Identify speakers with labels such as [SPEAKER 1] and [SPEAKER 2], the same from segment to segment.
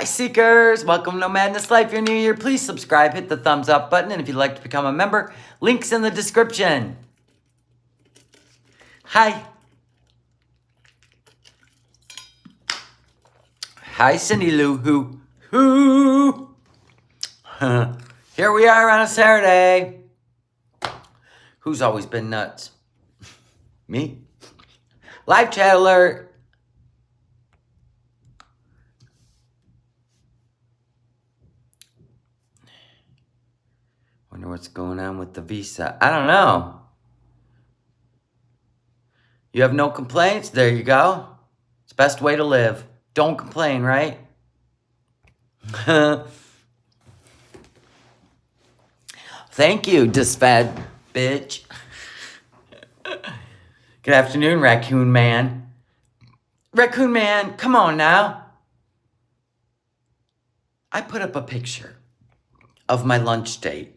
[SPEAKER 1] Hi Seekers, welcome to Madness Life. If you're new here, please subscribe, hit the thumbs up button, and if you'd like to become a member, links in the description. Hi. Hi Cindy Lou Hoo. Here we are on a Saturday. Who's always been nuts? Me? Live chat alert. Wonder what's going on with the visa. I don't know. You have no complaints? There you go. It's the best way to live. Don't complain, right? Thank you, disfed bitch. Good afternoon, Raccoon Man. Raccoon Man, come on now. I put up a picture of my lunch date.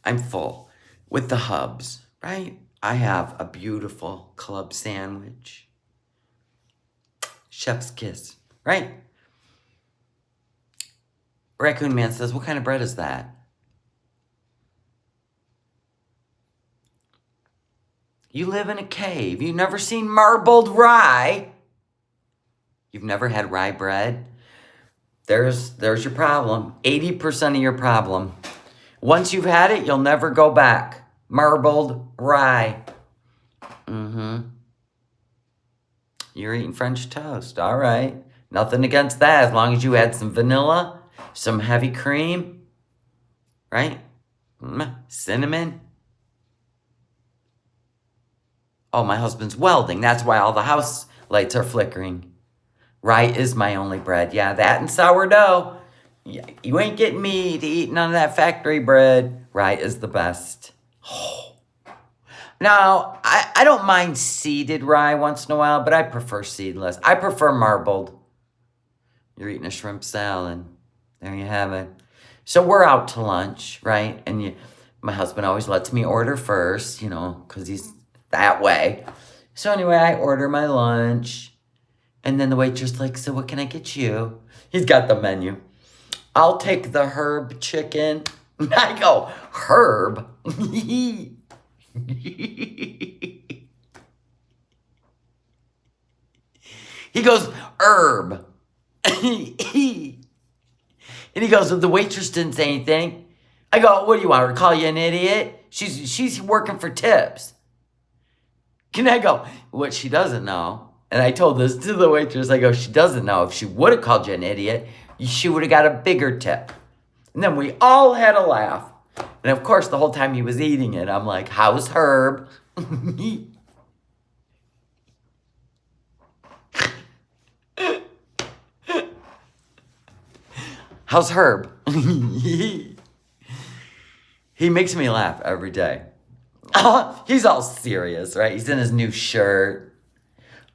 [SPEAKER 1] I'm full with the hubs, right? I have a beautiful club sandwich. Chef's kiss, right? Raccoon Man says, what kind of bread is that? You live in a cave. You've never seen marbled rye. You've never had rye bread. There's your problem. 80% of your problem. Once you've had it, you'll never go back. Marbled rye. You're eating French toast. All right. Nothing against that as long as you add some vanilla, some heavy cream, right? Cinnamon. Oh, my husband's welding. That's why all the house lights are flickering. Rye is my only bread. Yeah, that and sourdough. You ain't getting me to eat none of that factory bread. Rye is the best. Oh. Now, I don't mind seeded rye once in a while, but I prefer seedless. I prefer marbled. You're eating a shrimp salad. There you have it. So we're out to lunch, right? And my husband always lets me order first, because he's that way. So anyway, I order my lunch. And then the waitress like, so what can I get you? He's got the menu. I'll take the herb chicken. I go, herb? He goes, herb. And he goes, well, the waitress didn't say anything. I go, what do you want her to call you an idiot? She's working for tips. Can I go, what she doesn't know, and I told this to the waitress, I go, she doesn't know if she would have called you an idiot, she would have got a bigger tip. And then we all had a laugh. And of course, the whole time he was eating it, I'm like, how's Herb? How's Herb? He makes me laugh every day. He's all serious, right? He's in his new shirt.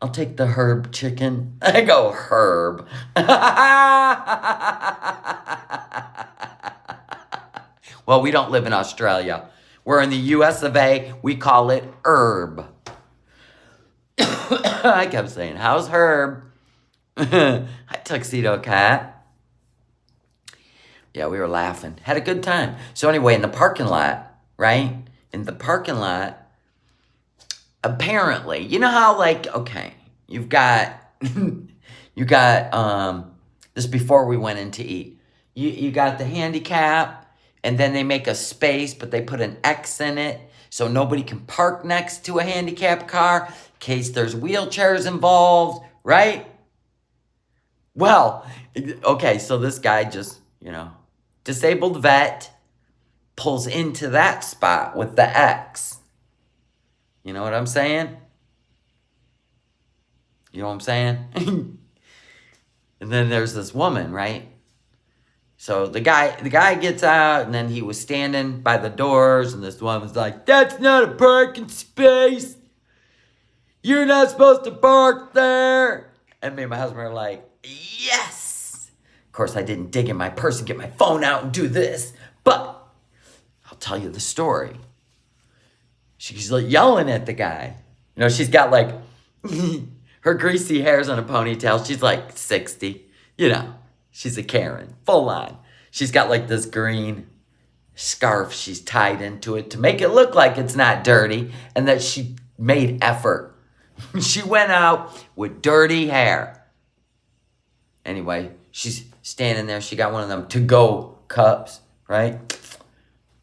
[SPEAKER 1] I'll take the herb chicken. I go, Herb. Well, we don't live in Australia. We're in the US of A. We call it herb. I kept saying, how's Herb? Hi, Tuxedo Cat. Yeah, we were laughing. Had a good time. So anyway, in the parking lot, right? In the parking lot, apparently, you know how you've got, this before we went in to eat. You got the handicap, and then they make a space, but they put an X in it, so nobody can park next to a handicapped car, in case there's wheelchairs involved, right? Well, okay, so this guy just, disabled vet, pulls into that spot with the X. You know what I'm saying? You know what I'm saying? And then there's this woman, right? So the guy gets out, and then he was standing by the doors, and this woman's like, that's not a parking space. You're not supposed to park there. And me and my husband are like, yes. Of course, I didn't dig in my purse and get my phone out and do this, but I'll tell you the story. She's like yelling at the guy. She's got her greasy hairs on a ponytail. She's like 60, She's a Karen, full on. She's got like this green scarf she's tied into it to make it look like it's not dirty and that she made effort. She went out with dirty hair. Anyway, she's standing there. She got one of them to-go cups, right?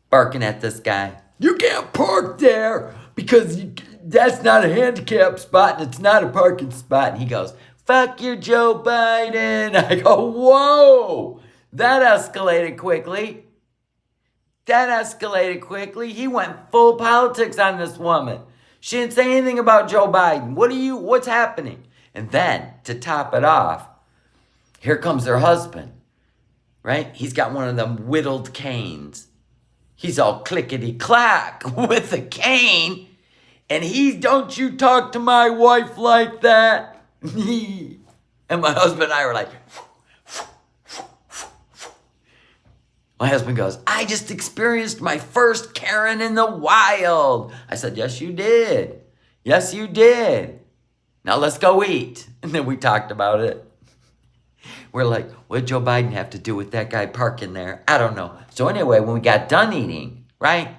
[SPEAKER 1] Barking at this guy. You can't park there because that's not a handicap spot and it's not a parking spot. And he goes, fuck your Joe Biden. I go, whoa, that escalated quickly. He went full politics on this woman. She didn't say anything about Joe Biden. What's happening? And then, to top it off, here comes her husband, right? He's got one of them whittled canes. He's all clickety-clack with a cane. And don't you talk to my wife like that. And my husband and I were like, my husband goes, I just experienced my first Karen in the wild. I said, yes, you did. Yes, you did. Now let's go eat. And then we talked about it. We're like, what did Joe Biden have to do with that guy parking there? I don't know. So anyway, when we got done eating, right?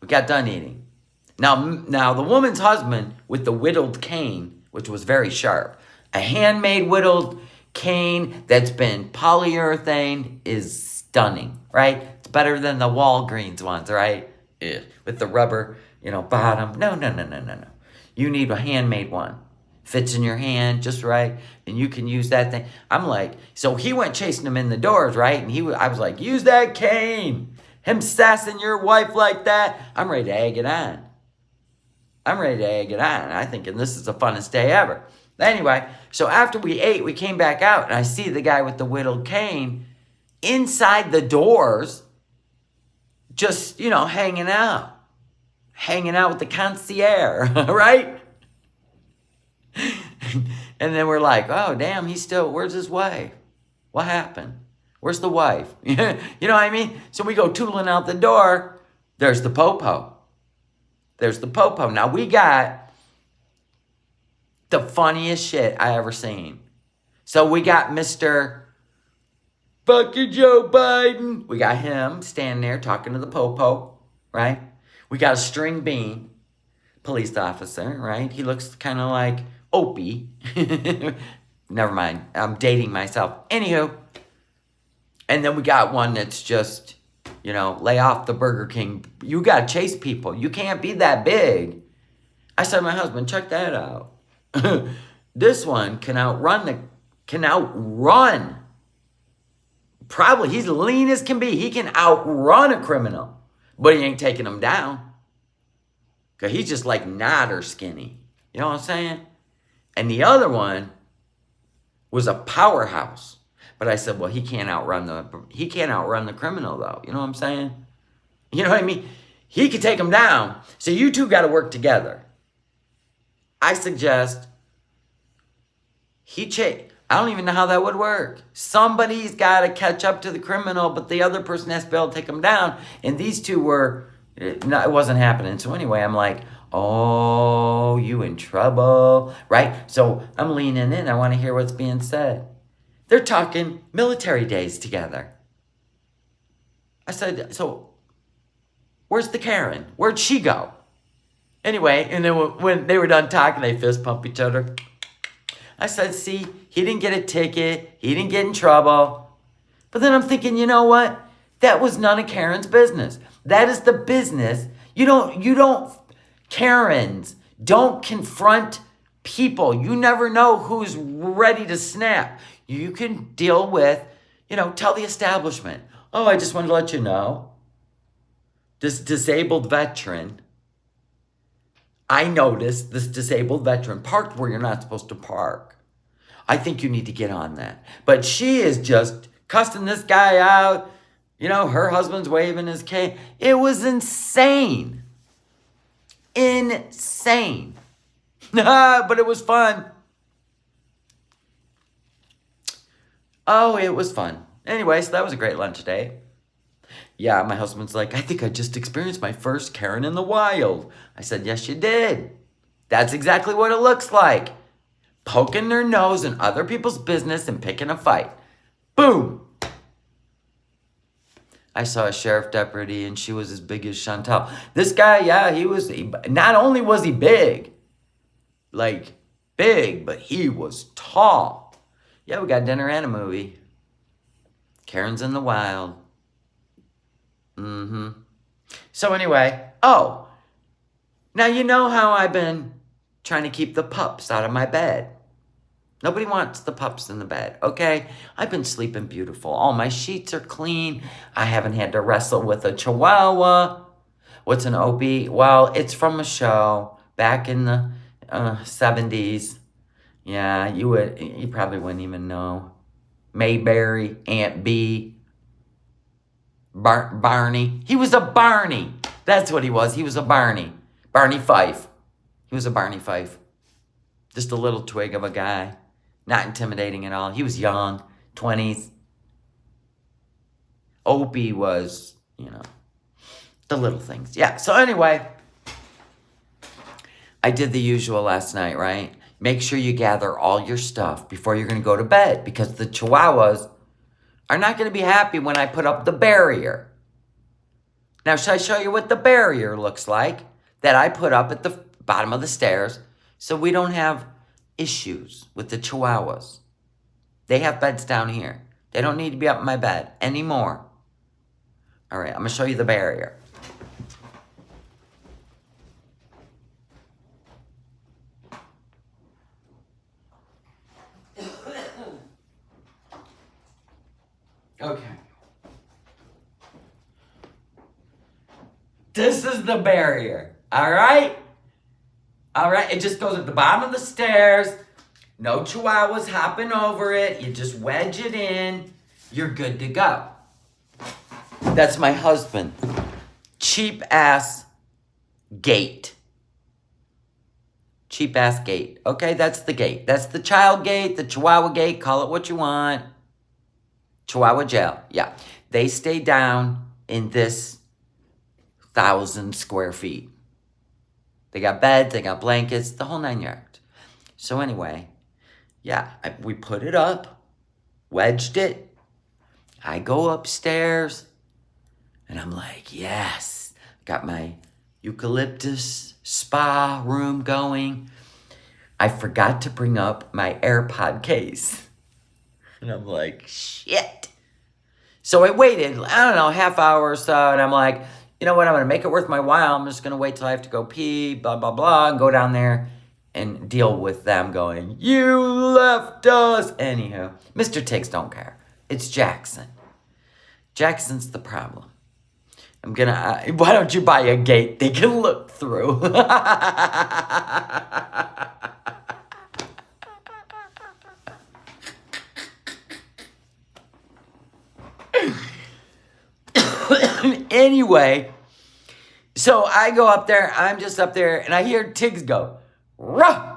[SPEAKER 1] We got done eating. Now the woman's husband with the whittled cane, which was very sharp, a handmade whittled cane that's been polyurethane is stunning, right? It's better than the Walgreens ones, right? Ugh. With the rubber, bottom. No. You need a handmade one. Fits in your hand just right, and you can use that thing. I'm like, so he went chasing him in the doors, right? And I was like, use that cane. Him sassing your wife like that. I'm ready to egg it on. I'm thinking this is the funnest day ever. Anyway, so after we ate, we came back out, and I see the guy with the whittled cane inside the doors, just, hanging out with the concierge, right? And then we're like, oh, damn, where's his wife? What happened? Where's the wife? You know what I mean? So we go tootling out the door. There's the popo. Now we got the funniest shit I ever seen. So we got Mr. Fuck you, Joe Biden. We got him standing there talking to the popo, right? We got a string bean police officer, right? He looks kind of like Opie. Never mind. I'm dating myself. Anywho. And then we got one that's just, lay off the Burger King. You got to chase people. You can't be that big. I said to my husband, check that out. This one can outrun. Probably, he's lean as can be. He can outrun a criminal. But he ain't taking him down. Because he's just like not or skinny. You know what I'm saying? And the other one was a powerhouse. But I said, well, he can't outrun the criminal, though. You know what I'm saying? You know what I mean? He could take him down. So you two got to work together. I suggest I don't even know how that would work. Somebody's got to catch up to the criminal, but the other person has to be able to take him down. And these two it wasn't happening. So anyway, I'm like, oh, you in trouble, right? So I'm leaning in. I want to hear what's being said. They're talking military days together. I said, so where's the Karen? Where'd she go? Anyway, and then when they were done talking, they fist pump each other. I said, see, he didn't get a ticket. He didn't get in trouble. But then I'm thinking, you know what? That was none of Karen's business. That is the business. Karens don't confront people. You never know who's ready to snap. You can deal with, tell the establishment. Oh, I just wanted to let you know. This disabled veteran, I noticed this disabled veteran parked where you're not supposed to park. I think you need to get on that. But she is just cussing this guy out. Her husband's waving his cane. It was insane. Insane. But it was fun. Oh, it was fun. Anyway, so that was a great lunch day. Yeah, my husband's like, I think I just experienced my first Karen in the wild. I said, yes, you did. That's exactly what it looks like. poking their nose in other people's business and picking a fight. Boom! I saw a sheriff deputy, and she was as big as Chantal. This guy, yeah, not only was he big, like big, but he was tall. Yeah, we got dinner and a movie. Karen's in the Wild. So anyway, now you know how I've been trying to keep the pups out of my bed. Nobody wants the pups in the bed, okay? I've been sleeping beautiful. All my sheets are clean. I haven't had to wrestle with a chihuahua. What's an Opie? Well, it's from a show back in the 70s. Yeah, you probably wouldn't even know. Mayberry, Aunt B, Barney. He was a Barney. That's what he was. He was a Barney. Barney Fife. He was a Barney Fife. Just a little twig of a guy. Not intimidating at all. He was young, 20s. Opie was, the little things. Yeah, so anyway, I did the usual last night, right? Make sure you gather all your stuff before you're going to go to bed, because the chihuahuas are not going to be happy when I put up the barrier. Now, should I show you what the barrier looks like that I put up at the bottom of the stairs so we don't have issues with the chihuahuas? They have beds down here. They don't need to be up in my bed anymore. All right, I'm going to show you the barrier. Okay. This is the barrier. All right? All right, it just goes at the bottom of the stairs. No chihuahuas hopping over it. You just wedge it in. You're good to go. That's my husband. Cheap ass gate. Cheap ass gate. Okay, that's the gate. That's the child gate, the chihuahua gate. Call it what you want. Chihuahua jail. Yeah. They stay down in this 1,000 square feet. They got beds, they got blankets, the whole 9 yards. So anyway, yeah, we put it up, wedged it. I go upstairs, and I'm like, yes. Got my eucalyptus spa room going. I forgot to bring up my AirPod case. And I'm like, shit. So I waited, I don't know, half hour or so, and I'm like, you know what, I'm going to make it worth my while. I'm just going to wait till I have to go pee, blah, blah, blah, and go down there and deal with them going, you left us. Anywho, Mr. Tiggs don't care. It's Jackson. Jackson's the problem. I'm going to, why don't you buy a gate they can look through? Anyway, so I go up there, I'm just up there, and I hear Tiggs go, ruh!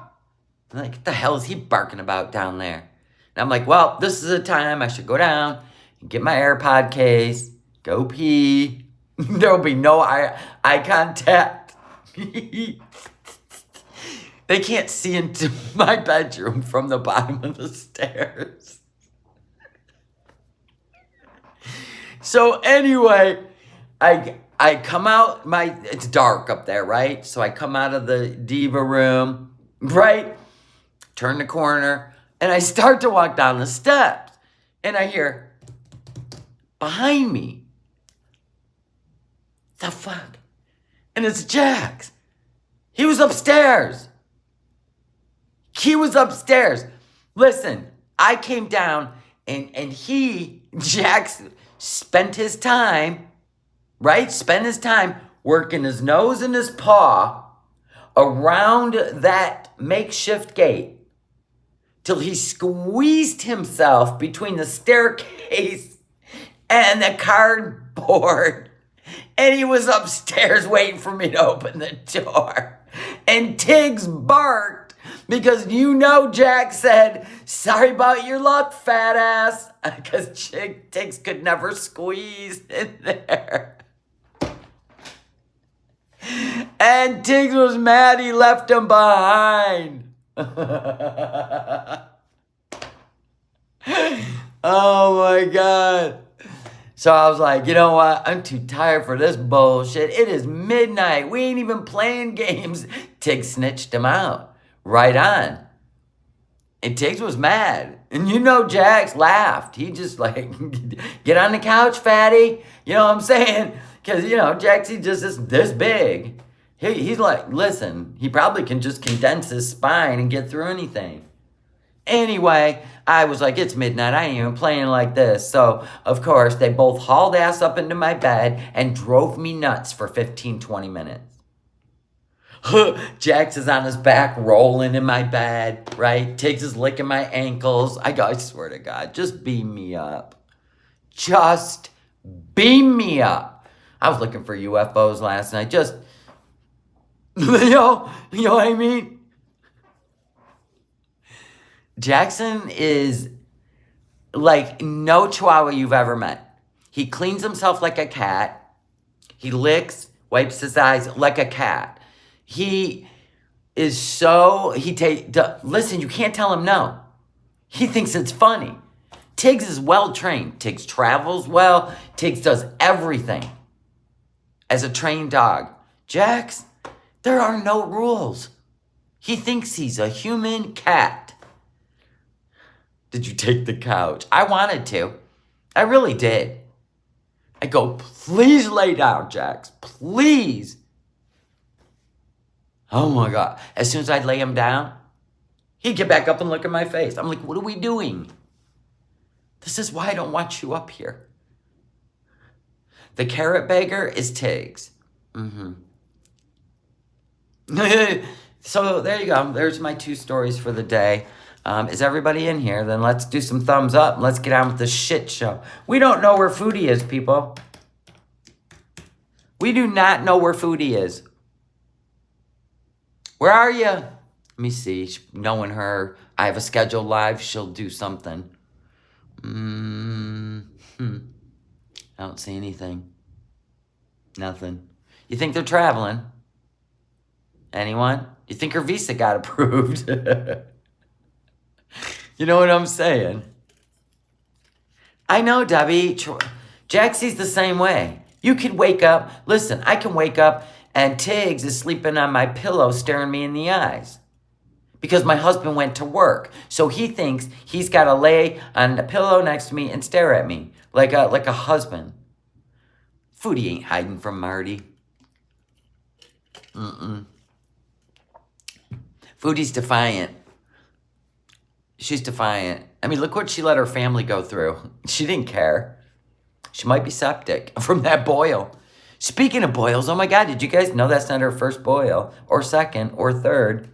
[SPEAKER 1] I'm like, what the hell is he barking about down there? And I'm like, well, this is the time I should go down and get my AirPod case, go pee. There'll be no eye contact. They can't see into my bedroom from the bottom of the stairs. So anyway, I come out, it's dark up there, right? So I come out of the diva room, right? Turn the corner, and I start to walk down the steps. And I hear, behind me, the fuck? And it's Jax. He was upstairs. Listen, I came down, and Jax, spent his time working his nose and his paw around that makeshift gate till he squeezed himself between the staircase and the cardboard. And he was upstairs waiting for me to open the door. And Tiggs barked because Jack said, sorry about your luck, fat ass. Because Tiggs could never squeeze in there. And Tiggs was mad he left him behind. Oh my God. So I was like, you know what? I'm too tired for this bullshit. It is midnight. We ain't even playing games. Tig snitched him out. Right on. And Tiggs was mad. And you know Jax laughed. He just like, get on the couch, fatty. You know what I'm saying? Because, you know, Jax, he's just this big. He's like, listen, he probably can just condense his spine and get through anything. Anyway, I was like, it's midnight. I ain't even playing like this. So, of course, they both hauled ass up into my bed and drove me nuts for 15, 20 minutes. Jax is on his back rolling in my bed, right? Tiggs is licking my ankles. I swear to God, just beam me up. Just beam me up. I was looking for UFOs last night. Just, you know what I mean? Jackson is like no chihuahua you've ever met. He cleans himself like a cat. He licks, wipes his eyes like a cat. He is so, listen, you can't tell him no. He thinks it's funny. Tiggs is well trained. Tiggs travels well. Tiggs does everything as a trained dog. Jax, there are no rules. He thinks he's a human cat. Did you take the couch? I wanted to. I really did. I go, please lay down, Jax. Please. Oh my God. As soon as I'd lay him down, he'd get back up and look at my face. I'm like, what are we doing? This is why I don't want you up here. The carrot beggar is Tiggs. So there you go. There's my 2 stories for the day. Is everybody in here? Then let's do some thumbs up. Let's get on with the shit show. We don't know where Foodie is, people. We do not know where Foodie is. Where are you? Let me see. Knowing her, I have a scheduled live. She'll do something. I don't see anything. Nothing. You think they're traveling? Anyone? You think her visa got approved? You know what I'm saying? I know, Debbie. Jaxie's the same way. You could wake up. Listen, I can wake up and Tiggs is sleeping on my pillow staring me in the eyes. Because my husband went to work. So he thinks he's got to lay on the pillow next to me and stare at me like a husband. Foodie ain't hiding from Marty. Foodie's defiant. She's defiant. I mean, look what she let her family go through. She didn't care. She might be septic from that boil. Speaking of boils, oh my God, did you guys know that's not her first boil? Or second, or third?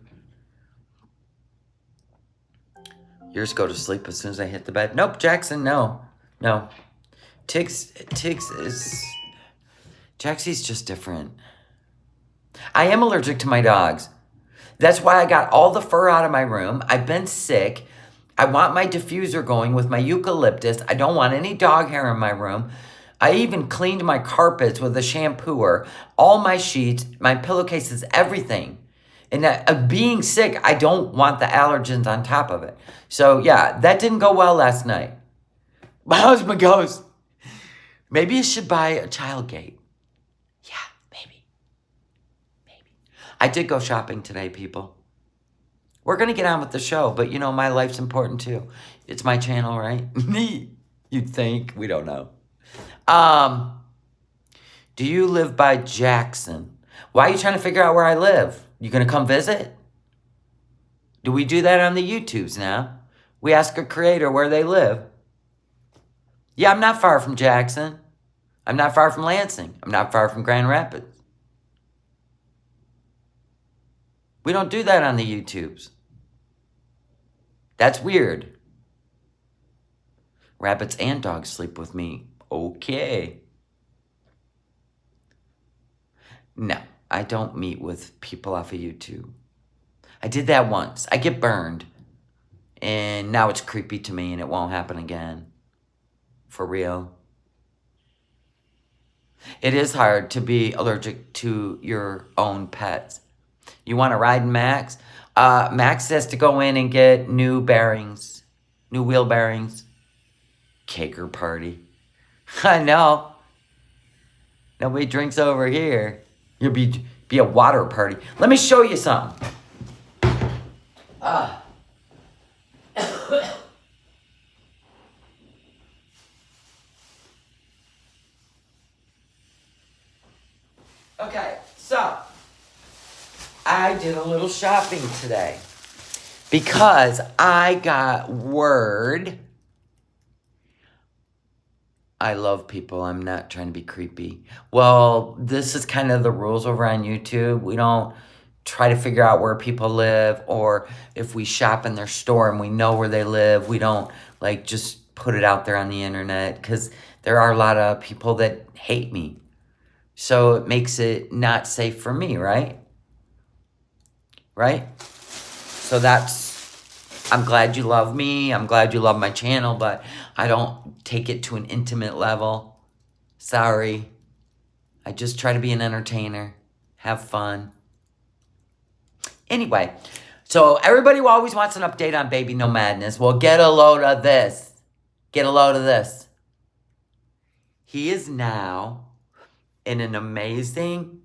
[SPEAKER 1] Yours go to sleep as soon as I hit the bed. Nope, Jackson, no. No. Tiggs is... Jaxie's just different. I am allergic to my dogs. That's why I got all the fur out of my room. I've been sick. I want my diffuser going with my eucalyptus. I don't want any dog hair in my room. I even cleaned my carpets with a shampooer, all my sheets, my pillowcases, everything. And being sick, I don't want the allergens on top of it. So yeah, that didn't go well last night. My husband goes, maybe you should buy a child gate. Yeah, maybe. I did go shopping today, people. We're going to get on with the show, but you know, my life's important too. It's my channel, right? You'd think. We don't know. Do you live by Jackson? Why are you trying to figure out where I live? You going to come visit? Do we do that on the YouTubes now? We ask a creator where they live. Yeah, I'm not far from Jackson. I'm not far from Lansing. I'm not far from Grand Rapids. We don't do that on the YouTubes. That's weird. Rabbits and dogs sleep with me. Okay. No, I don't meet with people off of YouTube. I did that once. I get burned. And now it's creepy to me and it won't happen again. For real. It is hard to be allergic to your own pets. You want to ride Max? Max has to go in and get new bearings, new wheel bearings. Caker party. I know. Nobody drinks over here. You'll be a water party. Let me show you something. Okay, so I did a little shopping today because I got word. I love people. I'm not trying to be creepy. Well, this is kind of the rules over on YouTube. We don't try to figure out where people live, or if we shop in their store and we know where they live, we don't like just put it out there on the internet, because there are a lot of people that hate me. So it makes it not safe for me, right? Right? So I'm glad you love me. I'm glad you love my channel, but I don't take it to an intimate level. Sorry. I just try to be an entertainer. Have fun. Anyway, so everybody always wants an update on Baby No Madness. Well, get a load of this. Get a load of this. He is now in an amazing,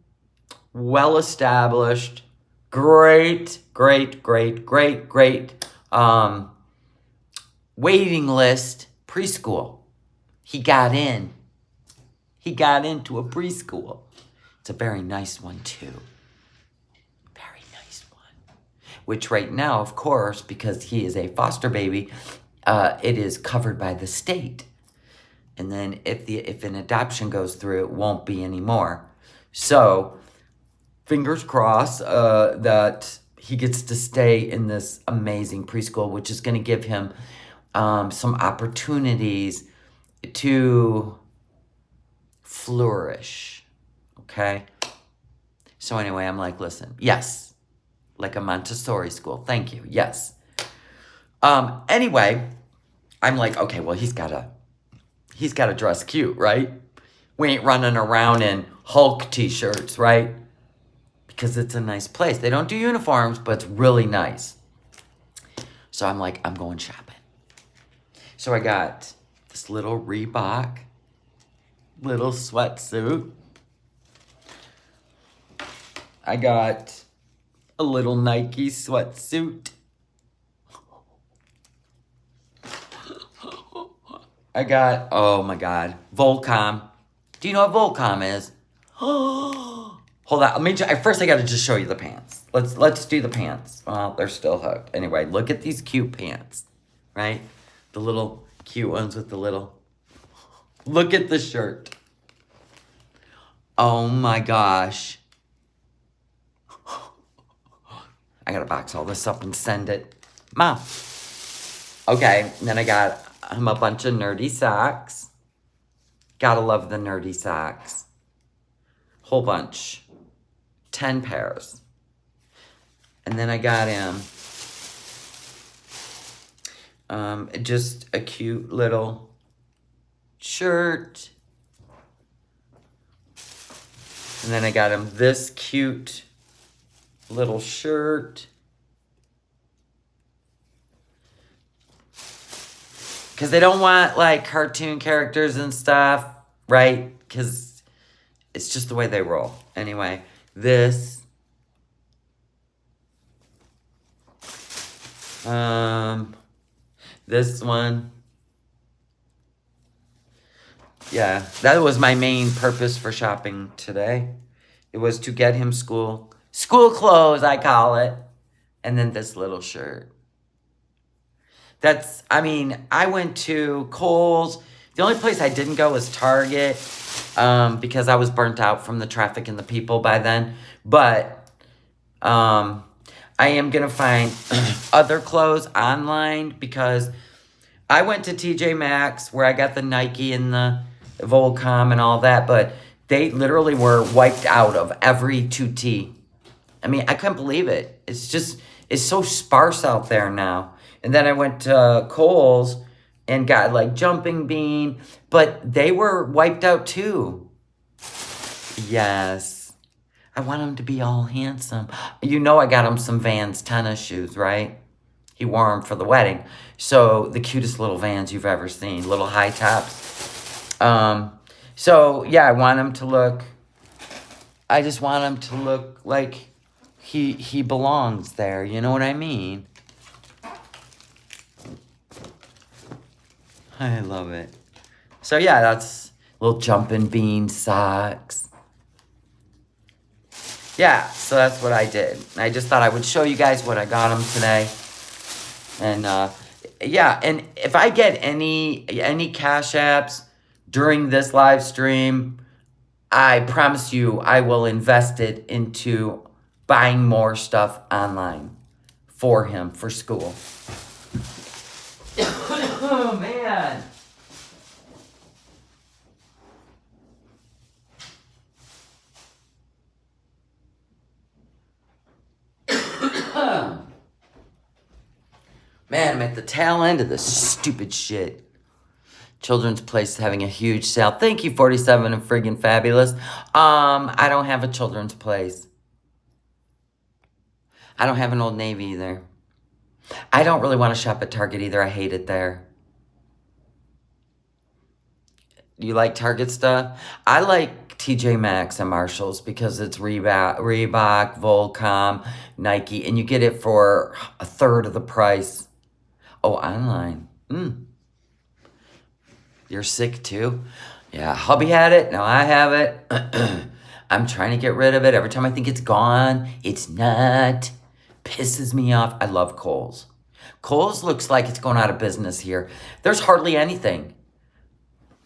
[SPEAKER 1] well-established, great waiting list preschool. He got in. He got into a preschool. It's a very nice one, too. Very nice one. Which right now, of course, because he is a foster baby, it is covered by the state. And then if an adoption goes through, it won't be anymore. So, fingers crossed that he gets to stay in this amazing preschool, which is going to give him some opportunities to flourish. Okay? So anyway, I'm like, listen, yes. Like a Montessori school. Thank you. Yes. Anyway, I'm like, okay, well, he's got to dress cute, right? We ain't running around in Hulk t-shirts, right? Because it's a nice place. They don't do uniforms, but it's really nice. So I'm like, I'm going shopping. So I got this little Reebok little sweatsuit. I got a little Nike sweatsuit. I got, oh my God, Volcom. Do you know what Volcom is? Hold on, first I gotta just show you the pants. Let's do the pants. Well, they're still hooked. Anyway, look at these cute pants, right? The little cute ones with the little, look at the shirt. Oh my gosh. I gotta box all this up and send it. Mom. Okay, and then I got him a bunch of nerdy socks. Gotta love the nerdy socks. Whole bunch. 10 pairs. And then I got him just a cute little shirt. And then I got him this cute little shirt. Because they don't want, like, cartoon characters and stuff, right? Because it's just the way they roll. Anyway, this. This one. Yeah, that was my main purpose for shopping today. It was to get him school clothes, I call it. And then this little shirt. I went to Kohl's. The only place I didn't go was Target because I was burnt out from the traffic and the people by then. But I am going to find other clothes online because I went to TJ Maxx where I got the Nike and the Volcom and all that. But they literally were wiped out of every 2T. I mean, I couldn't believe it. It's so sparse out there now. And then I went to Kohl's and got like Jumping Bean, but they were wiped out too. Yes. I want him to be all handsome. You know I got him some Vans tennis shoes, right? He wore them for the wedding. So the cutest little Vans you've ever seen. Little high tops. So, yeah, I want him to look... I just want him to look like he belongs there. You know what I mean? I love it. So, yeah, that's little jumping bean socks. Yeah, so that's what I did. I just thought I would show you guys what I got him today. And, yeah, and if I get any Cash Apps during this live stream, I promise you I will invest it into buying more stuff online for him, for school. Oh, man. Man, I'm at the tail end of this stupid shit. Children's Place is having a huge sale. Thank you, 47 and friggin' fabulous. I don't have a Children's Place. I don't have an Old Navy either. I don't really want to shop at Target either. I hate it there. You like Target stuff? I like TJ Maxx and Marshalls because it's Reebok, Volcom, Nike, and you get it for a third of the price. Oh, online. You're sick too? Yeah, hubby had it. Now I have it. I'm trying to get rid of it. Every time I think it's gone, it's not. Pisses me off. I love Kohl's. Kohl's looks like it's going out of business here. There's hardly anything.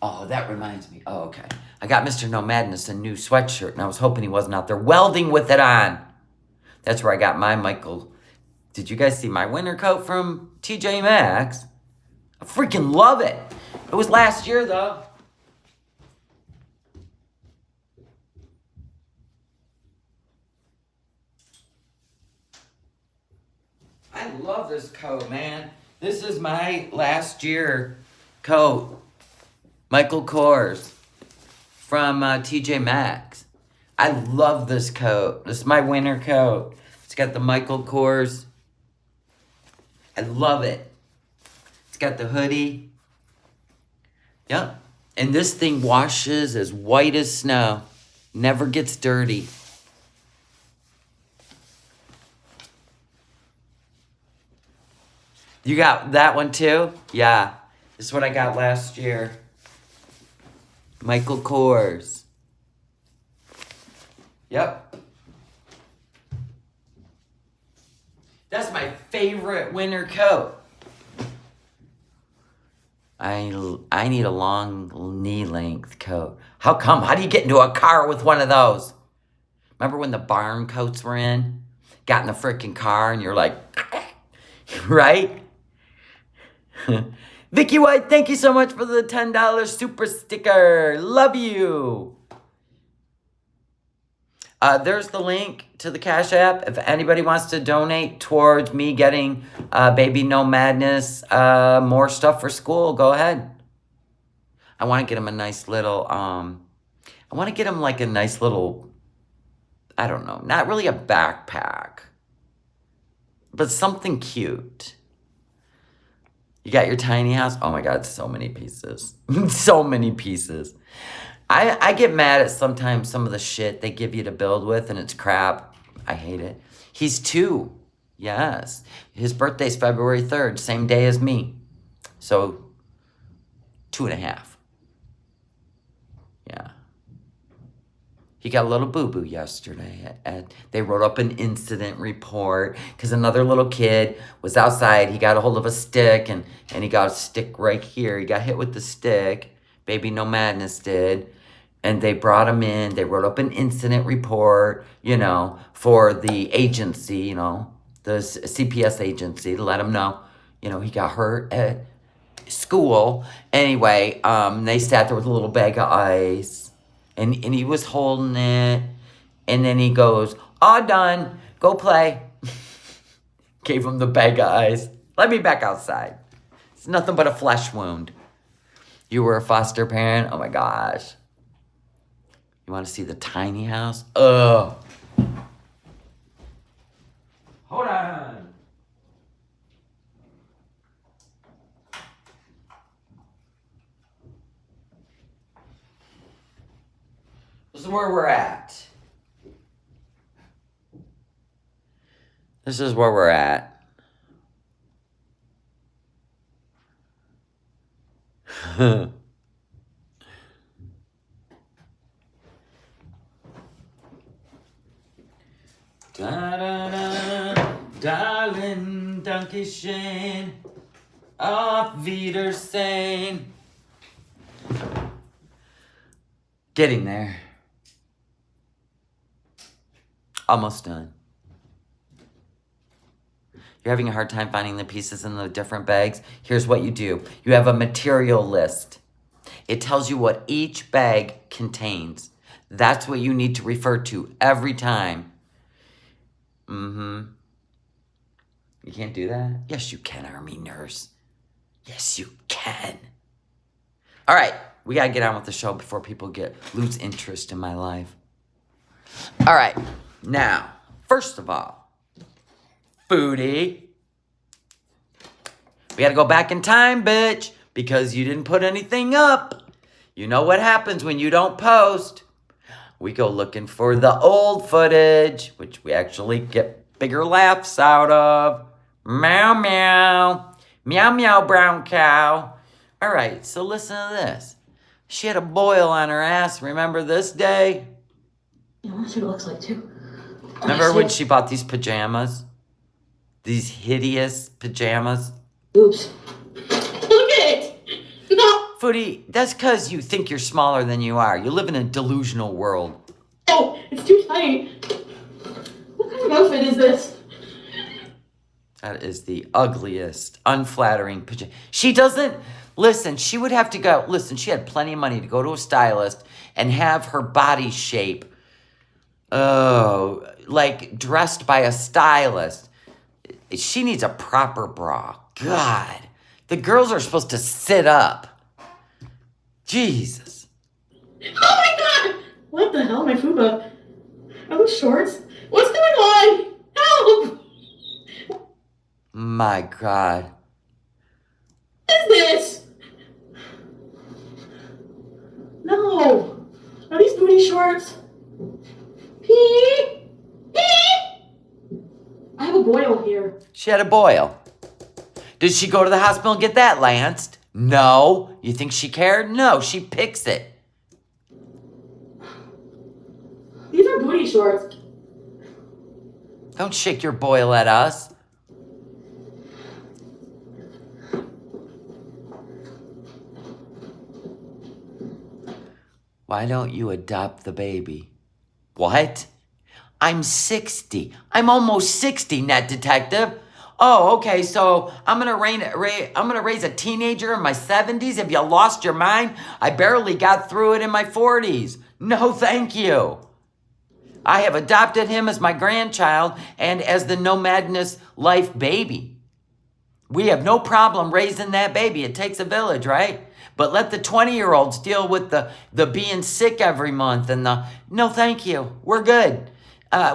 [SPEAKER 1] Oh, that reminds me. Oh, okay. I got Mr. No Madness a new sweatshirt, and I was hoping he wasn't out there welding with it on. That's where I got my Michael. Did you guys see my winter coat from TJ Maxx? I freaking love it. It was last year, though. I love this coat, man. This is my last year coat. Michael Kors from TJ Maxx. I love this coat. This is my winter coat. It's got the Michael Kors. I love it. It's got the hoodie. Yep. And this thing washes as white as snow. Never gets dirty. You got that one too? Yeah. This is what I got last year. Michael Kors. Yep. That's my favorite winter coat. I need a long knee length coat. How come? How do you get into a car with one of those? Remember when the barn coats were in? Got in the freaking car and you're like, right? Vicky White, thank you so much for the $10 super sticker. Love you. There's the link to the Cash App. If anybody wants to donate towards me getting Baby No Madness, more stuff for school, go ahead. I want to get him a nice little, I want to get him like a nice little, I don't know, not really a backpack, but something cute. You got your tiny house? Oh my God, so many pieces. So many pieces. I get mad at sometimes some of the shit they give you to build with, and it's crap. I hate it. He's 2. Yes. His birthday's February 3rd, same day as me. So, 2.5. Yeah. He got a little boo-boo yesterday. They wrote up an incident report because another little kid was outside. He got a hold of a stick, and he got a stick right here. He got hit with the stick. Baby No Madness did. And they brought him in. They wrote up an incident report, you know, for the agency, you know, the CPS agency to let him know, you know, he got hurt at school. Anyway, they sat there with a little bag of ice. And he was holding it. And then he goes, all done. Go play. Gave him the bag of ice. Let me back outside. It's nothing but a flesh wound. You were a foster parent? Oh my gosh. You want to see the tiny house? Ugh. where we're at. This is where we're at. Da-da-da, darling, Dankeschön, auf Wiedersehen. Getting there. Almost done. You're having a hard time finding the pieces in the different bags? Here's what you do. You have a material list. It tells you what each bag contains. That's what you need to refer to every time. You can't do that? Yes, you can, Army nurse. Yes, you can. All right, we got to get on with the show before people lose interest in my life. All right, now, first of all, Foodie. We got to go back in time, bitch, because you didn't put anything up. You know what happens when you don't post. We go looking for the old footage, which we actually get bigger laughs out of. Meow, meow. Meow, meow, brown cow. All right, so listen to this. She had a boil on her ass. Remember this day?
[SPEAKER 2] Yeah, that's what it looks like, too.
[SPEAKER 1] Remember when she bought these pajamas? These hideous pajamas?
[SPEAKER 2] Oops. Look at it! No!
[SPEAKER 1] Foodie, that's because you think you're smaller than you are. You live in a delusional world.
[SPEAKER 2] Oh, it's too tight. What kind of outfit is this?
[SPEAKER 1] That is the ugliest, unflattering pajama. She doesn't... Listen, she would have to go... Listen, she had plenty of money to go to a stylist and have her body shape... like dressed by a stylist. She needs a proper bra. God. The girls are supposed to sit up. Jesus.
[SPEAKER 2] Oh my God! What the hell, my fupa? Are those shorts? What's going on? Help!
[SPEAKER 1] My God.
[SPEAKER 2] What is this? No. Are these booty shorts? Pee! Pee! I have a boil here.
[SPEAKER 1] She had a boil. Did she go to the hospital and get that lanced? No. You think she cared? No, she picks it.
[SPEAKER 2] These are booty shorts.
[SPEAKER 1] Don't shake your boil at us. Why don't you adopt the baby? What? I'm 60. I'm almost 60, net detective. Oh, okay, so I'm gonna raise a teenager in my 70s? Have you lost your mind? I barely got through it in my 40s. No, thank you. I have adopted him as my grandchild and as the No Madness Life baby. We have no problem raising that baby. It takes a village, right? But let the 20-year-olds deal with the being sick every month and no, thank you. We're good.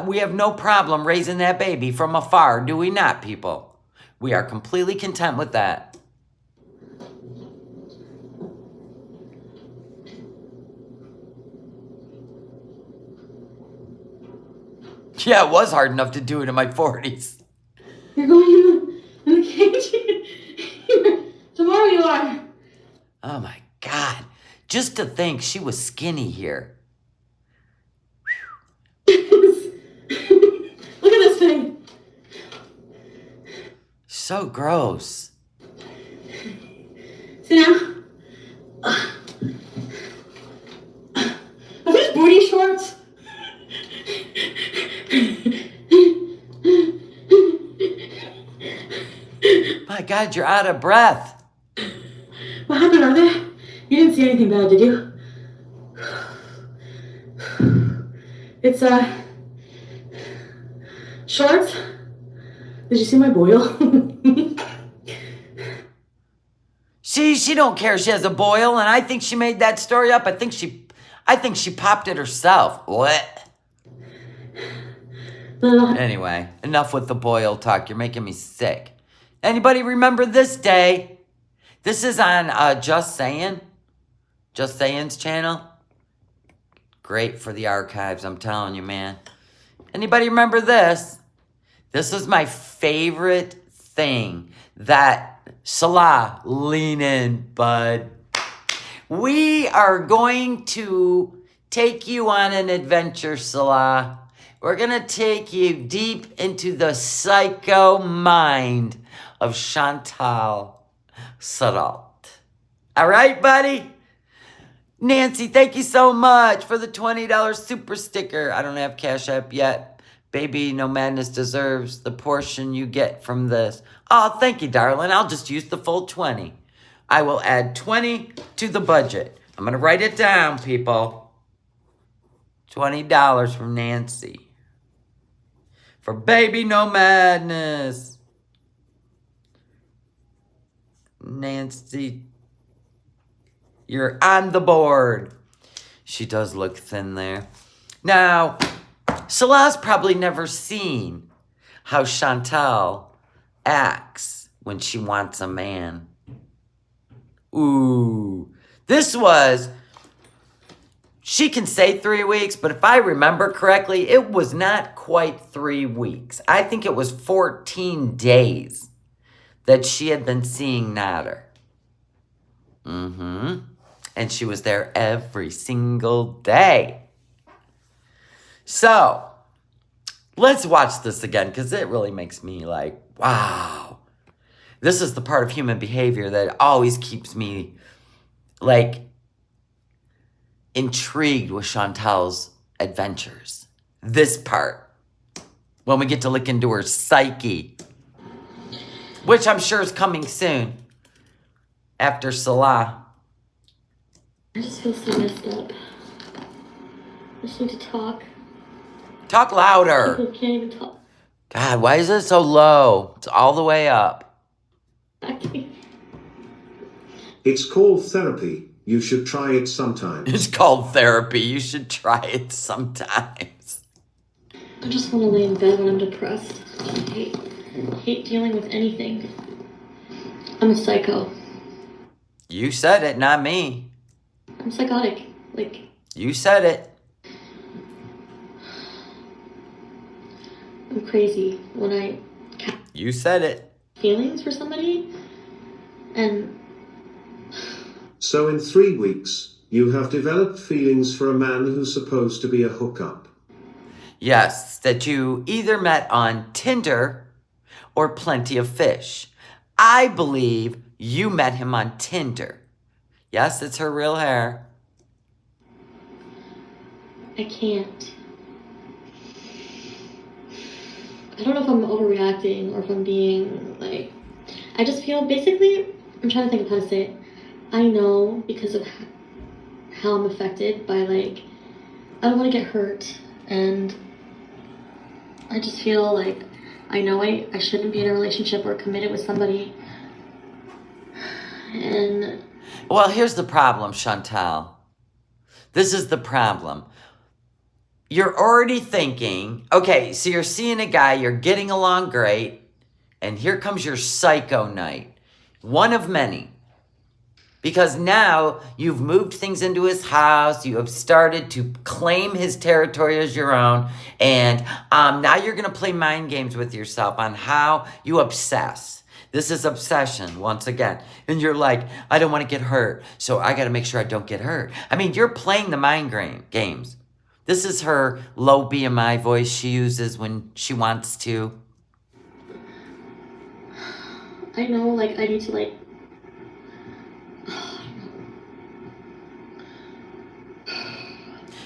[SPEAKER 1] We have no problem raising that baby from afar, do we not, people? We are completely content with that. Yeah, it was hard enough to do it in my 40s.
[SPEAKER 2] You're going in the cage? Tomorrow you are.
[SPEAKER 1] Oh my God. Just to think she was skinny here.
[SPEAKER 2] Look at this thing.
[SPEAKER 1] So gross.
[SPEAKER 2] Sit down. Are these booty shorts?
[SPEAKER 1] My God, you're out of breath.
[SPEAKER 2] What happened, are they? You didn't see anything bad, did you? It's, shorts? Did you see my boil?
[SPEAKER 1] She don't care she has a boil, and I think she made that story up. I think she popped it herself. What? Anyway, enough with the boil talk. You're making me sick. Anybody remember this day? This is on Just Saying. Just Saying's channel. Great for the archives, I'm telling you, man. Anybody remember this? This is my favorite thing. That, Salah, lean in, bud. We are going to take you on an adventure, Salah. We're going to take you deep into the psycho mind of Chantal Saralt. All right, buddy? Nancy, thank you so much for the $20 super sticker. I don't have Cash App yet. Baby No Madness deserves the portion you get from this. Oh, thank you, darling. I'll just use the full 20. I will add 20 to the budget. I'm going to write it down, people. $20 from Nancy. For Baby No Madness. Nancy, you're on the board. She does look thin there. Now, Salah's probably never seen how Chantal acts when she wants a man. Ooh. This was, she can say 3 weeks, but if I remember correctly, it was not quite 3 weeks. I think it was 14 days that she had been seeing Nader. And she was there every single day. So, let's watch this again, because it really makes me like, wow. This is the part of human behavior that always keeps me, like, intrigued with Chantal's adventures. This part. When we get to look into her psyche. Which I'm sure is coming soon. After Salah.
[SPEAKER 2] I just feel so messed up. I just need to talk.
[SPEAKER 1] Talk louder.
[SPEAKER 2] People can't even talk.
[SPEAKER 1] God, why is it so low? It's all the way up.
[SPEAKER 3] It's called therapy. You should try it sometimes.
[SPEAKER 1] It's called therapy. You should try it sometimes.
[SPEAKER 2] I just want to lay in bed when I'm depressed. I hate dealing with anything. I'm a psycho.
[SPEAKER 1] You said it, not me.
[SPEAKER 2] I'm psychotic. Like,
[SPEAKER 1] you said it.
[SPEAKER 2] I'm crazy when I
[SPEAKER 1] you said it.
[SPEAKER 2] Feelings for somebody. And
[SPEAKER 3] so in 3 weeks, you have developed feelings for a man who's supposed to be a hookup.
[SPEAKER 1] Yes, that you either met on Tinder or Plenty of Fish. I believe you met him on Tinder. Yes, it's her real hair.
[SPEAKER 2] I can't. I don't know if I'm overreacting or if I'm being, like... I just feel, basically, I'm trying to think of how to say it. I know because of how I'm affected by, like... I don't want to get hurt. And I just feel like I know I shouldn't be in a relationship or committed with somebody. And...
[SPEAKER 1] Well, here's the problem, Chantal. This is the problem. You're already thinking, okay, so you're seeing a guy, you're getting along great, and here comes your psycho night. One of many. Because now you've moved things into his house, you have started to claim his territory as your own, and now you're going to play mind games with yourself on how you obsess. This is obsession, once again. And you're like, I don't want to get hurt, so I got to make sure I don't get hurt. I mean, you're playing the mind games. This is her low BMI voice she uses when she wants to.
[SPEAKER 2] I know, like, I need to, like...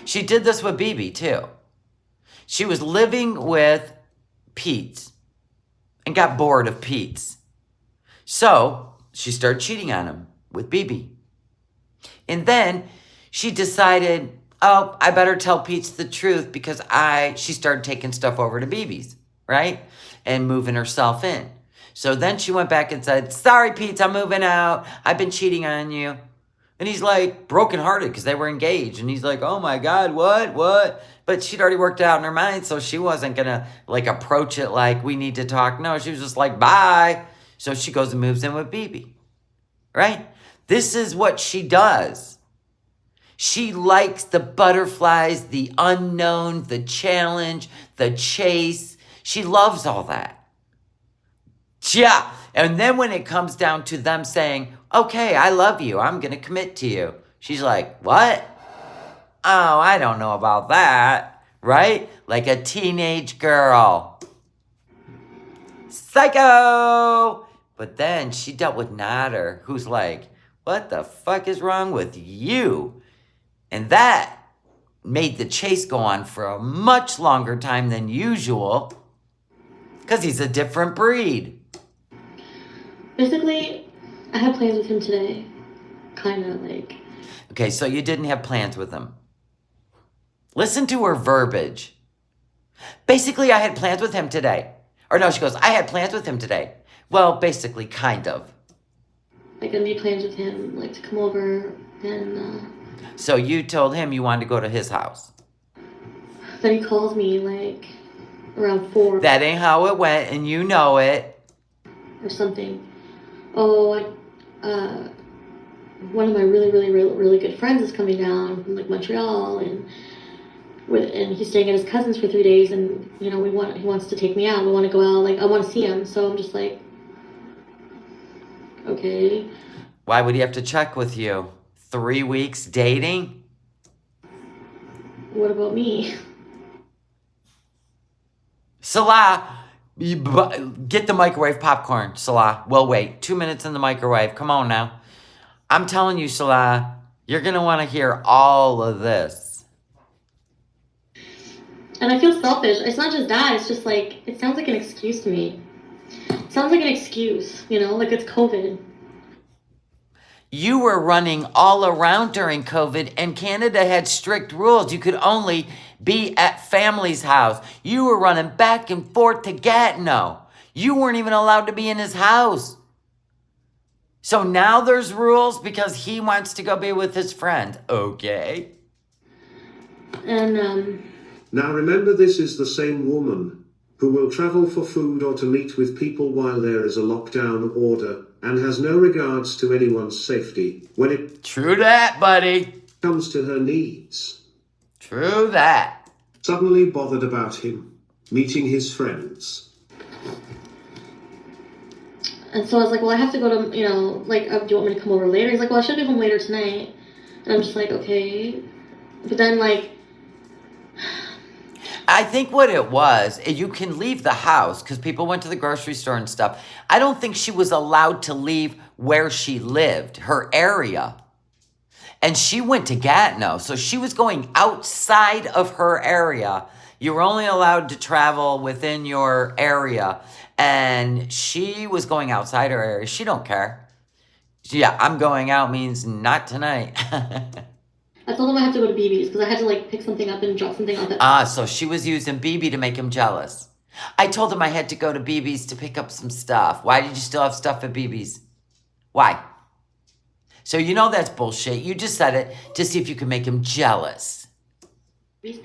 [SPEAKER 1] She did this with Bibi, too. She was living with Pete and got bored of Pete's. So, she started cheating on him with Bibi. And then she decided, oh, I better tell Pete the truth because she started taking stuff over to Bibi's, right? And moving herself in. So then she went back and said, sorry, Pete, I'm moving out. I've been cheating on you. And he's like brokenhearted because they were engaged. And he's like, oh my God, what? But she'd already worked out in her mind, so she wasn't going to like approach it like we need to talk. No, she was just like, bye. So she goes and moves in with Bibi, right? This is what she does. She likes the butterflies, the unknown, the challenge, the chase. She loves all that. Yeah. And then when it comes down to them saying, okay, I love you, I'm going to commit to you, she's like, what? Oh, I don't know about that. Right? Like a teenage girl. Psycho! But then she dealt with Nader, who's like, what the fuck is wrong with you? And that made the chase go on for a much longer time than usual. Because he's a different breed.
[SPEAKER 2] Basically, I had plans with him today. Kind of like...
[SPEAKER 1] Okay, so you didn't have plans with him. Listen to her verbiage. Basically, I had plans with him today. Or no, she goes, I had plans with him today. Well, basically, kind of.
[SPEAKER 2] Like, I made plans with him, like, to come over and,
[SPEAKER 1] So you told him you wanted to go to his house.
[SPEAKER 2] Then he calls me, like, around 4.
[SPEAKER 1] That ain't how it went, and you know it.
[SPEAKER 2] Or something. Oh, one of my really good friends is coming down from, like, Montreal, and he's staying at his cousin's for 3 days, and, you know, he wants to take me out. We want to go out, like, I want to see him. So I'm just like, okay.
[SPEAKER 1] Why would he have to check with you? 3 weeks dating?
[SPEAKER 2] What about me?
[SPEAKER 1] Salah, get the microwave popcorn, Salah. We'll wait. 2 minutes in the microwave. Come on now. I'm telling you, Salah, you're going to want to hear all of this.
[SPEAKER 2] And I feel selfish. It's not just that. It's just like, it sounds like an excuse to me. It sounds like an excuse, you know, like it's COVID.
[SPEAKER 1] You were running all around during COVID, and Canada had strict rules. You could only be at family's house. You were running back and forth to Gatineau. You weren't even allowed to be in his house. So now there's rules because he wants to go be with his friend. Okay.
[SPEAKER 2] And,
[SPEAKER 3] Now remember, this is the same woman who will travel for food or to meet with people while there is a lockdown order and has no regards to anyone's safety when it
[SPEAKER 1] True that, buddy.
[SPEAKER 3] comes to her needs.
[SPEAKER 1] True that.
[SPEAKER 3] Suddenly bothered about him meeting his friends.
[SPEAKER 2] And so I was like, well, I have to go to, you know, like, do you want me to come over later? He's like, well, I should be home later tonight. And I'm just like, okay. But then, like...
[SPEAKER 1] I think what it was, you can leave the house because people went to the grocery store and stuff. I don't think she was allowed to leave where she lived, her area. And she went to Gatineau, so she was going outside of her area. You were only allowed to travel within your area. And she was going outside her area. She don't care. Yeah, I'm going out means not tonight.
[SPEAKER 2] I told him I have to go to BB's because I had to, like, pick something up and drop something off.
[SPEAKER 1] So she was using BB to make him jealous. I told him I had to go to BB's to pick up some stuff. Why did you still have stuff at BB's? Why? So you know that's bullshit. You just said it to see if you could make him jealous.
[SPEAKER 2] You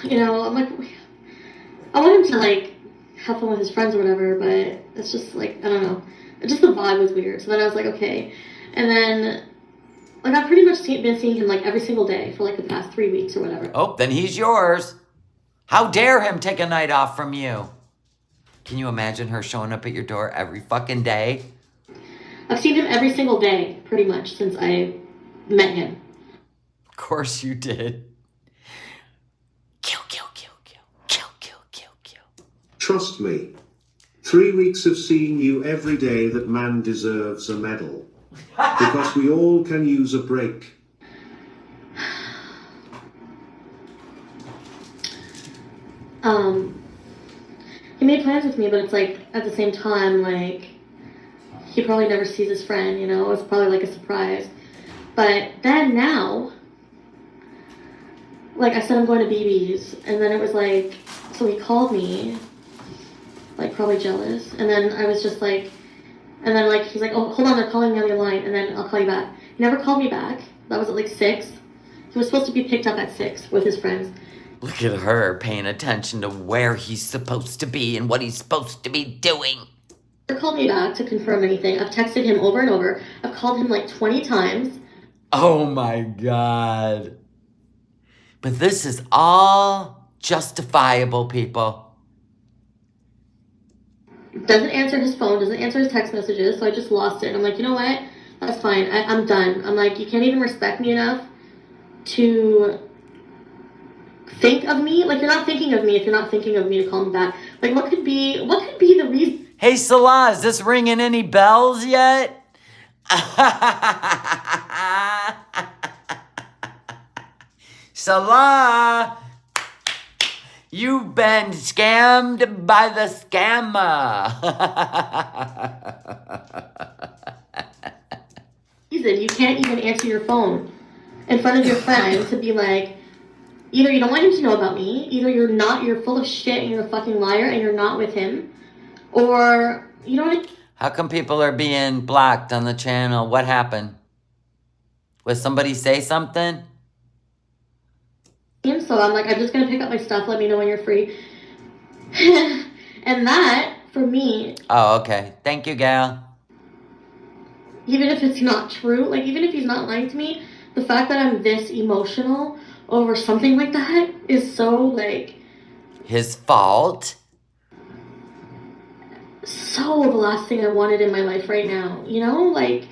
[SPEAKER 2] know, I'm like, I want him to, like, have fun with his friends or whatever, but it's just, like, I don't know. Just the vibe was weird. So then I was like, okay. And then... like, I've pretty much been seeing him, like, every single day for, like, the past 3 weeks or whatever.
[SPEAKER 1] Oh, then he's yours. How dare him take a night off from you? Can you imagine her showing up at your door every fucking day?
[SPEAKER 2] I've seen him every single day, pretty much, since I met him.
[SPEAKER 1] Of course you did. Kill, kill, kill, kill. Kill, kill, kill, kill.
[SPEAKER 3] Trust me. 3 weeks of seeing you every day, that man deserves a medal. Because we all can use a break.
[SPEAKER 2] He made plans with me, but it's like, at the same time, like, he probably never sees his friend, you know? It's probably like a surprise. But then now, like, I said I'm going to BB's, and then it was like, so he called me, like, probably jealous, and then I was just like, and then, like, he's like, oh, hold on, they're calling me on the line, and then I'll call you back. He never called me back. That was at, like, 6. He was supposed to be picked up at 6 with his friends.
[SPEAKER 1] Look at her paying attention to where he's supposed to be and what he's supposed to be doing.
[SPEAKER 2] He never called me back to confirm anything. I've texted him over and over. I've called him, like, 20 times.
[SPEAKER 1] Oh my God. But this is all justifiable, people.
[SPEAKER 2] Doesn't answer his phone, doesn't answer his text messages, so I just lost it. And I'm like, you know what? That's fine. I'm done. I'm like, you can't even respect me enough to think of me. Like, you're not thinking of me if you're not thinking of me to call me back. Like, what could be the reason?
[SPEAKER 1] Hey, Salah, is this ringing any bells yet? Salah, you've been scammed by the scammer.
[SPEAKER 2] You can't even answer your phone in front of your friend to be like, either you don't want him to know about me, either you're full of shit and you're a fucking liar and you're not with him, or, you know what I mean?
[SPEAKER 1] How come people are being blocked on the channel? What happened? Was somebody say something?
[SPEAKER 2] So I'm like, I'm just gonna pick up my stuff, let me know when you're free. And that, for me...
[SPEAKER 1] Oh, okay. Thank you, gal.
[SPEAKER 2] Even if it's not true, like, even if he's not lying to me, the fact that I'm this emotional over something like that is so, like...
[SPEAKER 1] His fault?
[SPEAKER 2] So the last thing I wanted in my life right now, you know? Like...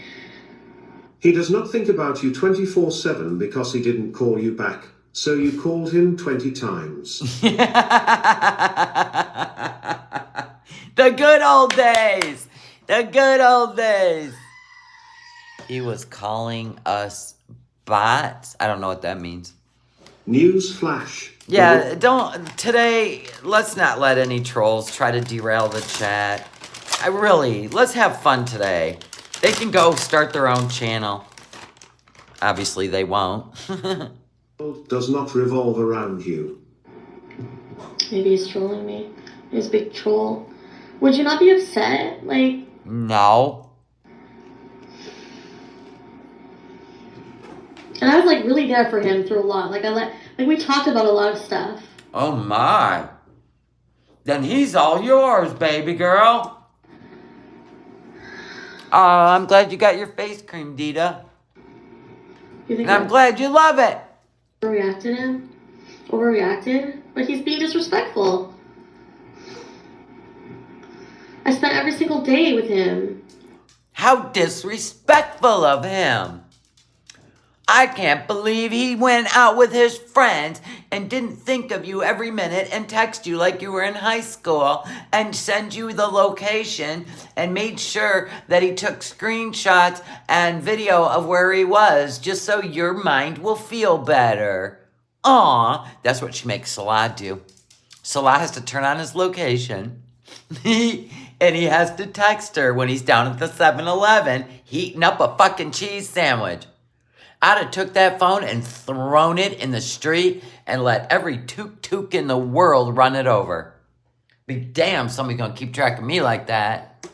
[SPEAKER 3] He does not think about you 24/7 because he didn't call you back, so you called him 20 times.
[SPEAKER 1] The good old days! The good old days! He was calling us bots. I don't know what that means.
[SPEAKER 3] News flash.
[SPEAKER 1] Yeah, today, let's not let any trolls try to derail the chat. Let's have fun today. They can go start their own channel. Obviously, they won't.
[SPEAKER 3] Does not revolve around you.
[SPEAKER 2] Maybe he's trolling me. He's a big troll. Would you not be upset? Like...
[SPEAKER 1] No.
[SPEAKER 2] And I was, like, really there for him through a lot. Like, we talked about a lot of stuff.
[SPEAKER 1] Oh, my. Then he's all yours, baby girl. Oh, I'm glad you got your face cream, Dita.
[SPEAKER 2] You think
[SPEAKER 1] And I'm glad you love it.
[SPEAKER 2] Overreacted? But he's being disrespectful. I spent every single day with him.
[SPEAKER 1] How disrespectful of him. I can't believe he went out with his friends and didn't think of you every minute and text you like you were in high school and send you the location and made sure that he took screenshots and video of where he was just so your mind will feel better. Aw, that's what she makes Salah do. Salah has to turn on his location and he has to text her when he's down at the 7-Eleven heating up a fucking cheese sandwich. I'd have took that phone and thrown it in the street and let every tuk-tuk in the world run it over. Be damn, somebody gonna keep track of me like that.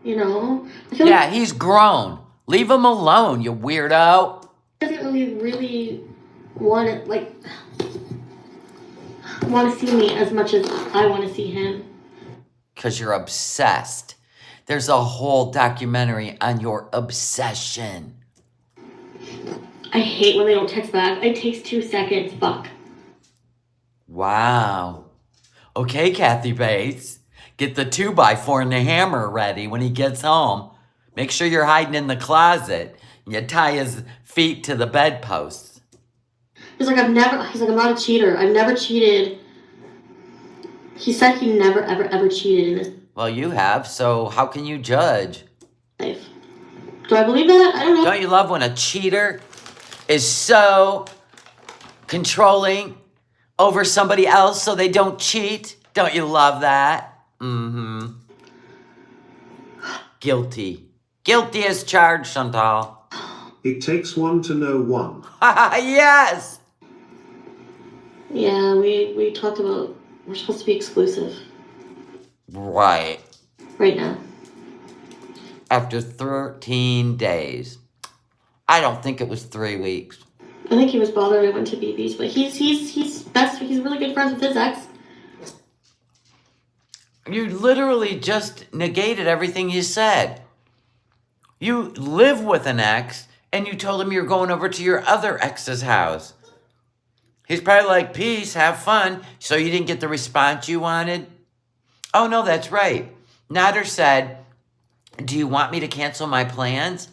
[SPEAKER 2] You know?
[SPEAKER 1] Yeah, he's grown. Leave him alone, you weirdo.
[SPEAKER 2] He doesn't really want to see me as much as I want to see him.
[SPEAKER 1] Because you're obsessed. There's a whole documentary on your obsession.
[SPEAKER 2] I hate when they don't text back. It takes 2 seconds. Fuck.
[SPEAKER 1] Wow. Okay, Kathy Bates. Get the 2x4 and the hammer ready when he gets home. Make sure you're hiding in the closet. You tie his feet to the bedposts.
[SPEAKER 2] He's like, I'm not a cheater. I've never cheated. He said he never, ever cheated in his
[SPEAKER 1] Well, you have, so how can you judge?
[SPEAKER 2] life. Do I believe that? I don't know.
[SPEAKER 1] Don't you love when a cheater is so controlling over somebody else so they don't cheat? Don't you love that? Mm-hmm. Guilty. Guilty as charged, Chantal.
[SPEAKER 3] It takes one to know one.
[SPEAKER 1] Yes!
[SPEAKER 2] Yeah, we talked about we're supposed to be exclusive
[SPEAKER 1] Right.
[SPEAKER 2] right now.
[SPEAKER 1] After 13 days. I don't think it was 3 weeks.
[SPEAKER 2] I think he was bothered I went to BB's, but he's really good friends with his ex.
[SPEAKER 1] You literally just negated everything you said. You live with an ex And you told him you're going over to your other ex's house. He's probably like, peace, have fun. So you didn't get the response you wanted? Oh, no, that's right. Nader said, do you want me to cancel my plans?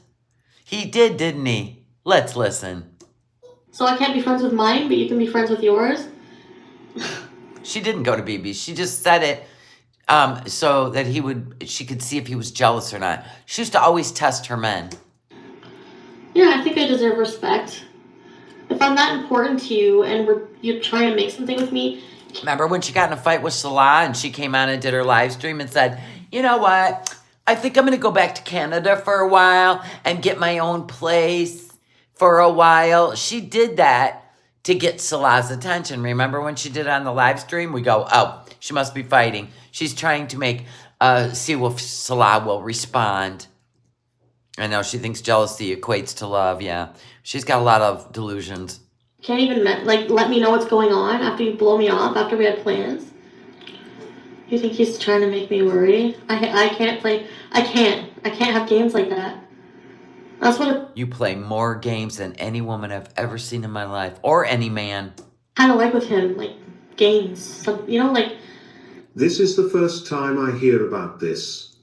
[SPEAKER 1] He did, didn't he? Let's listen.
[SPEAKER 2] So I can't be friends with mine, but you can be friends with yours?
[SPEAKER 1] She didn't go to BB. She just said it so that she could see if he was jealous or not. She used to always test her men.
[SPEAKER 2] Yeah, I think I deserve respect. If I'm that important to you and you're trying to make something with me...
[SPEAKER 1] Remember when she got in a fight with Salah and she came on and did her live stream and said, you know what? I think I'm going to go back to Canada for a while and get my own place for a while. She did that to get Salah's attention. Remember when she did it on the live stream? We go, oh, she must be fighting. She's trying to see if Salah will respond. I know, she thinks jealousy equates to love, yeah. She's got a lot of delusions.
[SPEAKER 2] Can't even, let me know what's going on after you blow me off, after we had plans? You think he's trying to make me worry? I can't have games like that. That's what
[SPEAKER 1] You play more games than any woman I've ever seen in my life, or any man.
[SPEAKER 2] I kind of like with him, games.
[SPEAKER 3] This is the first time I hear about this.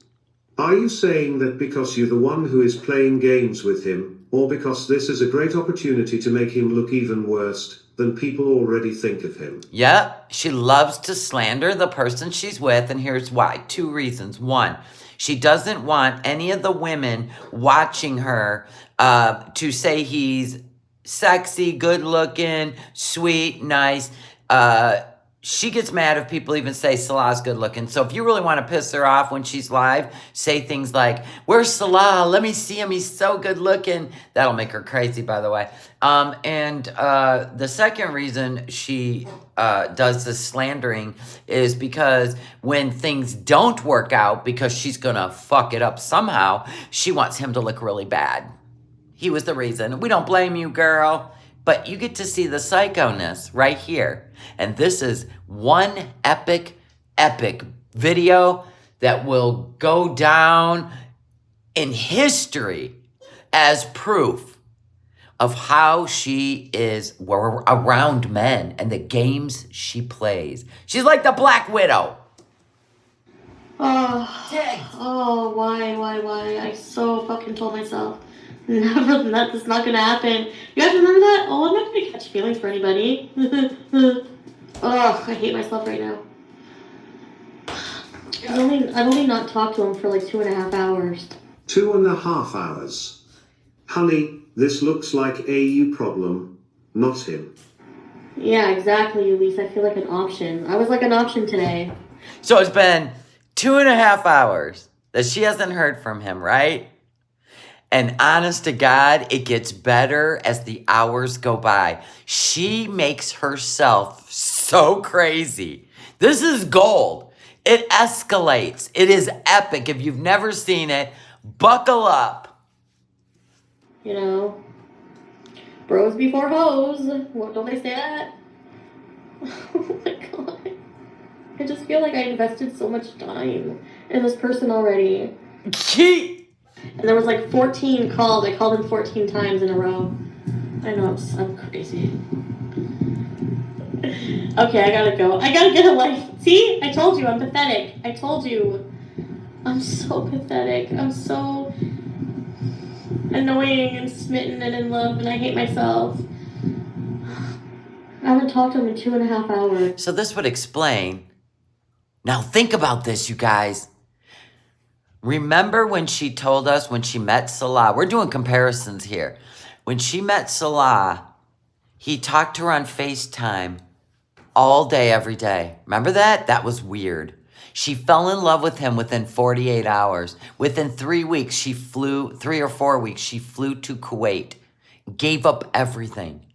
[SPEAKER 3] Are you saying that because you're the one who is playing games with him, or because this is a great opportunity to make him look even worse than people already think of him?
[SPEAKER 1] Yep, she loves to slander the person she's with, and here's why. 2 reasons. 1, she doesn't want any of the women watching her to say he's sexy, good-looking, sweet, nice. She gets mad if people even say Salah's good looking. So if you really want to piss her off when she's live, say things like, where's Salah? Let me see him. He's so good looking. That'll make her crazy, by the way. And the second reason she does this slandering is because when things don't work out, because she's going to fuck it up somehow, she wants him to look really bad. He was the reason. We don't blame you, girl. But you get to see the psycho-ness right here. And this is one epic video that will go down in history as proof of how she is around men and the games she plays. She's like the Black Widow.
[SPEAKER 2] Why? I so fucking told myself. Never, that's not gonna happen. You guys remember that? Oh, I'm not gonna catch feelings for anybody. Ugh, I hate myself right now. I've only not talked to him for 2.5 hours.
[SPEAKER 3] 2.5 hours. Honey, this looks like a you problem, not him.
[SPEAKER 2] Yeah, exactly, Elise. I feel like an option. I was like an option today.
[SPEAKER 1] So it's been 2.5 hours that she hasn't heard from him, right? And honest to God, it gets better as the hours go by. She makes herself so crazy. This is gold. It escalates. It is epic. If you've never seen it, buckle up.
[SPEAKER 2] You know, bros before hoes. What, don't they say that? Oh my God. I just feel like I invested so much time in this person already. And there was 14 calls. I called him 14 times in a row. I know, I'm crazy. Okay, I gotta go. I gotta get a life. See? I told you, I'm pathetic. I told you. I'm so pathetic. I'm so annoying and smitten and in love, and I hate myself. I haven't talked to him in 2.5 hours.
[SPEAKER 1] So this would explain. Now think about this, you guys. Remember when she told us when she met Salah, we're doing comparisons here. When she met Salah, he talked to her on FaceTime all day, every day. Remember that? That was weird. She fell in love with him within 48 hours. Within 3 weeks, 3 or 4 weeks, she flew to Kuwait, gave up everything.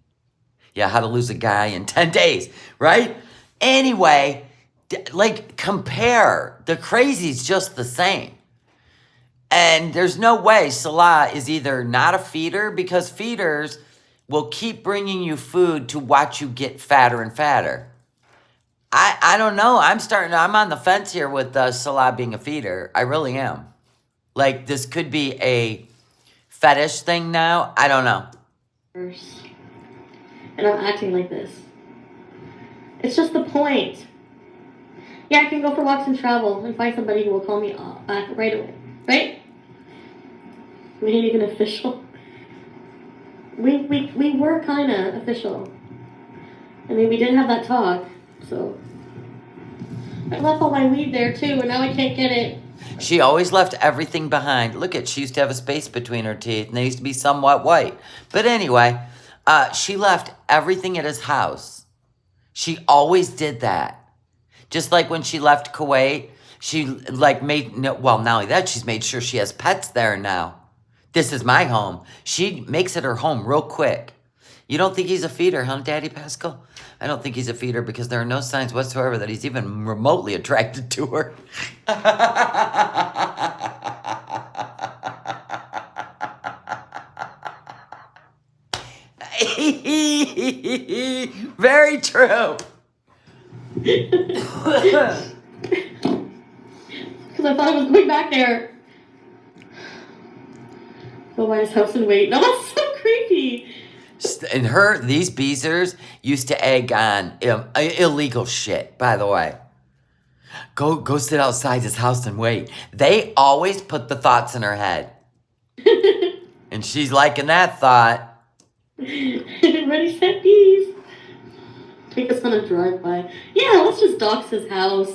[SPEAKER 1] Yeah, how to lose a guy in 10 days, right? Anyway, compare. The crazy's just the same. And there's no way Salah is either not a feeder, because feeders will keep bringing you food to watch you get fatter and fatter. I don't know. I'm on the fence here with Salah being a feeder. I really am. This could be a fetish thing now. I don't know.
[SPEAKER 2] And I'm acting like this. It's just the point. Yeah, I can go for walks and travel and find somebody who will call me back right away. Right? We ain't even official. We were kind of official. I mean, we did have that talk, so. I left all my weed there too, and now I can't get it.
[SPEAKER 1] She always left everything behind. Look she used to have a space between her teeth, and they used to be somewhat white. But anyway, she left everything at his house. She always did that. Just like when she left Kuwait, she not only that, she's made sure she has pets there now. This is my home. She makes it her home real quick. You don't think he's a feeder, huh, Daddy Pascal? I don't think he's a feeder because there are no signs whatsoever that he's even remotely attracted to her. Very true.
[SPEAKER 2] Because I thought I was going back there. Go by his house and wait. No, that's so creepy.
[SPEAKER 1] And these beezers used to egg on illegal shit, by the way. Go sit outside his house and wait. They always put the thoughts in her head. And she's liking that thought.
[SPEAKER 2] Ready, set, bees. Take us on a drive-by. Yeah, let's just dox his house.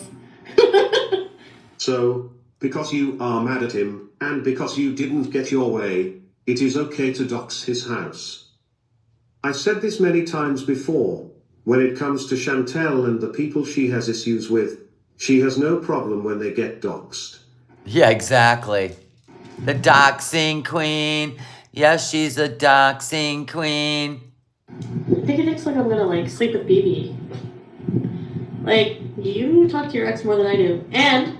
[SPEAKER 3] So, because you are mad at him, and because you didn't get your way, it is okay to dox his house. I said this many times before. When it comes to Chantel and the people she has issues with, she has no problem when they get doxed.
[SPEAKER 1] Yeah, exactly. The doxing queen. Yes, she's a doxing queen.
[SPEAKER 2] I think it looks like I'm gonna sleep with BB. You talk to your ex more than I do. And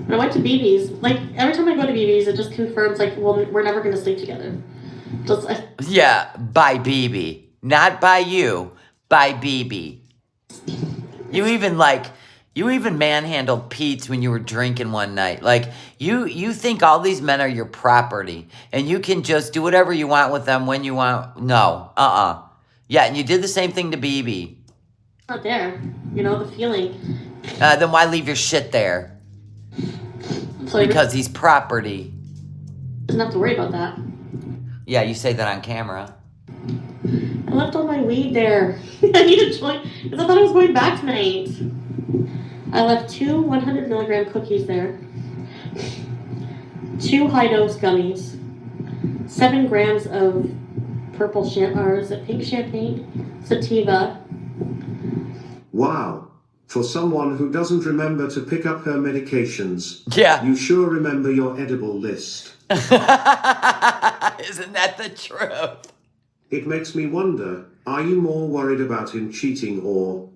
[SPEAKER 2] when I went to BB's, every time I go to BB's, it just confirms we're never gonna sleep together.
[SPEAKER 1] Yeah, by BB. Not by you, by BB. You even manhandled Pete when you were drinking one night. You think all these men are your property, and you can just do whatever you want with them when you want. No, Yeah, and you did the same thing to BB.
[SPEAKER 2] Not there. The feeling.
[SPEAKER 1] Then why leave your shit there? Because he's property.
[SPEAKER 2] Doesn't have to worry about that.
[SPEAKER 1] Yeah, you say that on camera.
[SPEAKER 2] I left all my weed there. I need to join, because I thought I was going back tonight. I left 2 100 milligram cookies there, 2 high-dose gummies, 7 grams of purple pink champagne, sativa.
[SPEAKER 3] Wow. For someone who doesn't remember to pick up her medications,
[SPEAKER 1] yeah,
[SPEAKER 3] you sure remember your edible list.
[SPEAKER 1] Isn't that the truth?
[SPEAKER 3] It makes me wonder, are you more worried about him cheating or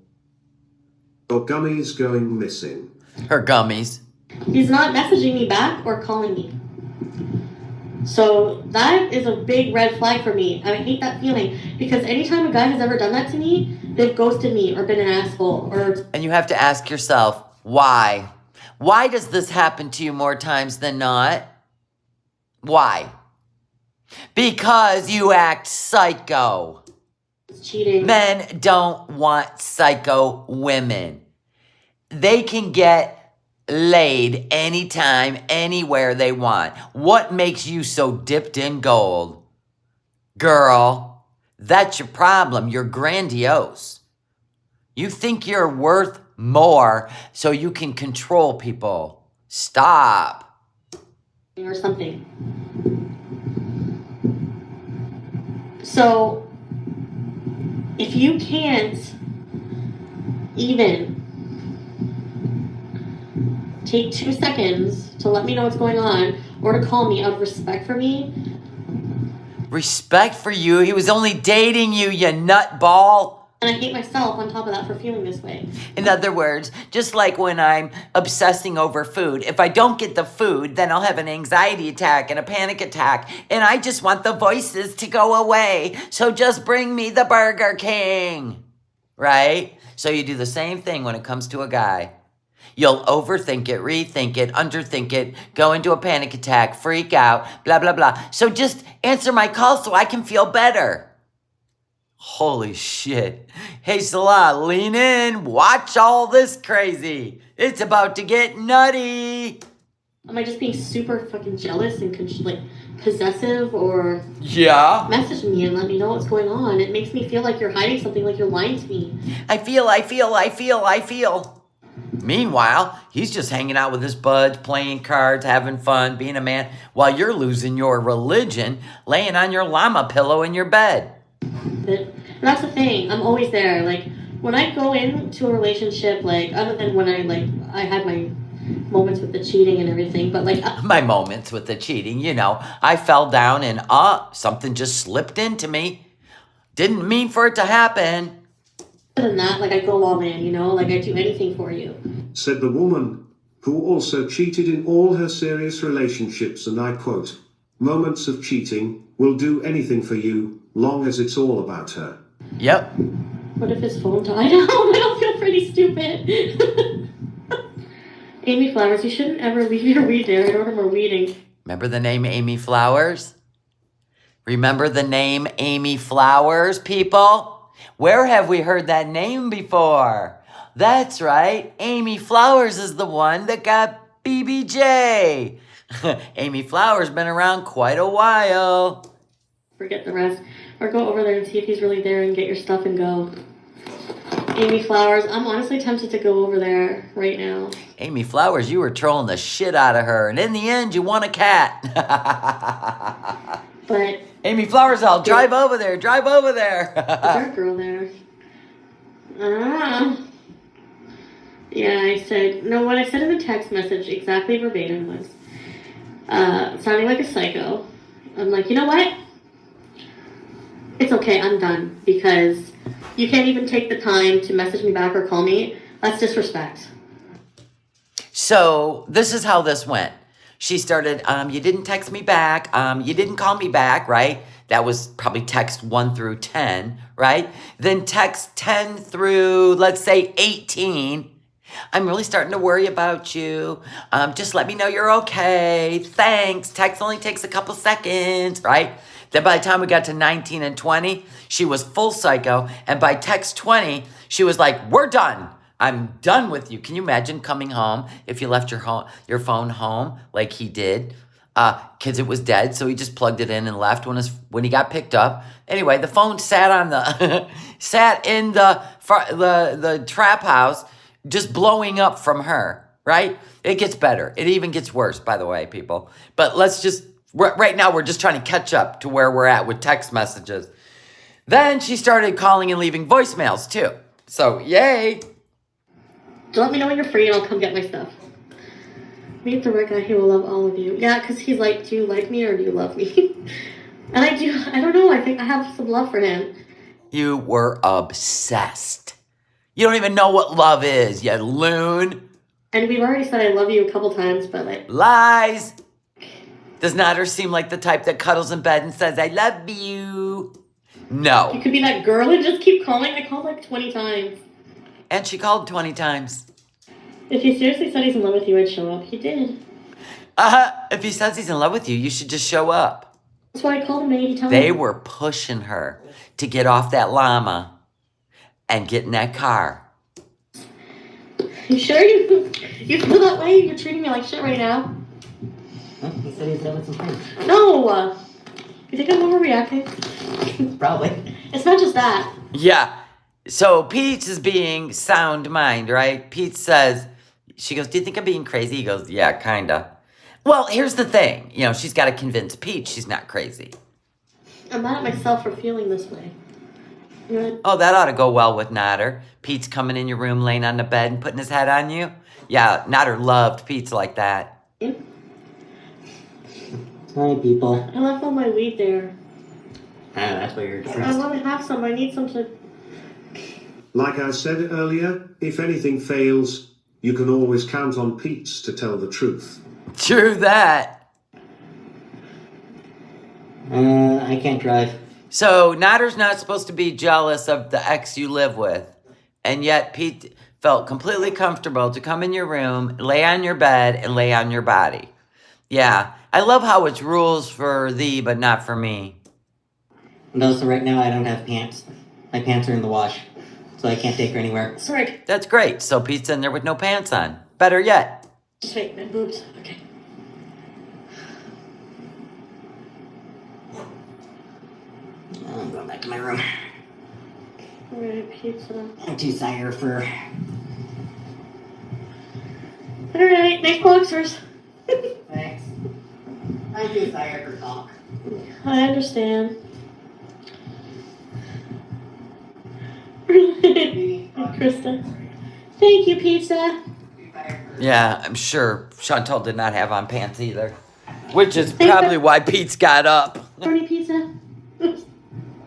[SPEAKER 3] gummies going missing?
[SPEAKER 1] Her gummies.
[SPEAKER 2] He's not messaging me back or calling me. So that is a big red flag for me. I hate that feeling because anytime a guy has ever done that to me, they've ghosted me or been an asshole.
[SPEAKER 1] And you have to ask yourself, why? Why does this happen to you more times than not? Why? Because you act psycho.
[SPEAKER 2] It's cheating.
[SPEAKER 1] Men don't want psycho women. They can get laid anytime, anywhere they want. What makes you so dipped in gold? Girl, that's your problem. You're grandiose. You think you're worth more so you can control people. Stop.
[SPEAKER 2] Or something. So, if you can't even take 2 seconds to let me know what's going on or to call me out of respect for me.
[SPEAKER 1] Respect for you? He was only dating you, you nutball.
[SPEAKER 2] And I hate myself on top of that for feeling this way.
[SPEAKER 1] In other words, just like when I'm obsessing over food, if I don't get the food, then I'll have an anxiety attack and a panic attack. And I just want the voices to go away. So just bring me the Burger King. Right? So you do the same thing when it comes to a guy. You'll overthink it, rethink it, underthink it, go into a panic attack, freak out, blah, blah, blah. So just answer my call so I can feel better. Holy shit. Hey, Salah, lean in. Watch all this crazy. It's about to get nutty.
[SPEAKER 2] Am I just being super fucking jealous and like possessive, or
[SPEAKER 1] Yeah.
[SPEAKER 2] message me and let me know what's going on? It makes me feel like you're hiding something, like you're lying to me.
[SPEAKER 1] I feel. Meanwhile, he's just hanging out with his buds, playing cards, having fun, being a man, while you're losing your religion, laying on your llama pillow in your bed.
[SPEAKER 2] But that's the thing. I'm always there. Like when I go into a relationship, like other than when I had my moments with the cheating and everything, but like
[SPEAKER 1] My moments with the cheating, you know, I fell down and something just slipped into me. Didn't mean for it to happen.
[SPEAKER 2] other than that, like I go all in, you know, like I do anything for you.
[SPEAKER 3] Said the woman, who also cheated in all her serious relationships, and I quote, "Moments of cheating, will do anything for you, long as it's all about her."
[SPEAKER 1] Yep.
[SPEAKER 2] What if his phone died out? I don't feel pretty stupid. Amy Flowers, you shouldn't ever leave your weed there. I don't have more weeding.
[SPEAKER 1] Remember the name Amy Flowers? Remember the name Amy Flowers, people? Where have we heard that name before? That's right. Amy Flowers is the one that got BBJ. Amy Flowers been around quite a while.
[SPEAKER 2] Forget the rest. Or go over there and see if he's really there and get your stuff and go. Amy Flowers, I'm honestly tempted to go over there right now.
[SPEAKER 1] Amy Flowers, you were trolling the shit out of her, and in the end, you won a cat.
[SPEAKER 2] But
[SPEAKER 1] Amy Flowers, I'll drive over there. Drive over there.
[SPEAKER 2] is there a girl there? Yeah, I said, no, what I said in the text message, exactly verbatim, was sounding like a psycho. I'm like, you know what? It's okay, I'm done. Because you can't even take the time to message me back or call me. That's disrespect.
[SPEAKER 1] So this is how this went. She started, you didn't text me back. You didn't call me back, right? That was probably text 1 through 10, right? Then text 10 through, let's say, 18. I'm really starting to worry about you. Just let me know you're okay. Thanks. Text only takes a couple seconds, right? Then by the time we got to 19 and 20, she was full psycho. And by text 20, she was like, we're done. I'm done with you. Can you imagine coming home if you left your phone home like he did? Kids, it was dead, so he just plugged it in and left when he got picked up. Anyway, the phone sat on the sat in the trap house, just blowing up from her. Right? It gets better. It even gets worse, by the way, people. But let's just right now we're just trying to catch up to where we're at with text messages. Then she started calling and leaving voicemails too. So yay!
[SPEAKER 2] So let me know when you're free and I'll come get my stuff. Meet the right guy who will love all of you. Yeah, because he's like, do you like me or do you love me? And I do. I don't know. I think I have some love for him.
[SPEAKER 1] You were obsessed. You don't even know what love is, you loon.
[SPEAKER 2] And we've already said I love you a couple times, but like...
[SPEAKER 1] Lies. Does Nader seem like the type that cuddles in bed and says, I love you? No.
[SPEAKER 2] You could be that girl and just keep calling. I called like 20 times.
[SPEAKER 1] And she called 20 times.
[SPEAKER 2] If he seriously said he's in love with you, I'd show up. He did.
[SPEAKER 1] If he says he's in love with you, you should just show up.
[SPEAKER 2] That's why I called him 80 times.
[SPEAKER 1] They were pushing her to get off that llama and get in that car.
[SPEAKER 2] You sure you feel that way? You're treating me like shit right now.
[SPEAKER 4] Huh? He said he's there with some friends.
[SPEAKER 2] No! You think I'm overreacting?
[SPEAKER 4] Probably.
[SPEAKER 2] It's not just that.
[SPEAKER 1] Yeah. So Pete is being sound mind, right? Pete says, she goes, do you think I'm being crazy? He goes, yeah, kinda. Well, here's the thing. You know, she's got to convince Pete she's not crazy.
[SPEAKER 2] I'm mad at myself for feeling this way. You know,
[SPEAKER 1] Oh, that ought to go well with Nader. Pete's coming in your room, laying on the bed and putting his head on you. Yeah, Nader loved Pete's like that.
[SPEAKER 4] Hi, people.
[SPEAKER 2] I left all my weed there.
[SPEAKER 4] That's why you're
[SPEAKER 2] I
[SPEAKER 4] depressed.
[SPEAKER 2] want to have some. I need some to...
[SPEAKER 3] Like I said earlier, if anything fails, you can always count on Pete's to tell the truth.
[SPEAKER 1] True that.
[SPEAKER 4] I can't drive.
[SPEAKER 1] So Nader's not supposed to be jealous of the ex you live with. And yet Pete felt completely comfortable to come in your room, lay on your bed, and lay on your body. Yeah, I love how it's rules for thee, but not for me.
[SPEAKER 4] And also, right now, I don't have pants. My pants are in the wash, so I can't take her anywhere.
[SPEAKER 2] Sorry.
[SPEAKER 1] That's great. So Pete's in there with no pants on. Better yet.
[SPEAKER 2] Just wait, my boobs. Okay.
[SPEAKER 4] I'm going back to my room.
[SPEAKER 2] Alright, pizza.
[SPEAKER 4] I'm too tired for...
[SPEAKER 2] Alright, nice boxers.
[SPEAKER 4] Thanks. I'm too tired for talk.
[SPEAKER 2] I understand. Krista. Thank you, pizza.
[SPEAKER 1] Yeah, I'm sure Chantal did not have on pants either. Which is probably why Pete's got up.
[SPEAKER 2] Morning pizza.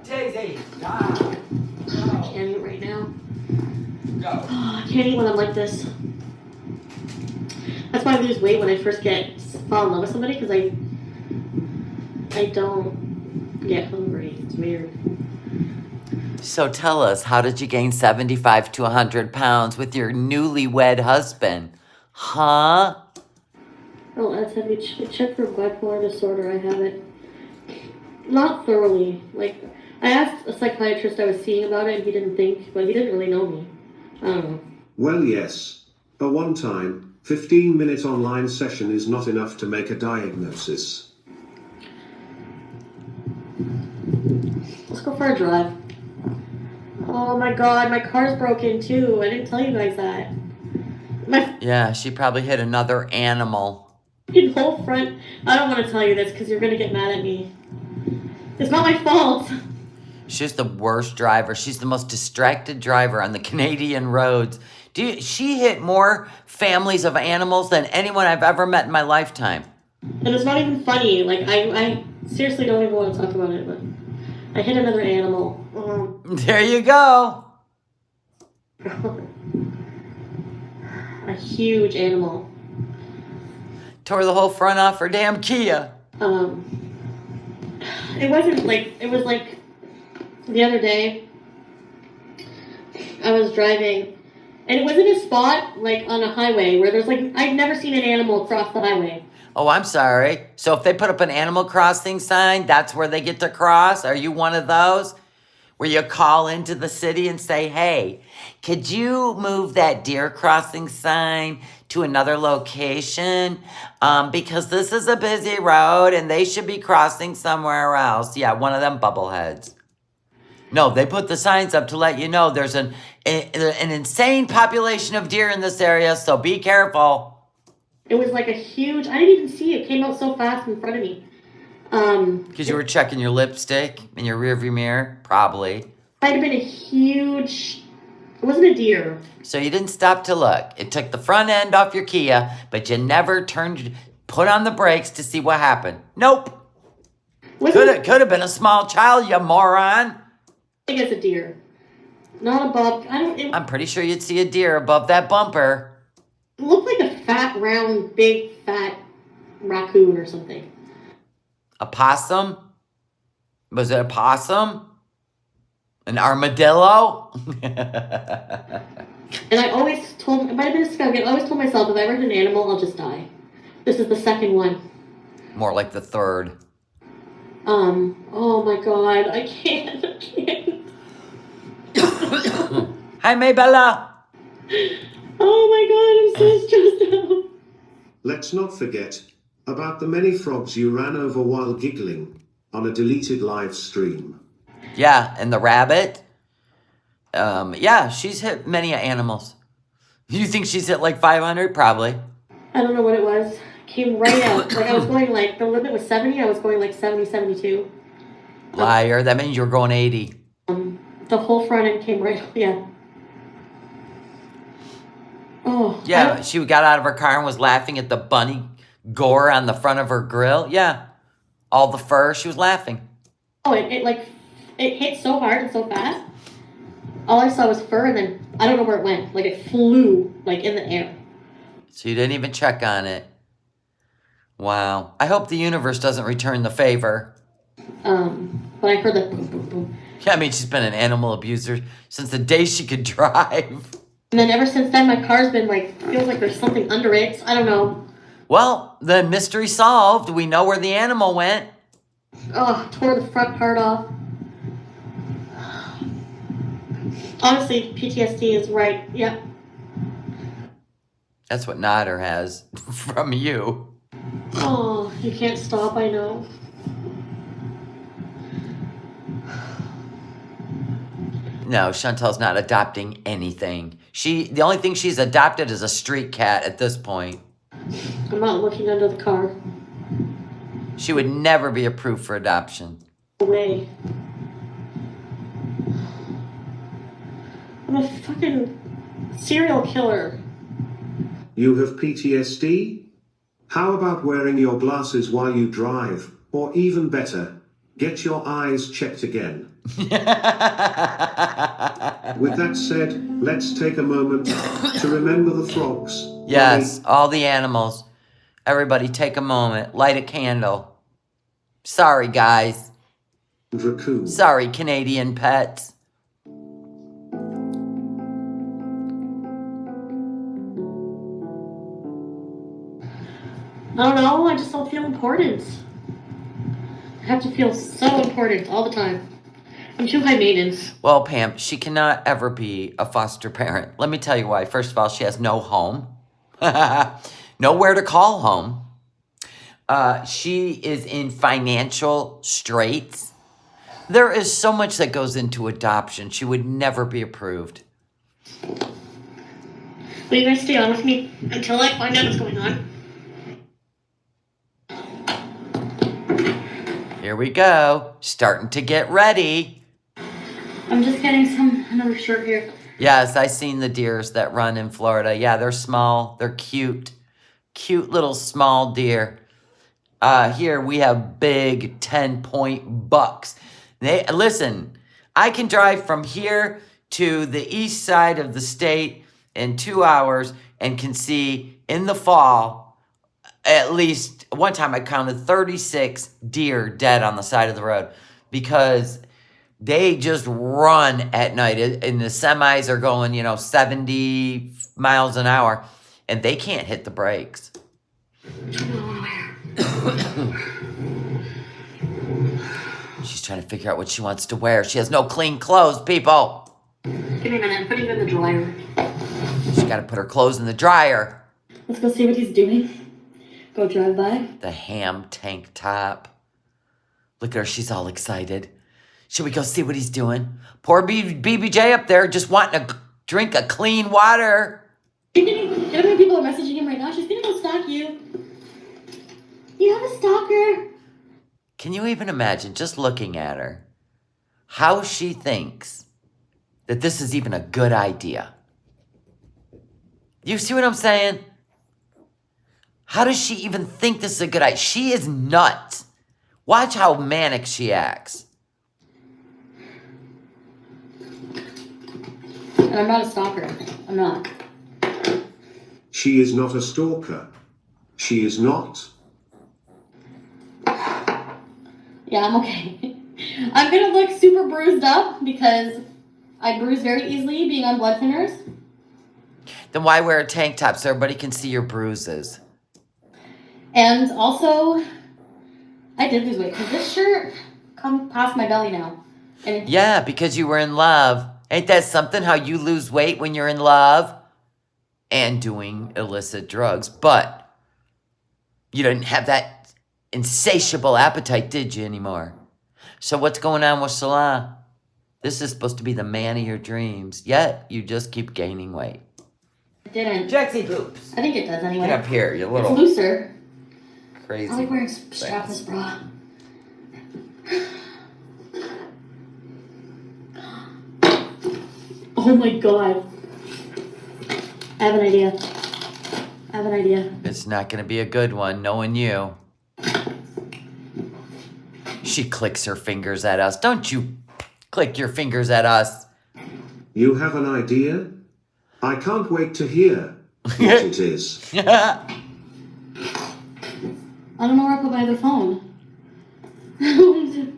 [SPEAKER 1] Daisy,
[SPEAKER 2] I can't eat right now.
[SPEAKER 1] go.
[SPEAKER 2] Oh, I can't eat when I'm like this. That's why I lose weight when I first fall in love with somebody, because I don't get hungry. It's weird.
[SPEAKER 1] So tell us, how did you gain 75 to 100 pounds with your newlywed husband? Huh?
[SPEAKER 2] Oh, that's heavy. Check for bipolar disorder. I have it. Not thoroughly. Like, I asked a psychiatrist I was seeing about it, and he didn't think, but he didn't really know me. I don't know.
[SPEAKER 3] Well, yes. A one-time, 15-minute online session is not enough to make a diagnosis.
[SPEAKER 2] Let's go for a drive. Oh my god, my car's broken too. I didn't tell you guys that. My
[SPEAKER 1] Yeah, she probably hit another animal.
[SPEAKER 2] whole front. I don't want to tell you this because you're gonna get mad at me. It's not my fault.
[SPEAKER 1] She's the worst driver. She's the most distracted driver on the Canadian roads. She hit more families of animals than anyone I've ever met in my lifetime.
[SPEAKER 2] And it's not even funny. Like, I seriously don't even want to talk about it, but I hit another animal.
[SPEAKER 1] There you go.
[SPEAKER 2] A huge animal.
[SPEAKER 1] Tore the whole front off her damn Kia.
[SPEAKER 2] It wasn't like, it was like the other day I was driving and it was in a spot like on a highway where there's like, I've never seen an animal cross the highway.
[SPEAKER 1] Oh, I'm sorry. So if they put up an animal crossing sign, that's where they get to cross? Are you one of those? Where you call into the city and say, hey, could you move that deer crossing sign to another location? Because this is a busy road and they should be crossing somewhere else. Yeah, one of them bubbleheads. No, they put the signs up to let you know there's an insane population of deer in this area, so be careful.
[SPEAKER 2] It was like a huge, I didn't even see it. It came out so fast in front of me.
[SPEAKER 1] Because you were checking your lipstick in your rearview mirror? Probably.
[SPEAKER 2] Might have been a huge, it wasn't a deer.
[SPEAKER 1] So you didn't stop to look. It took the front end off your Kia, but you never put on the brakes to see what happened. Nope. Could have been a small child, you moron.
[SPEAKER 2] I think it's a deer. Not above,
[SPEAKER 1] I'm pretty sure you'd see a deer above that bumper.
[SPEAKER 2] It looked like a fat, round, big, fat raccoon or something.
[SPEAKER 1] A possum? Was it a possum? An armadillo?
[SPEAKER 2] And I always told, it might have been a skunk, I always told myself, if I ever hit an animal, I'll just die. This is the second one.
[SPEAKER 1] More like the third.
[SPEAKER 2] Oh my god, I can't.
[SPEAKER 1] Hi, Maybella.
[SPEAKER 2] Oh my god, I'm so stressed out.
[SPEAKER 3] Let's not forget about the many frogs you ran over while giggling on a deleted live stream.
[SPEAKER 1] Yeah, and the rabbit. Yeah, she's hit many animals. You think she's hit like 500? Probably.
[SPEAKER 2] I don't know what it was. Came right out. Like I was going like, the limit was 70, I was going like 70, 72.
[SPEAKER 1] Liar, that means you were going 80.
[SPEAKER 2] The whole front end came right, yeah. Oh.
[SPEAKER 1] Yeah, she got out of her car and was laughing at the bunny gore on the front of her grill. Yeah, all the fur, she was laughing.
[SPEAKER 2] Oh, it hit so hard and so fast. All I saw was fur and then, I don't know where it went. Like it flew, like in the air.
[SPEAKER 1] So you didn't even check on it. Wow. I hope the universe doesn't return the favor.
[SPEAKER 2] But I heard the boom, boom, boom.
[SPEAKER 1] Yeah, I mean, she's been an animal abuser since the day she could drive.
[SPEAKER 2] And then ever since then, my car's been like, feels like there's something under it. I don't know.
[SPEAKER 1] Well, the mystery solved. We know where the animal went.
[SPEAKER 2] Oh, tore the front part off. Honestly, PTSD is right. Yep.
[SPEAKER 1] That's what Nodder has from you.
[SPEAKER 2] Oh, you can't stop, I know.
[SPEAKER 1] No, Chantel's not adopting anything. The only thing she's adopted is a street cat at this point.
[SPEAKER 2] I'm not looking under the car.
[SPEAKER 1] She would never be approved for adoption.
[SPEAKER 2] No way. I'm a fucking serial killer.
[SPEAKER 3] You have PTSD? How about wearing your glasses while you drive? Or even better, get your eyes checked again. With that said, let's take a moment to remember the frogs.
[SPEAKER 1] Yes, all the animals. Everybody take a moment. Light a candle. Sorry, guys.
[SPEAKER 3] Raccoon.
[SPEAKER 1] Sorry, Canadian pets.
[SPEAKER 2] I don't know, I just don't feel important. I have to feel so important all the time. I'm too high maintenance.
[SPEAKER 1] Well, Pam, she cannot ever be a foster parent. Let me tell you why. First of all, she has no home. Nowhere to call home. She is in financial straits. There is so much that goes into adoption. She would never be approved.
[SPEAKER 2] Will you guys stay on with me until I find out what's going on?
[SPEAKER 1] Here we go. Starting to get ready.
[SPEAKER 2] I'm just getting another shirt here.
[SPEAKER 1] Yes, I seen the deers that run in Florida. Yeah, they're small. They're cute. Cute little small deer. Here we have big 10-point bucks. Listen, I can drive from here to the east side of the state in 2 hours and can see in the fall, at least one time I counted 36 deer dead on the side of the road because they just run at night. And the semis are going, 70 miles an hour and they can't hit the brakes. She's trying to figure out what she wants to wear. She has no clean clothes, people.
[SPEAKER 2] Give me a minute. I'm putting it in the dryer.
[SPEAKER 1] She's got to put her clothes in the dryer.
[SPEAKER 2] Let's go see what he's doing. Go drive by.
[SPEAKER 1] The ham tank top. Look at her. She's all excited. Should we go see what he's doing? Poor BBJ up there just wanting to drink a clean water.
[SPEAKER 2] You know how many people are messaging him right now? She's going to go stalk you. You have a stalker.
[SPEAKER 1] Can you even imagine, just looking at her, how she thinks that this is even a good idea? You see what I'm saying? How does she even think this is a good idea? She is nuts. Watch how manic she acts.
[SPEAKER 2] And I'm not a stalker. I'm not.
[SPEAKER 3] She is not a stalker. She is not.
[SPEAKER 2] Yeah, I'm okay. I'm gonna look super bruised up because I bruise very easily being on blood thinners.
[SPEAKER 1] Then why wear a tank top so everybody can see your bruises?
[SPEAKER 2] And also, I did lose weight because this shirt comes past my belly now. And
[SPEAKER 1] Yeah, because you were in love. Ain't that something, how you lose weight when you're in love? And doing illicit drugs. But you didn't have that insatiable appetite, did you, anymore? So what's going on with Salah? This is supposed to be the man of your dreams. Yet, you just keep gaining weight.
[SPEAKER 2] it didn't.
[SPEAKER 1] Jaxie Hoops.
[SPEAKER 2] I think it does anyway.
[SPEAKER 1] Get up here, you
[SPEAKER 2] It's
[SPEAKER 1] little
[SPEAKER 2] looser.
[SPEAKER 1] crazy.
[SPEAKER 2] I like wearing strapless bra. Oh my god. I have an idea.
[SPEAKER 1] It's not going to be a good one, knowing you. She clicks her fingers at us. Don't you click your fingers at us.
[SPEAKER 3] You have an idea? I can't wait to hear what it is.
[SPEAKER 2] I don't know where I put my other phone. Did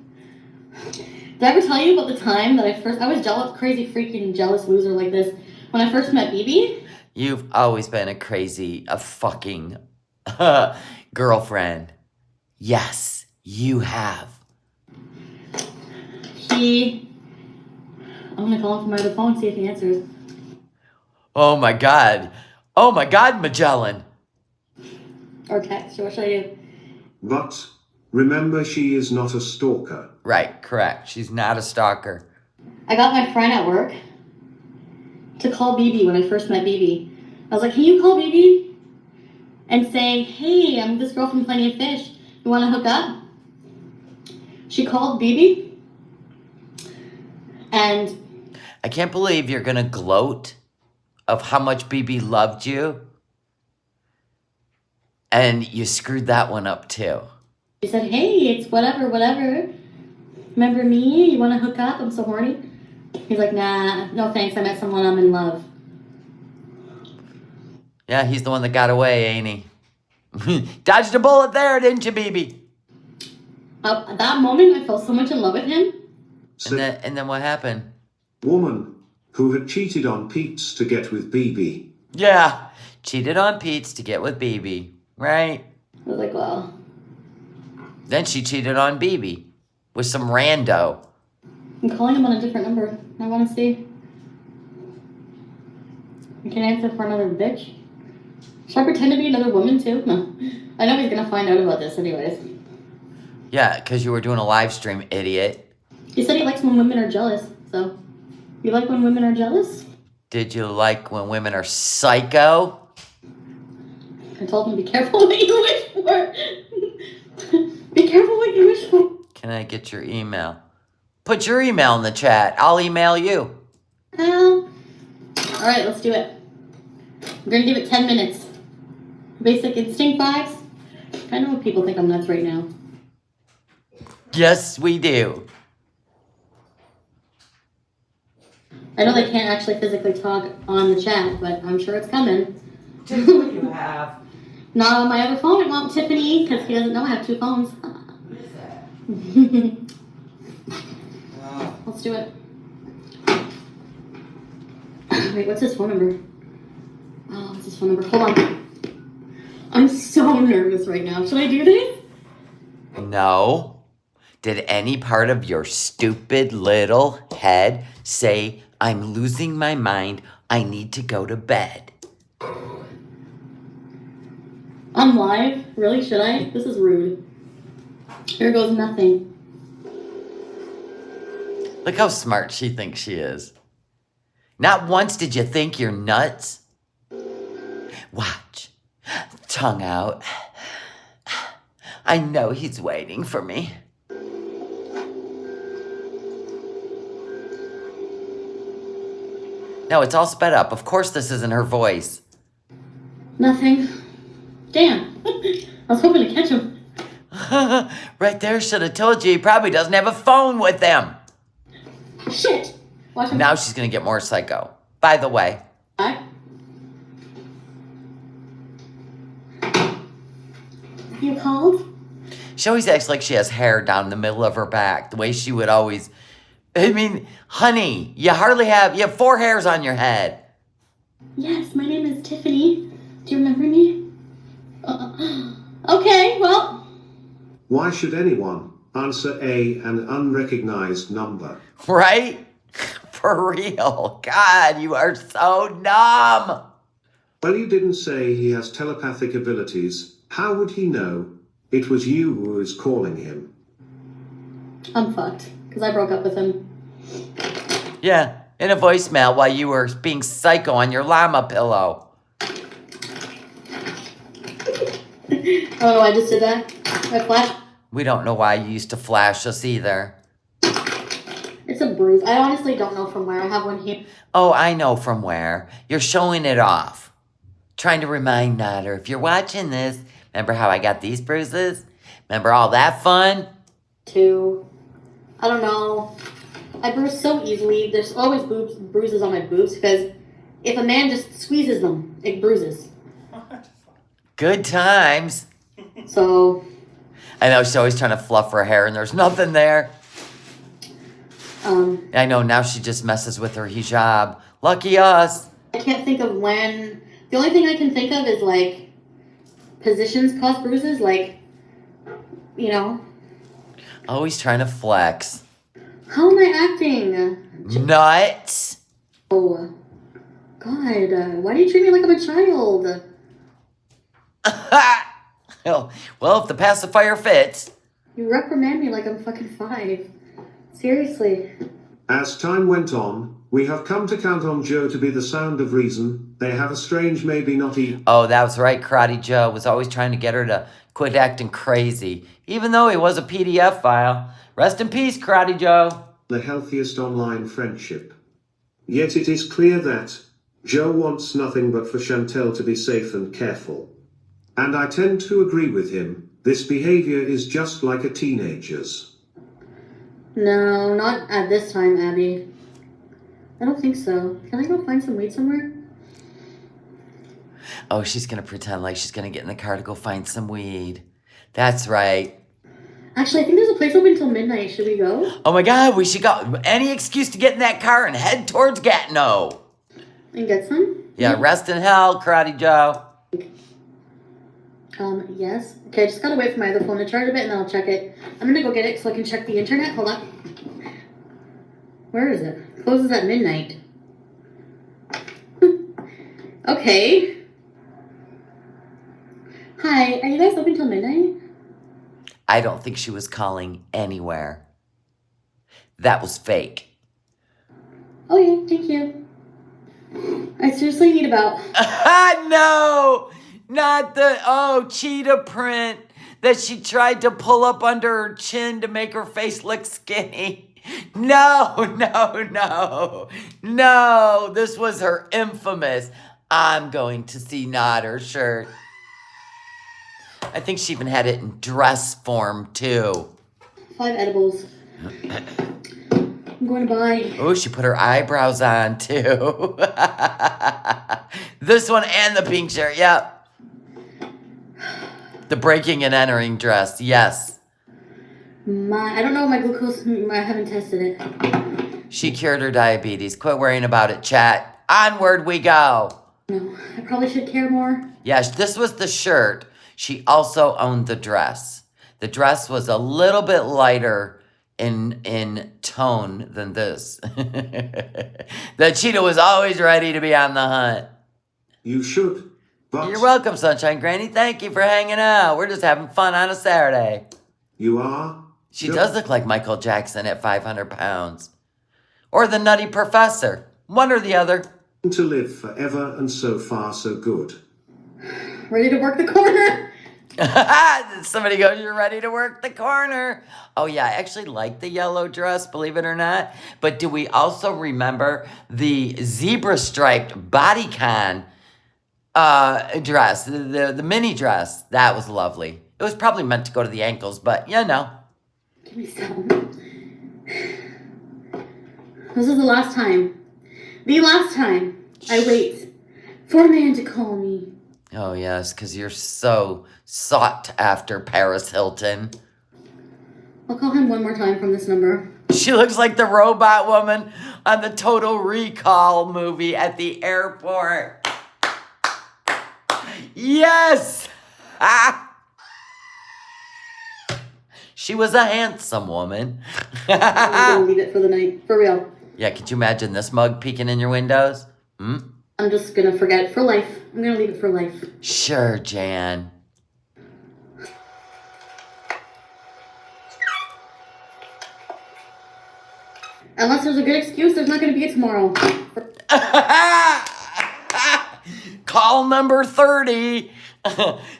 [SPEAKER 2] I ever tell you about the time that I was crazy freaking jealous loser like this When I first met BB?
[SPEAKER 1] You've always been a fucking girlfriend. Yes, you have.
[SPEAKER 2] I'm gonna call him from my other phone, see if he answers.
[SPEAKER 1] Oh my God. Oh my God, Magellan.
[SPEAKER 2] Or text, or what should I do?
[SPEAKER 3] But remember, she is not a stalker.
[SPEAKER 1] Right, correct. She's not a stalker.
[SPEAKER 2] I got my friend at work to call BB when I first met BB. I was like, can you call BB and say, hey, I'm this girl from Plenty of Fish. You want to hook up? She called BB, and
[SPEAKER 1] I can't believe you're going to gloat of how much BB loved you. And you screwed that one up too.
[SPEAKER 2] she said, hey, it's whatever. Remember me? You want to hook up? I'm so horny. He's like, nah, no thanks. I met someone I'm in love.
[SPEAKER 1] Yeah, he's the one that got away, ain't he? Dodged a bullet there, didn't you, BB?
[SPEAKER 2] At that moment, I fell so much in love with him.
[SPEAKER 1] And then what happened?
[SPEAKER 3] Woman who had cheated on Pete's to get with BB.
[SPEAKER 1] Yeah, cheated on Pete's to get with BB, right?
[SPEAKER 2] I was like, well.
[SPEAKER 1] Then she cheated on BB with some rando.
[SPEAKER 2] I'm calling him on a different number. I want to see. I can't answer for another bitch. Should I pretend to be another woman too? No. I know he's gonna find out about this anyways.
[SPEAKER 1] Yeah, because you were doing a live stream, idiot.
[SPEAKER 2] He said he likes when women are jealous, so. You like when women are jealous?
[SPEAKER 1] Did you like when women are psycho?
[SPEAKER 2] I told him, be careful what you wish for. Be careful what you wish for.
[SPEAKER 1] Can I get your email? Put your email in the chat. I'll email you.
[SPEAKER 2] Alright, let's do it. We're gonna give it 10 minutes. Basic instinct vibes. I know people think I'm nuts right now.
[SPEAKER 1] Yes, we do.
[SPEAKER 2] I know they can't actually physically talk on the chat, but I'm sure it's coming.
[SPEAKER 1] Just what you have.
[SPEAKER 2] Not on my other phone. It won't Tiffany, because he doesn't know I have two phones.
[SPEAKER 1] What is that?
[SPEAKER 2] Let's do it. Wait, what's his phone number? Oh, what's his phone number? Hold on. I'm so nervous right now. Should I do this?
[SPEAKER 1] No. Did any part of your stupid little head say, I'm losing my mind, I need to go to bed?
[SPEAKER 2] I'm live? Really? Should I? This is rude. Here goes nothing.
[SPEAKER 1] Look how smart she thinks she is. Not once did you think you're nuts. Watch. Tongue out. I know he's waiting for me. No, it's all sped up. Of course this isn't her voice.
[SPEAKER 2] Nothing. Damn. I was hoping to catch him.
[SPEAKER 1] Right there, should have told you. He probably doesn't have a phone with him.
[SPEAKER 2] Shit. Watch him.
[SPEAKER 1] Now she's going to get more psycho. By the way.
[SPEAKER 2] Hi. You called?
[SPEAKER 1] She always acts like she has hair down the middle of her back. The way she would always... I mean, honey, you have 4 hairs on your head.
[SPEAKER 2] Yes, my name is Tiffany. Do you remember me? Okay, well...
[SPEAKER 3] Why should anyone answer an unrecognized number?
[SPEAKER 1] Right? For real. God, you are so dumb.
[SPEAKER 3] Well, you didn't say he has telepathic abilities. How would he know it was you who was calling him?
[SPEAKER 2] I'm fucked, because I broke up with him.
[SPEAKER 1] Yeah, in a voicemail while you were being psycho on your llama pillow.
[SPEAKER 2] Oh, I just did that? I flashed?
[SPEAKER 1] We don't know why you used to flash us either.
[SPEAKER 2] It's a bruise. I honestly don't know from where. I have one here.
[SPEAKER 1] Oh, I know from where. You're showing it off. Trying to remind Nader, if you're watching this, remember how I got these bruises? Remember all that fun?
[SPEAKER 2] 2. I don't know. I bruise so easily. There's always bruises on my boobs because if a man just squeezes them, it bruises.
[SPEAKER 1] Good times.
[SPEAKER 2] So...
[SPEAKER 1] I know she's always trying to fluff her hair and there's nothing there. I know, now she just messes with her hijab. Lucky us.
[SPEAKER 2] I can't think of when. The only thing I can think of is like positions cause bruises, like, you know.
[SPEAKER 1] Always trying to flex.
[SPEAKER 2] How am I acting?
[SPEAKER 1] Nuts.
[SPEAKER 2] Oh, God, why do you treat me like I'm a child?
[SPEAKER 1] Well, if the pacifier fits.
[SPEAKER 2] You reprimand me like I'm fucking 5. Seriously.
[SPEAKER 3] As time went on, we have come to count on Joe to be the sound of reason. They have a strange, maybe not even
[SPEAKER 1] Oh, that was right. Karate Joe was always trying to get her to quit acting crazy, even though he was a PDF file. Rest in peace, Karate Joe.
[SPEAKER 3] the healthiest online friendship. Yet it is clear that Joe wants nothing but for Chantel to be safe and careful. And I tend to agree with him. This behavior is just like a teenager's.
[SPEAKER 2] No, not at this time, Abby. I don't think so. Can I go find some weed somewhere?
[SPEAKER 1] Oh, she's going to pretend like she's going to get in the car to go find some weed. That's right.
[SPEAKER 2] Actually, I think there's a place open until midnight. Should we go?
[SPEAKER 1] Oh my God, we should go. Any excuse to get in that car and head towards Gatineau.
[SPEAKER 2] And get some?
[SPEAKER 1] Yeah, rest in hell, Karate Joe.
[SPEAKER 2] Yes. Okay, I just gotta wait for my other phone to charge a bit and then I'll check it. I'm gonna go get it so I can check the internet. Hold on. Where is it? Closes at midnight. Okay. Hi, are you guys open till midnight?
[SPEAKER 1] I don't think she was calling anywhere. That was fake.
[SPEAKER 2] Oh yeah, thank you. I seriously need about...
[SPEAKER 1] No! Not the, cheetah print that she tried to pull up under her chin to make her face look skinny. No. This was her infamous, I'm going to see Nodder shirt. I think she even had it in dress form, too.
[SPEAKER 2] 5 edibles. I'm going to buy...
[SPEAKER 1] Oh, she put her eyebrows on, too. This one and the pink shirt, yep. The breaking and entering dress, yes.
[SPEAKER 2] I don't know my glucose... I haven't tested it.
[SPEAKER 1] She cured her diabetes. Quit worrying about it, chat. Onward we go.
[SPEAKER 2] No, I probably should care more.
[SPEAKER 1] Yes, this was the shirt. She also owned the dress. The dress was a little bit lighter in tone than this. The cheetah was always ready to be on the hunt.
[SPEAKER 3] You should, but
[SPEAKER 1] You're welcome, Sunshine Granny. Thank you for hanging out. We're just having fun on a Saturday.
[SPEAKER 3] you are.
[SPEAKER 1] She does look like Michael Jackson at 500 pounds. Or the Nutty Professor. One or the other.
[SPEAKER 3] To live forever, and so far so good.
[SPEAKER 2] Ready to work the corner?
[SPEAKER 1] Somebody goes, you're ready to work the corner. Oh, yeah, I actually like the yellow dress, believe it or not. But do we also remember the zebra striped bodycon dress, the mini dress? That was lovely. It was probably meant to go to the ankles, but you know.
[SPEAKER 2] Give me some. This is the last time. The last time I wait for a man to call me.
[SPEAKER 1] Oh, yes, because you're so sought after, Paris Hilton.
[SPEAKER 2] I'll call him one more time from this number.
[SPEAKER 1] She looks like the robot woman on the Total Recall movie at the airport. Yes! Ah! She was a handsome woman.
[SPEAKER 2] I'm gonna leave it for the night. For real.
[SPEAKER 1] Yeah, could you imagine this mug peeking in your windows?
[SPEAKER 2] I'm just gonna forget it for life. I'm gonna leave it for life.
[SPEAKER 1] Sure, Jan.
[SPEAKER 2] Unless there's a good excuse, there's not gonna be a tomorrow.
[SPEAKER 1] Call number 30.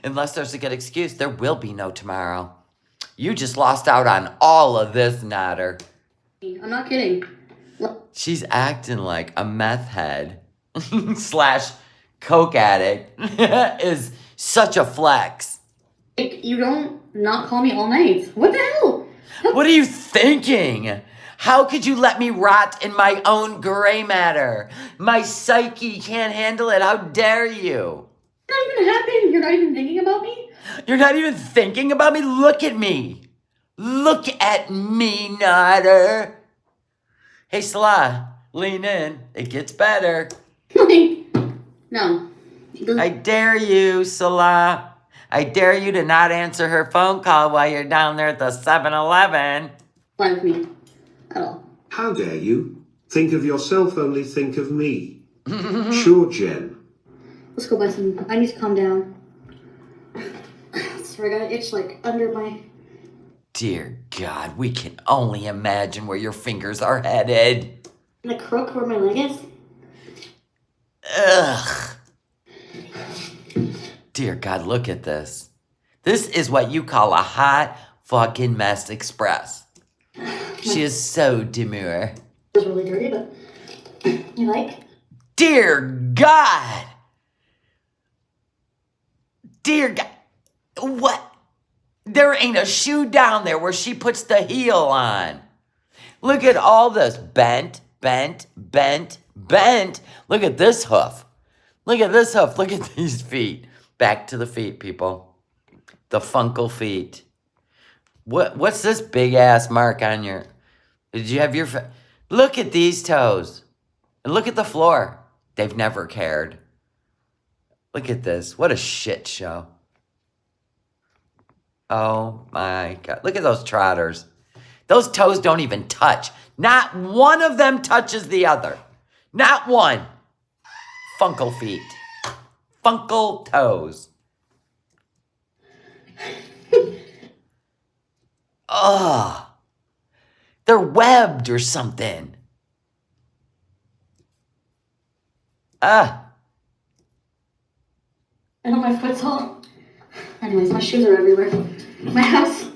[SPEAKER 1] Unless there's a good excuse, there will be no tomorrow. You just lost out on all of this, Nodder.
[SPEAKER 2] I'm not kidding.
[SPEAKER 1] She's acting like a meth head / coke addict is such a flex.
[SPEAKER 2] Like, you don't not call me all night. What the hell?
[SPEAKER 1] What are you thinking? How could you let me rot in my own gray matter? My psyche can't handle it. How dare you?
[SPEAKER 2] It's not even happening. You're not even thinking about me?
[SPEAKER 1] You're not even thinking about me? Look at me. Look at me, Nodder. Hey, Salah, lean in. It gets better.
[SPEAKER 2] Like, No.
[SPEAKER 1] I dare you, Salah. I dare you to not answer her phone call while you're down there at the 7-Eleven.
[SPEAKER 2] Fine with me. At all.
[SPEAKER 3] How dare you? Think of yourself, only think of me. Sure, Jen.
[SPEAKER 2] Let's go buy some. I need to calm down. Sorry, I got an itch like under my.
[SPEAKER 1] Dear God, we can only imagine where your fingers are headed.
[SPEAKER 2] The crook where my leg is?
[SPEAKER 1] Ugh. Dear God, look at this. This is what you call a hot fucking mess express. She is so demure.
[SPEAKER 2] It's really dirty, but you like?
[SPEAKER 1] Dear God! Dear God. What? There ain't a shoe down there where she puts the heel on. Look at all this. Bent, bent, bent, bent. Look at this hoof. Look at this hoof. Look at these feet. Back to the feet, people. The funkle feet. What's this big ass mark on your... Did you have your... Look at these toes. And look at the floor. They've never cared. Look at this. What a shit show. Oh my God. Look at those trotters. Those toes don't even touch. Not one of them touches the other. Not one. Funkle feet. Funkle toes. Ugh. They're webbed or something.
[SPEAKER 2] I know my foot's all. Anyways, my shoes are everywhere. My house,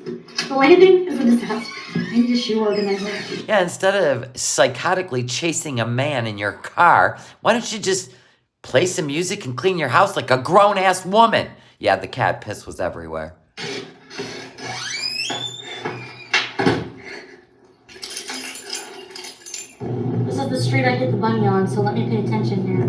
[SPEAKER 2] the landing is a disaster. I need a shoe organizer.
[SPEAKER 1] Yeah, instead of psychotically chasing a man in your car, why don't you just play some music and clean your house like a grown-ass woman? Yeah, the cat piss was everywhere.
[SPEAKER 2] This is the street I hit the bunny on, so let me pay attention here.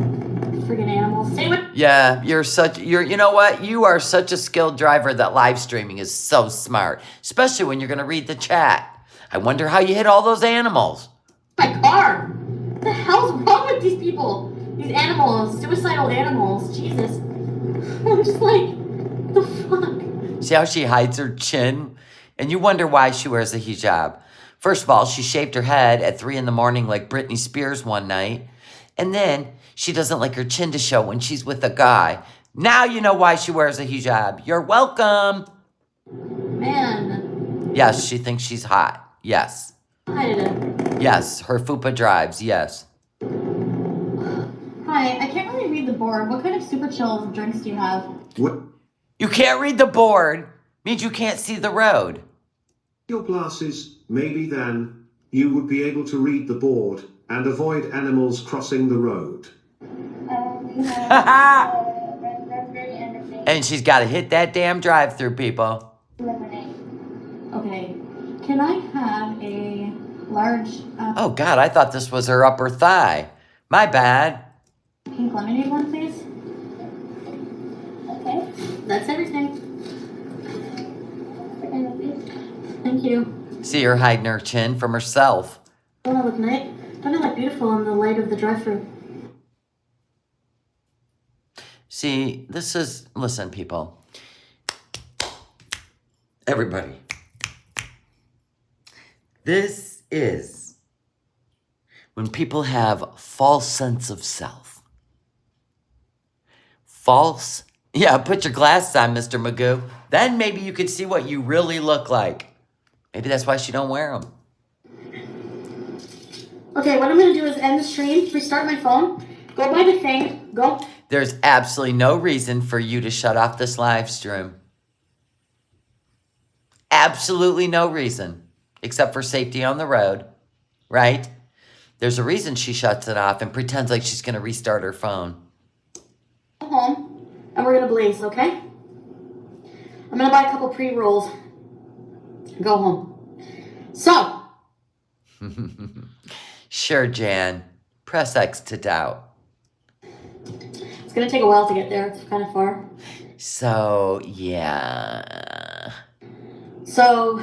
[SPEAKER 2] Friggin' animals. Stay with.
[SPEAKER 1] Yeah, you know what? You are such a skilled driver that live streaming is so smart, especially when you're going to read the chat. I wonder how you hit all those animals.
[SPEAKER 2] My car! What the hell's wrong with these people? These animals, suicidal animals. Jesus. I'm just like, what the fuck?
[SPEAKER 1] See how she hides her chin? And you wonder why she wears a hijab. First of all, she shaved her head at 3 a.m. like Britney Spears one night. And then she doesn't like her chin to show when she's with a guy. Now you know why she wears a hijab. You're welcome.
[SPEAKER 2] Man.
[SPEAKER 1] Yes, she thinks she's hot. Yes.
[SPEAKER 2] Hi, Dada.
[SPEAKER 1] Yes, her fupa drives. Yes.
[SPEAKER 2] Hi, I can't really read the board. What kind of super chill drinks do you have?
[SPEAKER 3] What?
[SPEAKER 1] You can't read the board. Means you can't see the road.
[SPEAKER 3] Your glasses, maybe then, you would be able to read the board and avoid animals crossing the road.
[SPEAKER 1] And she's got to hit that damn drive-through, people.
[SPEAKER 2] Okay. Can I have a large
[SPEAKER 1] Oh, God, I thought this was her upper thigh. My bad.
[SPEAKER 2] pink lemonade one, please? Okay. That's everything. Thank you.
[SPEAKER 1] See her hiding her chin from herself.
[SPEAKER 2] Don't I look nice? Don't I look beautiful in the light of the drive-thru?
[SPEAKER 1] See, listen, people. Everybody. This is when people have false sense of self. Yeah, put your glasses on, Mr. Magoo. Then maybe you could see what you really look like. Maybe that's why she don't wear them.
[SPEAKER 2] Okay, what I'm going to do is end the stream, restart my phone, go buy the thing, go.
[SPEAKER 1] There's absolutely no reason for you to shut off this live stream. Absolutely no reason. Except for safety on the road. Right? There's a reason she shuts it off and pretends like she's going to restart her phone.
[SPEAKER 2] Go home, and we're going to blaze, okay? I'm going to buy a couple pre-rolls. Go home. So.
[SPEAKER 1] Sure, Jan. Press X to doubt.
[SPEAKER 2] It's going to take a while to get there. It's kind of far.
[SPEAKER 1] So, yeah.
[SPEAKER 2] So,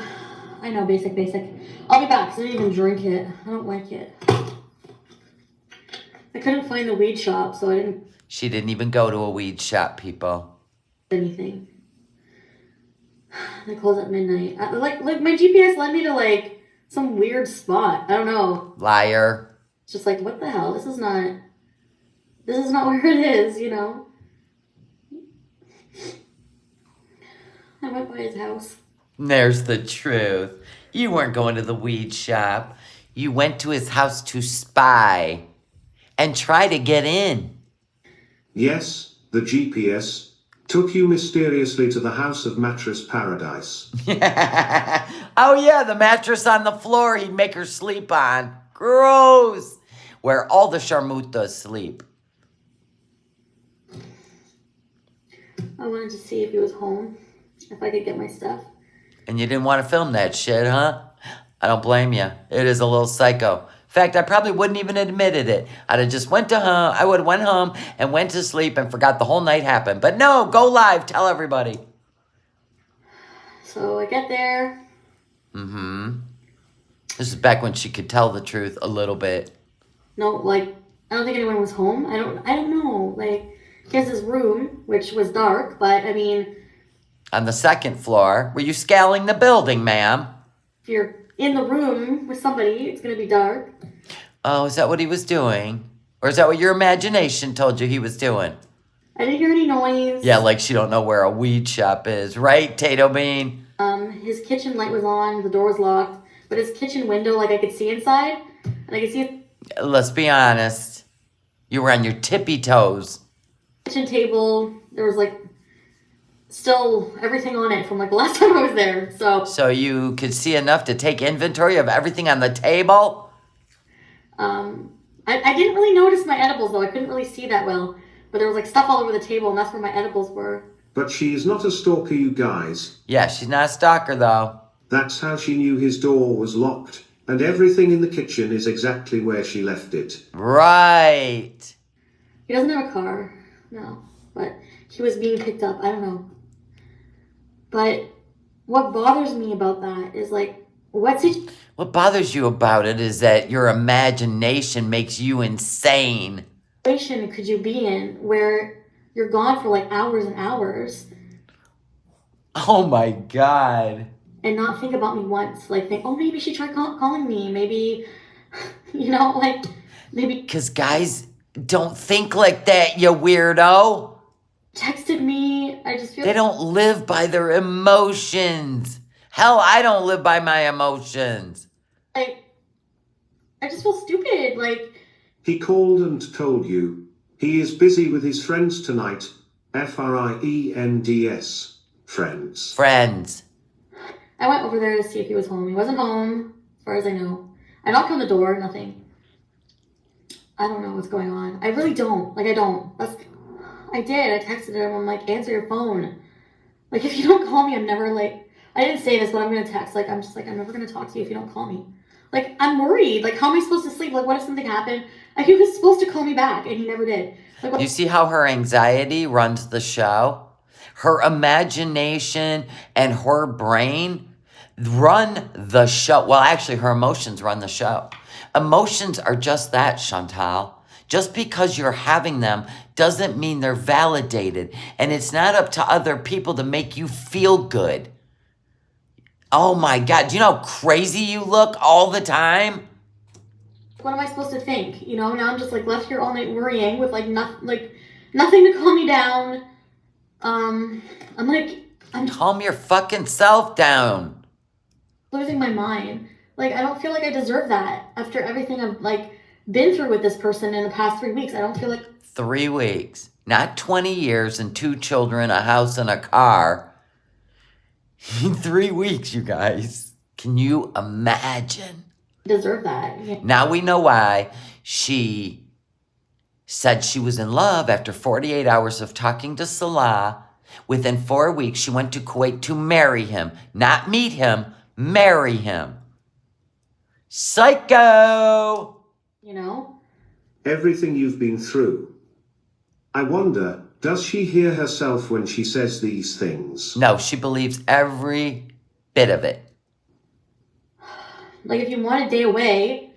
[SPEAKER 2] I know, basic. I'll be back, because I didn't even drink it. I don't like it. I couldn't find the weed shop, so I didn't.
[SPEAKER 1] She didn't even go to a weed shop, people.
[SPEAKER 2] anything. They close at midnight. Like my GPS led me to like some weird spot. I don't know.
[SPEAKER 1] Liar.
[SPEAKER 2] It's just like, what the hell? This is not where it is, you know? I went by his house.
[SPEAKER 1] There's the truth. You weren't going to the weed shop. You went to his house to spy and try to get in.
[SPEAKER 3] Yes, the GPS took you mysteriously to the house of Mattress Paradise.
[SPEAKER 1] Oh, yeah, the mattress on the floor he'd make her sleep on. Gross. Where all the sharmutas sleep.
[SPEAKER 2] I wanted to see if he was home, if I could get my stuff.
[SPEAKER 1] And you didn't want to film that shit, huh? I don't blame you. It is a little psycho. In fact, I probably wouldn't even admitted it. I'd have just went home and went to sleep and forgot the whole night happened. But no, go live. Tell everybody.
[SPEAKER 2] So I get there.
[SPEAKER 1] This is back when she could tell the truth a little bit.
[SPEAKER 2] No, like, I don't think anyone was home. I don't know. Like, he has his room, which was dark, but I mean...
[SPEAKER 1] On the second floor, were you scaling the building, ma'am?
[SPEAKER 2] If you're in the room with somebody, it's gonna be dark.
[SPEAKER 1] Oh, is that what he was doing? Or is that what your imagination told you he was doing?
[SPEAKER 2] I didn't hear any noise.
[SPEAKER 1] Yeah, like she don't know where a weed shop is, right, Tato Bean?
[SPEAKER 2] His kitchen light was on, the door was locked, but his kitchen window, like, I could see inside, and I could see
[SPEAKER 1] Let's be honest. You were on your tippy toes.
[SPEAKER 2] kitchen table. There was, like, still everything on it from, like, the last time I was there, so...
[SPEAKER 1] So you could see enough to take inventory of everything on the table?
[SPEAKER 2] I didn't really notice my edibles, though. I couldn't really see that well. But there was, like, stuff all over the table, and that's where my edibles were.
[SPEAKER 3] But she's not a stalker, you guys.
[SPEAKER 1] Yeah, she's not a stalker, though.
[SPEAKER 3] That's how she knew his door was locked, and everything in the kitchen is exactly where she left it.
[SPEAKER 1] Right.
[SPEAKER 2] He doesn't have a car, no. But he was being picked up. I don't know. But what bothers me about that is, like,
[SPEAKER 1] What bothers you about it is that your imagination makes you insane.
[SPEAKER 2] situation could you be in where you're gone for, like, hours and hours
[SPEAKER 1] Oh my God.
[SPEAKER 2] and not think about me once? Like, think, oh, maybe she tried calling me. Maybe, you know, like, maybe
[SPEAKER 1] Because guys don't think like that, you weirdo.
[SPEAKER 2] texted me. I just feel
[SPEAKER 1] They don't live by their emotions. Hell, I don't live by my emotions.
[SPEAKER 2] like, I just feel stupid. Like,
[SPEAKER 3] He called and told you he is busy with his friends tonight. Friends. Friends.
[SPEAKER 1] Friends.
[SPEAKER 2] I went over there to see if he was home. He wasn't home, as far as I know. I knocked on the door, nothing. I don't know what's going on. I really don't. Like, I don't. I did. I texted him. I'm like, answer your phone. Like, if you don't call me, I'm never, like... I didn't say this, but I'm going to text. Like, I'm just like, I'm never going to talk to you if you don't call me. Like, I'm worried. Like, how am I supposed to sleep? Like, what if something happened? Like, he was supposed to call me back, and he never did. Like, what?
[SPEAKER 1] You see how her anxiety runs the show? Her imagination and her brain run the show. Well, actually, her emotions run the show. Emotions are just that, Chantal. Just because you're having them doesn't mean they're validated. And it's not up to other people to make you feel good. Oh my God, do you know how crazy you look all the time?
[SPEAKER 2] What am I supposed to think? You know, now I'm just, like, left here all night worrying with, like, nothing to calm me down. I'm
[SPEAKER 1] Calm your fucking self down.
[SPEAKER 2] losing my mind. Like, I don't feel like I deserve that after everything I've, like, been through with this person in the past 3 weeks. I don't feel like...
[SPEAKER 1] 3 weeks, not 20 years and 2 children, a house and a car. In 3 weeks, you guys. Can you imagine?
[SPEAKER 2] I deserve that. Yeah.
[SPEAKER 1] Now we know why she said she was in love after 48 hours of talking to Salah. Within 4 weeks, she went to Kuwait to marry him. Not meet him, marry him. Psycho!
[SPEAKER 2] You know?
[SPEAKER 3] Everything you've been through. I wonder, does she hear herself when she says these things?
[SPEAKER 1] No, she believes every bit of it.
[SPEAKER 2] Like, if you want a day away,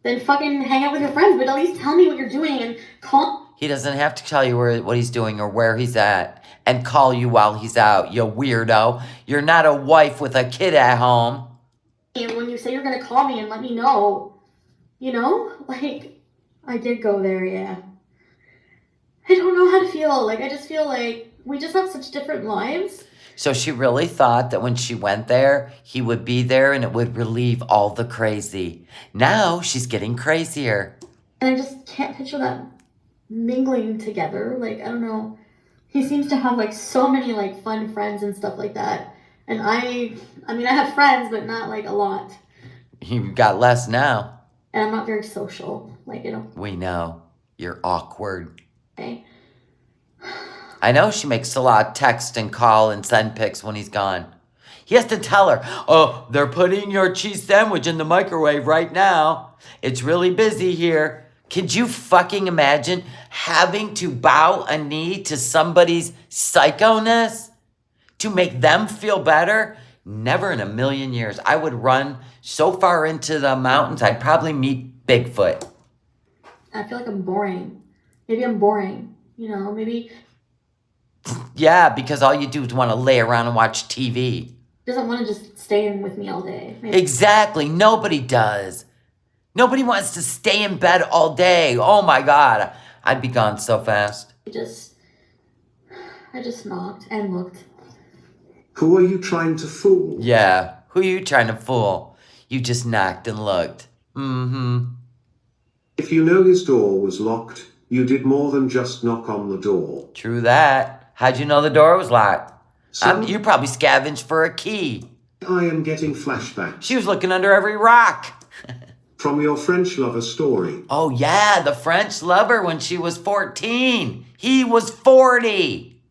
[SPEAKER 2] then fucking hang out with your friends, but at least tell me what you're doing and call...
[SPEAKER 1] He doesn't have to tell you what he's doing or where he's at and call you while he's out, you weirdo. You're not a wife with a kid at home.
[SPEAKER 2] And when you say you're gonna call me and let me know, you know, like, I did go there, yeah. I don't know how to feel. Like, I just feel like we just have such different lives.
[SPEAKER 1] So she really thought that when she went there, he would be there and it would relieve all the crazy. Now she's getting crazier.
[SPEAKER 2] And I just can't picture that mingling together. Like, I don't know. He seems to have, like, so many, like, fun friends and stuff like that. And I mean, I have friends, but not, like, a lot.
[SPEAKER 1] You've got less now.
[SPEAKER 2] And I'm not very social. Like, you know.
[SPEAKER 1] We know. You're awkward.
[SPEAKER 2] Okay.
[SPEAKER 1] I know she makes a lot of text and call and send pics when he's gone. He has to tell her, oh, they're putting your cheese sandwich in the microwave right now. It's really busy here. Could you fucking imagine having to bow a knee to somebody's psycho-ness to make them feel better? Never in a million years. I would run so far into the mountains, I'd probably meet Bigfoot.
[SPEAKER 2] I feel like I'm boring. Maybe I'm boring. You know, maybe
[SPEAKER 1] Yeah, because all you do is want to lay around and watch TV.
[SPEAKER 2] he doesn't want to just stay in with me all day. Maybe.
[SPEAKER 1] Exactly. Nobody does. Nobody wants to stay in bed all day. Oh my God. I'd be gone so fast.
[SPEAKER 2] I just knocked and looked.
[SPEAKER 3] Who are you trying to fool?
[SPEAKER 1] Yeah. Who are you trying to fool? You just knocked and looked. Mm-hmm.
[SPEAKER 3] If you know his door was locked, you did more than just knock on the door.
[SPEAKER 1] True that. How'd you know the door was locked?
[SPEAKER 3] So,
[SPEAKER 1] You probably scavenged for a key.
[SPEAKER 3] I am getting flashbacks
[SPEAKER 1] She was looking under every rock.
[SPEAKER 3] from your French lover story.
[SPEAKER 1] Oh yeah, the French lover when she was 14. He was 40.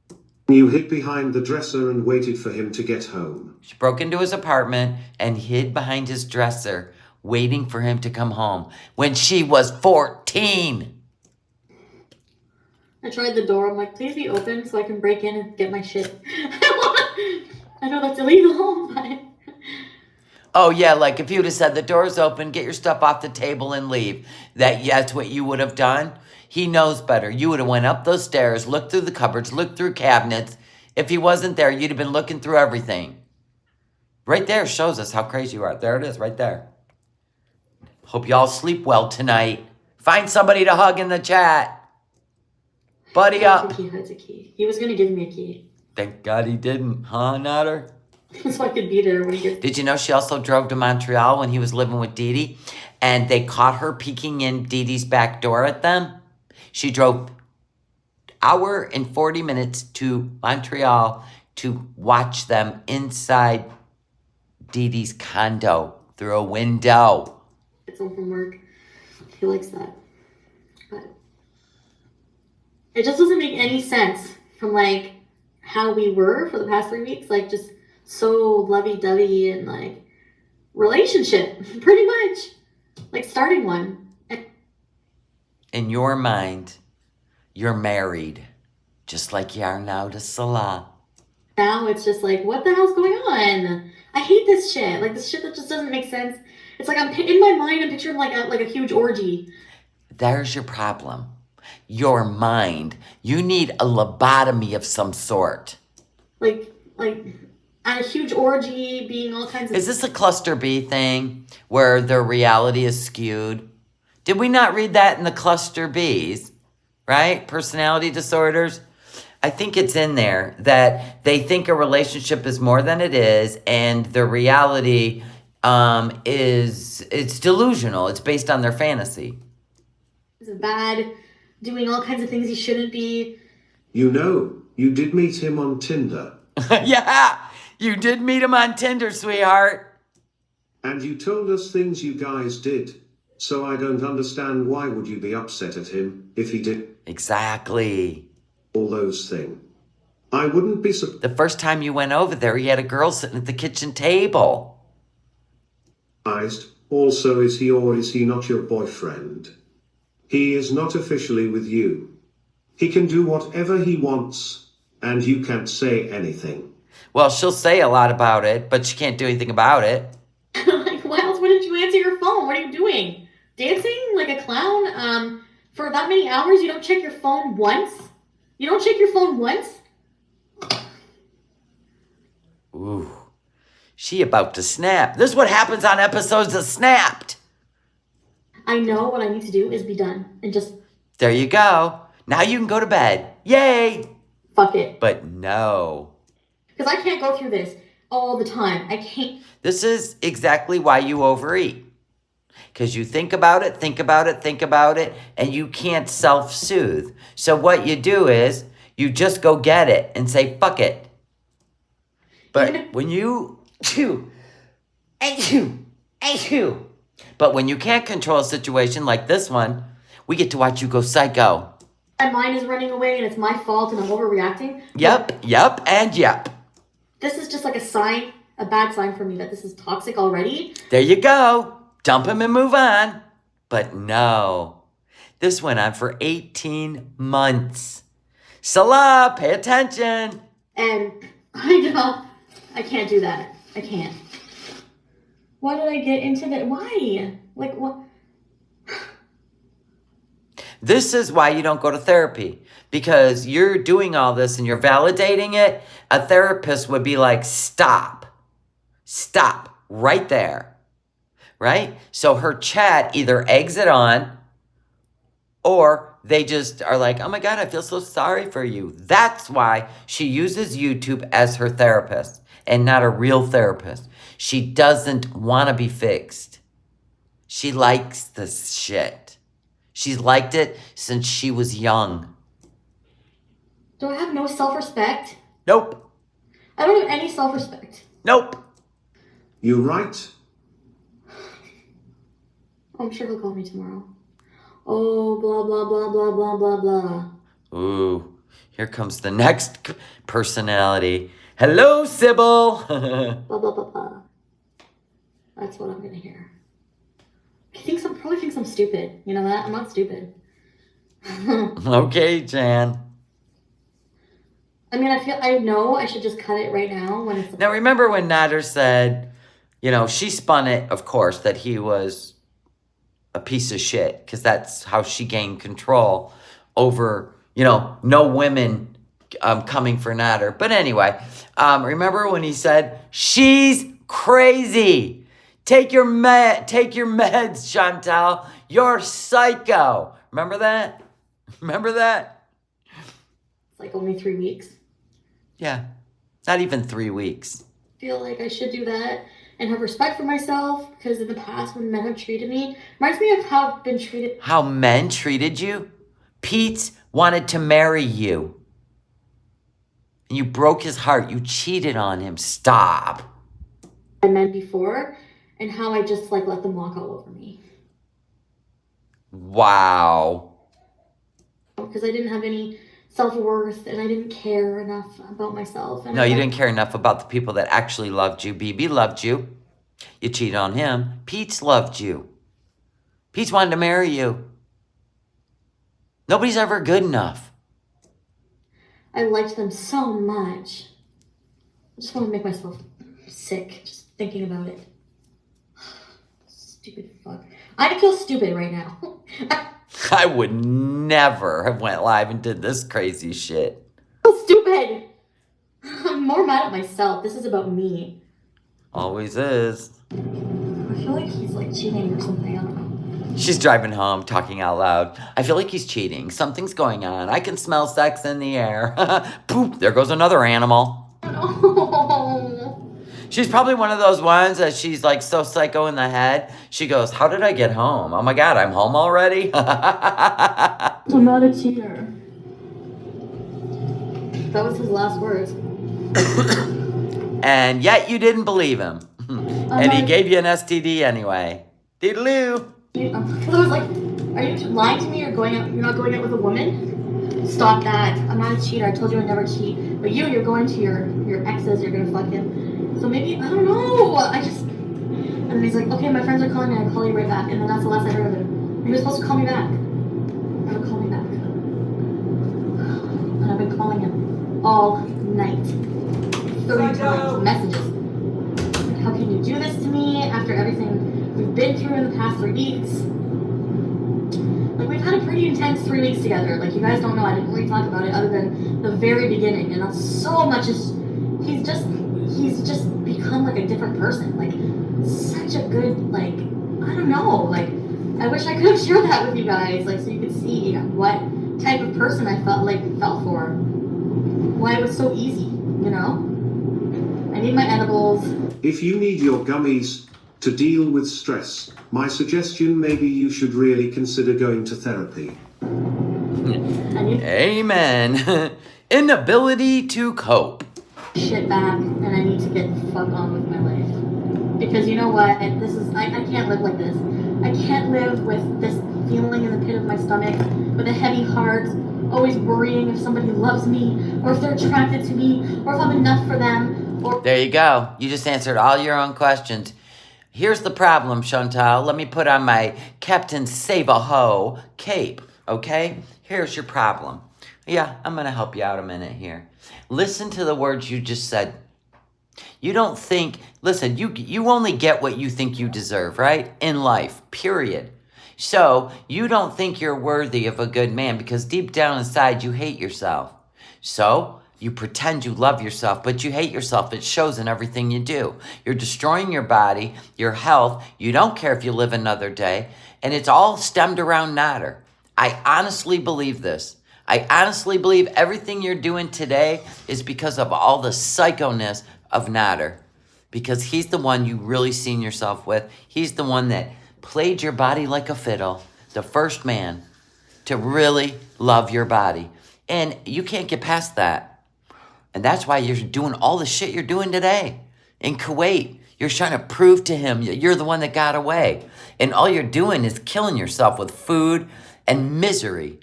[SPEAKER 3] You hid behind the dresser and waited for him to get home.
[SPEAKER 1] She broke into his apartment and hid behind his dresser, waiting for him to come home when she was 14.
[SPEAKER 2] I tried the door. I'm like, please be open so I can break in and get my shit. I know that's illegal, but...
[SPEAKER 1] Oh yeah, like if you'd have said the door's open, get your stuff off the table and leave. That's what you would have done. He knows better. You would have went up those stairs, looked through the cupboards, looked through cabinets. If he wasn't there, you'd have been looking through everything. Right there shows us how crazy you are. There it is, right there. Hope y'all sleep well tonight. Find somebody to hug in the chat. Buddy up.
[SPEAKER 2] That's a key. He was going to give me a key.
[SPEAKER 1] Thank God he didn't, huh, Nutter?
[SPEAKER 2] So I could be there when he gets...
[SPEAKER 1] Did you know she also drove to Montreal when he was living with Dee Dee? And they caught her peeking in Dee Dee's back door at them. She drove hour and 40 minutes to Montreal to watch them inside Dee Dee's condo through a window.
[SPEAKER 2] Gets home from work. He likes that. But it just doesn't make any sense from, like, how we were for the past 3 weeks. Like, just so lovey-dovey and, like, relationship, pretty much. Like, starting one.
[SPEAKER 1] In your mind, you're married, just like you are now to Salah.
[SPEAKER 2] Now it's just like, what the hell's going on? I hate this shit. Like, this shit that just doesn't make sense. It's like, in my mind, I'm picturing, like a huge orgy.
[SPEAKER 1] There's your problem. Your mind. You need a lobotomy of some sort.
[SPEAKER 2] Like at a huge orgy, being all kinds of...
[SPEAKER 1] Is this a cluster B thing where their reality is skewed? Did we not read that in the cluster Bs, right? Personality disorders. I think it's in there that they think a relationship is more than it is, and the reality it's delusional. It's based on their fantasy.
[SPEAKER 2] It's bad, doing all kinds of things he shouldn't be.
[SPEAKER 3] You know, you did meet him on Tinder.
[SPEAKER 1] Yeah, you did meet him on Tinder, sweetheart.
[SPEAKER 3] And you told us things you guys did. So I don't understand why would you be upset at him if he did
[SPEAKER 1] Exactly.
[SPEAKER 3] all those things. I wouldn't be
[SPEAKER 1] The first time you went over there, he had a girl sitting at the kitchen table.
[SPEAKER 3] surprised. Also, is he or is he not your boyfriend? He is not officially with you. He can do whatever he wants, and you can't say anything.
[SPEAKER 1] Well, she'll say a lot about it, but she can't do anything about it.
[SPEAKER 2] Like, why else wouldn't you answer your phone? What are you doing? Dancing like a clown? For that many hours, you don't check your phone once? You don't check your phone once?
[SPEAKER 1] Ooh. She about to snap. This is what happens on episodes of Snapped.
[SPEAKER 2] I know what I need to do is be done and just
[SPEAKER 1] There you go. Now you can go to bed. Yay!
[SPEAKER 2] fuck it.
[SPEAKER 1] But no.
[SPEAKER 2] Because I can't go through this all the time. I can't.
[SPEAKER 1] This is exactly why you overeat. Because you think about it, and you can't self-soothe. So what you do is, you just go get it and say, fuck it. But when you chew, but when you can't control a situation like this one, we get to watch you go psycho.
[SPEAKER 2] My mind is running away and it's my fault and I'm overreacting.
[SPEAKER 1] Yep, and yep.
[SPEAKER 2] This is just like a sign, a bad sign for me that this is toxic already.
[SPEAKER 1] There you go. Dump him and move on. But no. This went on for 18 months. Salah, pay attention.
[SPEAKER 2] And I can't do that. I can't. Why did I get into that? Why? Like, what?
[SPEAKER 1] This is why you don't go to therapy. Because you're doing all this and you're validating it. A therapist would be like, stop. Stop right there. Right? So her chat either eggs it on or they just are like, oh my God, I feel so sorry for you. That's why she uses YouTube as her therapist and not a real therapist. She doesn't want to be fixed. She likes this shit. She's liked it since she was young.
[SPEAKER 2] Do I have no self-respect?
[SPEAKER 1] Nope.
[SPEAKER 2] I don't have any self-respect.
[SPEAKER 1] Nope.
[SPEAKER 3] You're right.
[SPEAKER 2] I'm sure he'll call me tomorrow. Oh, blah, blah, blah, blah, blah, blah, blah.
[SPEAKER 1] Ooh, here comes the next personality. Hello, Sybil.
[SPEAKER 2] Blah, blah, blah, blah. That's what I'm gonna hear. Probably thinks I'm stupid. You know that? I'm not stupid.
[SPEAKER 1] Okay, Jan.
[SPEAKER 2] I mean, I know I should just cut it right now when it's...
[SPEAKER 1] Now, remember when Nader said, you know, she spun it, of course, that he was a piece of shit, because that's how she gained control over, you know, no women coming for Nader. But anyway, remember when he said, she's crazy. Take your meds, Chantal. You're psycho. Remember that? Remember that?
[SPEAKER 2] It's like only 3 weeks.
[SPEAKER 1] Yeah, not even 3 weeks.
[SPEAKER 2] I feel like I should do that and have respect for myself, because in the past when men have treated me, reminds me of how I've been treated.
[SPEAKER 1] How men treated you? Pete wanted to marry you. And you broke his heart. You cheated on him. Stop.
[SPEAKER 2] By men before, and how I just like let them walk all over me.
[SPEAKER 1] Wow.
[SPEAKER 2] Because I didn't have any self-worth and I didn't care enough about myself. And
[SPEAKER 1] No, you didn't care enough about the people that actually loved you. BB loved you. You cheated on him. Pete's loved you. Pete's wanted to marry you. Nobody's ever good enough.
[SPEAKER 2] I liked them so much. I just want to make myself sick just thinking about it. Stupid fuck. I feel stupid right now.
[SPEAKER 1] I would never have went live and did this crazy shit.
[SPEAKER 2] I feel stupid. I'm more mad at myself. This is about me.
[SPEAKER 1] Always is.
[SPEAKER 2] I feel like he's like cheating or something. I don't know.
[SPEAKER 1] She's driving home, talking out loud. I feel like he's cheating. Something's going on. I can smell sex in the air. Poop, there goes another animal.
[SPEAKER 2] No.
[SPEAKER 1] She's probably one of those ones that she's like so psycho in the head. She goes, how did I get home? Oh my God, I'm home already?
[SPEAKER 2] I'm not a cheater. That was his last words.
[SPEAKER 1] And yet you didn't believe him. And he gave you an STD anyway. Doodaloo.
[SPEAKER 2] I was like, are you lying to me or going out? You're not going out with a woman? Stop that. I'm not a cheater. I told you I'd never cheat. But you're going to your exes. You're going to fuck him. So maybe, I don't know. And then he's like, okay, my friends are calling me. I'll call you right back. And then that's the last I heard of him. He was supposed to call me back. Never call me back. And I've been calling him all night. 30 times. Messages. Like, how can you do this to me after everything we've been through in the past 3 weeks? Like, we've had a pretty intense like 3 weeks together. Like, you guys don't know, I didn't really talk about it other than the very beginning. And so much is, he's just become like a different person. Like, such a good, like, I don't know, like, I wish I could have shared that with you guys, like, so you could see what type of person I felt for. Why it was so easy, you know? I need my edibles.
[SPEAKER 3] If you need your gummies to deal with stress, my suggestion maybe you should really consider going to therapy.
[SPEAKER 1] Amen. Inability to cope.
[SPEAKER 2] Shit back, and I need to get the fuck on with my life. Because you know what? This is I can't live like this. I can't live with this feeling in the pit of my stomach, with a heavy heart, always worrying if somebody loves me, or if they're attracted to me, or if I'm enough for them, or...
[SPEAKER 1] There you go. You just answered all your own questions. Here's the problem, Chantal. Let me put on my Captain Save-A-Ho cape, okay? Here's your problem. Yeah, I'm going to help you out a minute here. Listen to the words you just said. You don't think... Listen, you only get what you think you deserve, right? In life, period. So, you don't think you're worthy of a good man because deep down inside you hate yourself. So, you pretend you love yourself, but you hate yourself. It shows in everything you do. You're destroying your body, your health. You don't care if you live another day. And it's all stemmed around Nader. I honestly believe this. I honestly believe everything you're doing today is because of all the psychoness of Nader. Because he's the one you really seen yourself with. He's the one that played your body like a fiddle. The first man to really love your body. And you can't get past that. And that's why you're doing all the shit you're doing today. In Kuwait, you're trying to prove to him you're the one that got away. And all you're doing is killing yourself with food and misery.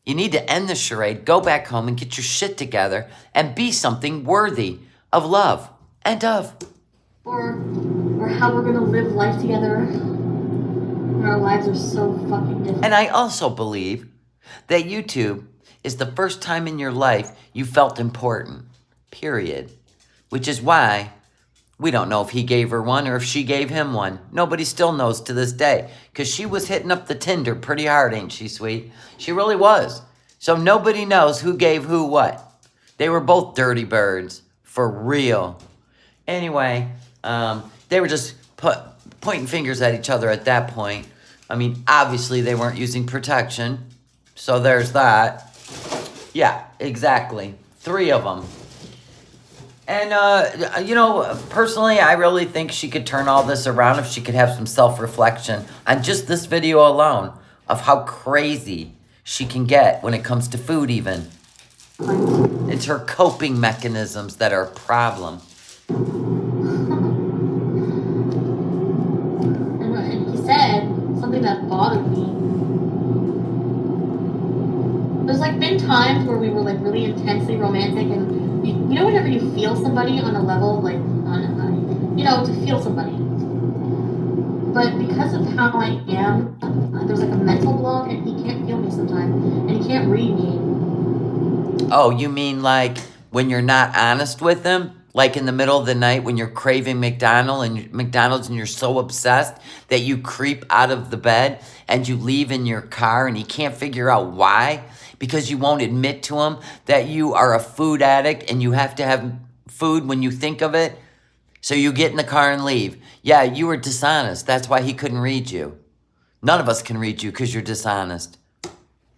[SPEAKER 1] You need to end the charade, go back home and get your shit together and be something worthy of love and of.
[SPEAKER 2] Or how we're gonna live life together when our lives are so fucking different.
[SPEAKER 1] And I also believe that YouTube is the first time in your life you felt important, period. Which is why we don't know if he gave her one or if she gave him one. Nobody still knows to this day. Because she was hitting up the Tinder pretty hard, ain't she, sweet? She really was. So nobody knows who gave who what. They were both dirty birds. For real. Anyway, they were just pointing fingers at each other at that point. I mean, obviously they weren't using protection. So there's that. Yeah, exactly. 3 of them. And, you know, personally, I really think she could turn all this around if she could have some self-reflection on just this video alone of how crazy she can get when it comes to food even. It's her coping mechanisms that are a problem.
[SPEAKER 2] And he said something that bothered me. There's like been times where we were like really intensely romantic, and you know whenever you feel somebody on a level like you know, to feel somebody. But because of how I am, there's like a mental block, and he can't feel me sometimes, and he can't read me.
[SPEAKER 1] Oh, you mean like when you're not honest with him? Like in the middle of the night when you're craving McDonald's and you're so obsessed that you creep out of the bed and you leave in your car and he can't figure out why? Because you won't admit to him that you are a food addict and you have to have food when you think of it? So you get in the car and leave. Yeah, you were dishonest. That's why he couldn't read you. None of us can read you because you're dishonest.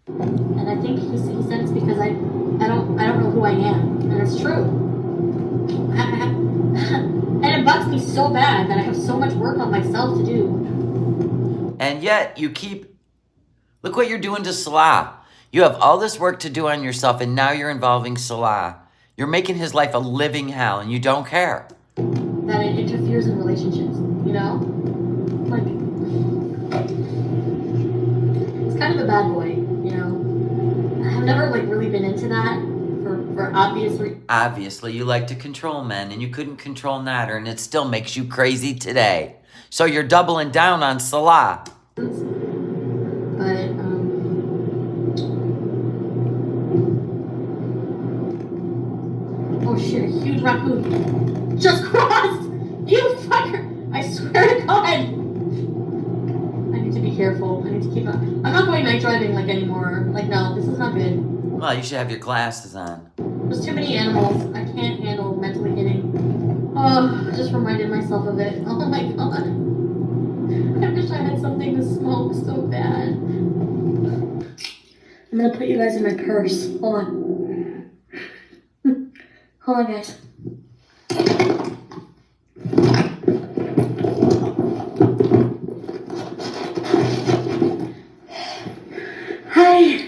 [SPEAKER 2] And I think he said it's because I don't know who I am, and it's true. And it bugs me so bad that I have so much work on myself to do.
[SPEAKER 1] And yet you keep... Look what you're doing to Salah. You have all this work to do on yourself, and now you're involving Salah. You're making his life a living hell, and you don't care.
[SPEAKER 2] That it interferes in relationships, you know? Like, it's kind of a bad boy, you know? I've never, like, really been into that for obvious reasons.
[SPEAKER 1] Obviously, you like to control men, and you couldn't control Nader, and it still makes you crazy today. So you're doubling down on Salah.
[SPEAKER 2] But, oh shit, a huge raccoon just crossed! You fucker! I swear to God! I need to be careful. I need to keep on. I'm not going night driving like anymore. Like, no, this is not good.
[SPEAKER 1] Well, you should have your glasses on.
[SPEAKER 2] There's too many animals. I can't handle mentally hitting. Oh, I just reminded myself of it. Oh my god. I wish I had something to smoke so bad. I'm gonna put you guys in my purse. Hold on. Hold on, guys. Hi.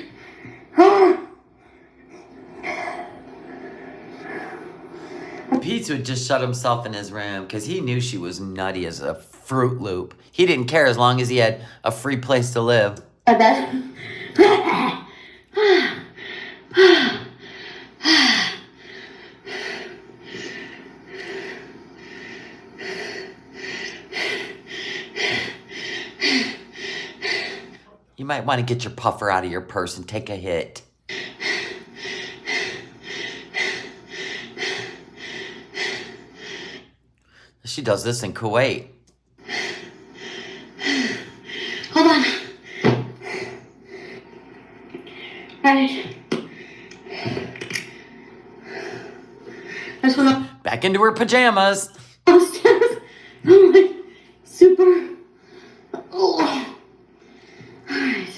[SPEAKER 1] Pete would just shut himself in his room because he knew she was nutty as a Fruit Loop. He didn't care as long as he had a free place to live.
[SPEAKER 2] I bet.
[SPEAKER 1] You might want to get your puffer out of your purse and take a hit. She does this in Kuwait.
[SPEAKER 2] Hold on. Alright. I just wanna
[SPEAKER 1] Back into her pajamas.
[SPEAKER 2] downstairs. I'm like super. Oh. Alright.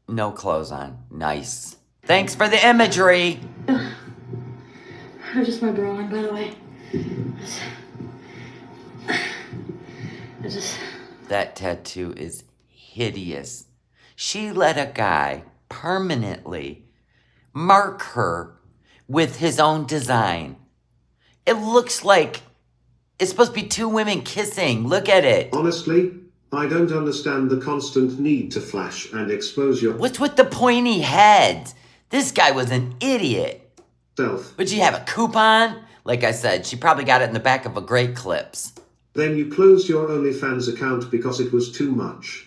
[SPEAKER 1] No clothes on. Nice. Thanks for the imagery.
[SPEAKER 2] I just my bra on, by the way. I just.
[SPEAKER 1] That tattoo is hideous. She let a guy permanently mark her with his own design. It looks like it's supposed to be two women kissing. Look at it.
[SPEAKER 3] Honestly, I don't understand the constant need to flash and expose
[SPEAKER 1] What's with the pointy head? This guy was an idiot.
[SPEAKER 3] yourself.
[SPEAKER 1] Would you have a coupon? Like I said, she probably got it in the back of a Great Clips.
[SPEAKER 3] Then you closed your OnlyFans account because it was too much.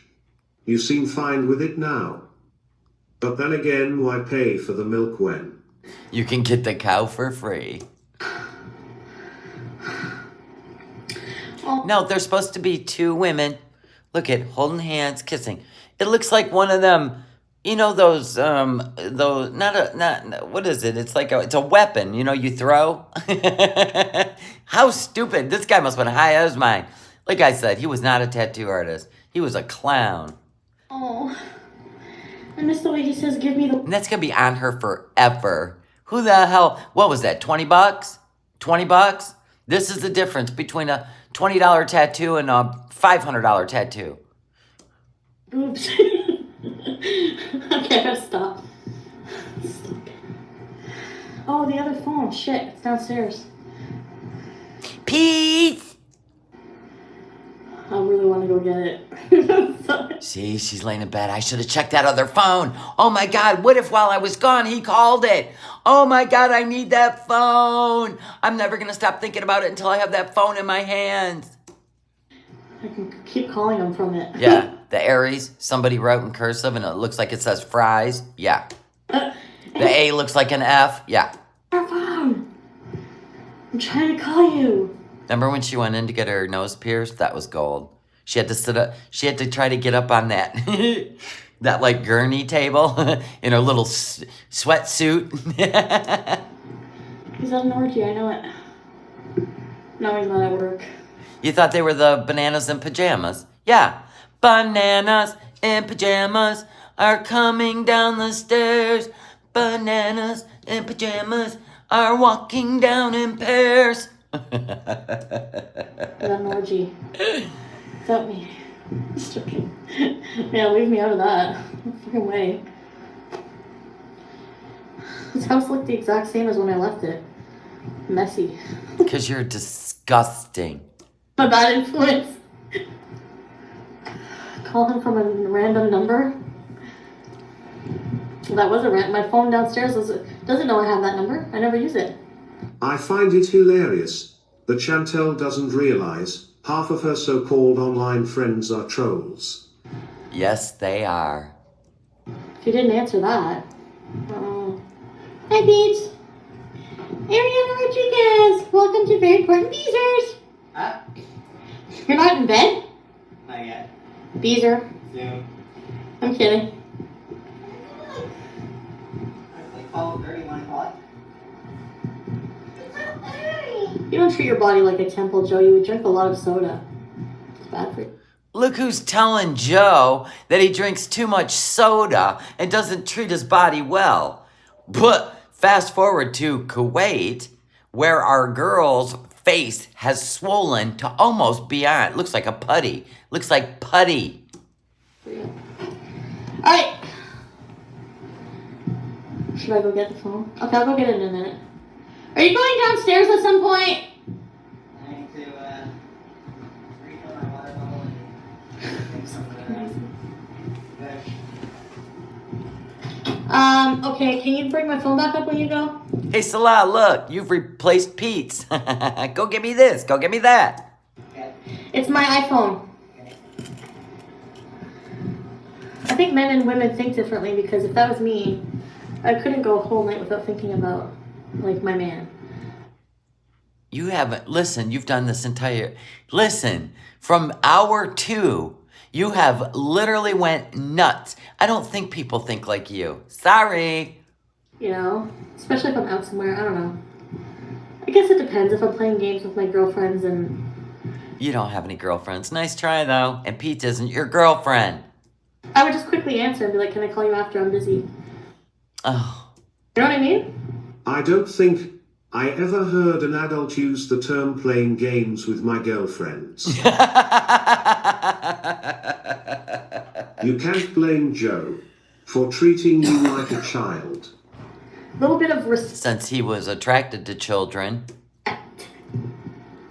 [SPEAKER 3] You seem fine with it now. But then again, why pay for the milk when?
[SPEAKER 1] You can get the cow for free. No, they're supposed to be two women. Look at holding hands, kissing. It looks like one of them, you know, those, what is it? It's like it's a weapon, you know, you throw. How stupid. This guy must have been high out of his mind. Like I said, he was not a tattoo artist. He was a clown.
[SPEAKER 2] Oh. I miss the way he says, give me the.
[SPEAKER 1] And that's going to be on her forever. Who the hell, what was that, 20 bucks? 20 bucks? This is the difference between a $20 tattoo and a $500 tattoo.
[SPEAKER 2] Oops. Okay, I gotta stop. Stop. Oh, the other phone. Shit, it's downstairs.
[SPEAKER 1] Pete!
[SPEAKER 2] I really want to go get it. Sorry.
[SPEAKER 1] See, she's laying in bed. I should have checked that other phone. Oh my God, what if while I was gone, he called it? Oh my God, I need that phone. I'm never going to stop thinking about it until I have that phone in my hands.
[SPEAKER 2] I can keep calling him from it.
[SPEAKER 1] Yeah, the Aries, somebody wrote in cursive and it looks like it says fries. Yeah. The A looks like an F. Yeah.
[SPEAKER 2] Our phone. I'm trying to call you.
[SPEAKER 1] Remember when she went in to get her nose pierced? That was gold. She had to sit up. She had to try to get up on that, that like gurney table in her little sweatsuit.
[SPEAKER 2] He's at an orgy, I know it. No, he's not at work.
[SPEAKER 1] You thought they were the bananas in pajamas? Yeah. Bananas in pajamas are coming down the stairs. Bananas in pajamas are walking down in pairs.
[SPEAKER 2] He's at an orgy. Without me. Just joking. Yeah, leave me out of that. No fucking way. His house looked the exact same as when I left it. Messy.
[SPEAKER 1] Because you're disgusting.
[SPEAKER 2] My bad influence. Call him from a random number. That was a my phone downstairs doesn't know I have that number. I never use it.
[SPEAKER 3] I find it hilarious that Chantel doesn't realize half of her so-called online friends are trolls.
[SPEAKER 1] Yes, they are.
[SPEAKER 2] If you didn't answer that. Hi, Beach. Ariana Rodriguez. Welcome to Very Important Teasers.
[SPEAKER 4] Huh?
[SPEAKER 2] You're not in bed?
[SPEAKER 4] Not yet.
[SPEAKER 2] Beezer.
[SPEAKER 4] Yeah.
[SPEAKER 2] I'm kidding.
[SPEAKER 4] Like 12:30, 1 o'clock.
[SPEAKER 2] You don't treat your body like a temple, Joe. You would drink a lot of soda. It's bad for you.
[SPEAKER 1] Look who's telling Joe that he drinks too much soda and doesn't treat his body well. But fast forward to Kuwait, where our girl's face has swollen to almost beyond. Looks like a putty. Looks like putty.
[SPEAKER 2] Alright. Should I go get the phone? Okay, I'll go get it in a minute. Are you going downstairs at some point?
[SPEAKER 4] I need to refill my water bottle and
[SPEAKER 2] Okay, can you bring my phone back up when you go?
[SPEAKER 1] Hey, Salah, look, you've replaced Pete's. Go get me this. Go get me that.
[SPEAKER 4] Okay.
[SPEAKER 2] It's my iPhone. I think men and women think differently because if that was me, I couldn't go a whole night without thinking about, like, my man.
[SPEAKER 1] You haven't, listen, you've done this entire, listen, from hour 2, you have literally went nuts. I don't think people think like you. Sorry.
[SPEAKER 2] You know, especially if I'm out somewhere, I don't know. I guess it depends if I'm playing games with my girlfriends and...
[SPEAKER 1] You don't have any girlfriends. Nice try, though. And Pete isn't your girlfriend.
[SPEAKER 2] I would just quickly answer and be like, can I call you after? I'm busy.
[SPEAKER 1] Oh.
[SPEAKER 2] You know what I mean?
[SPEAKER 3] I don't think I ever heard an adult use the term playing games with my girlfriends. You can't blame Joe for treating you like a child.
[SPEAKER 2] A little bit of respect.
[SPEAKER 1] Since he was attracted to children.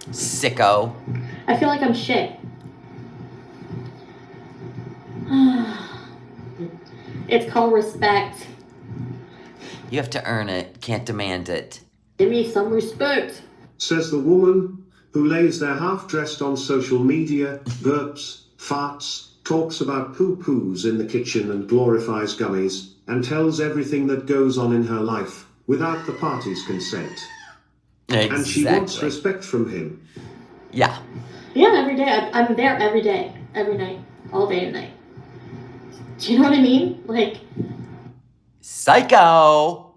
[SPEAKER 1] Sicko.
[SPEAKER 2] I feel like I'm shit. It's called respect.
[SPEAKER 1] You have to earn it. Can't demand it.
[SPEAKER 2] Give me some respect.
[SPEAKER 3] Says the woman who lays there half dressed on social media, burps, farts, talks about poo-poos in the kitchen and glorifies gummies, and tells everything that goes on in her life without the party's consent.
[SPEAKER 1] Exactly.
[SPEAKER 3] And she wants respect from him.
[SPEAKER 1] Yeah.
[SPEAKER 2] Yeah, every day. I'm there every day, every night, all day and night. Do you know what I mean? Like...
[SPEAKER 1] Psycho.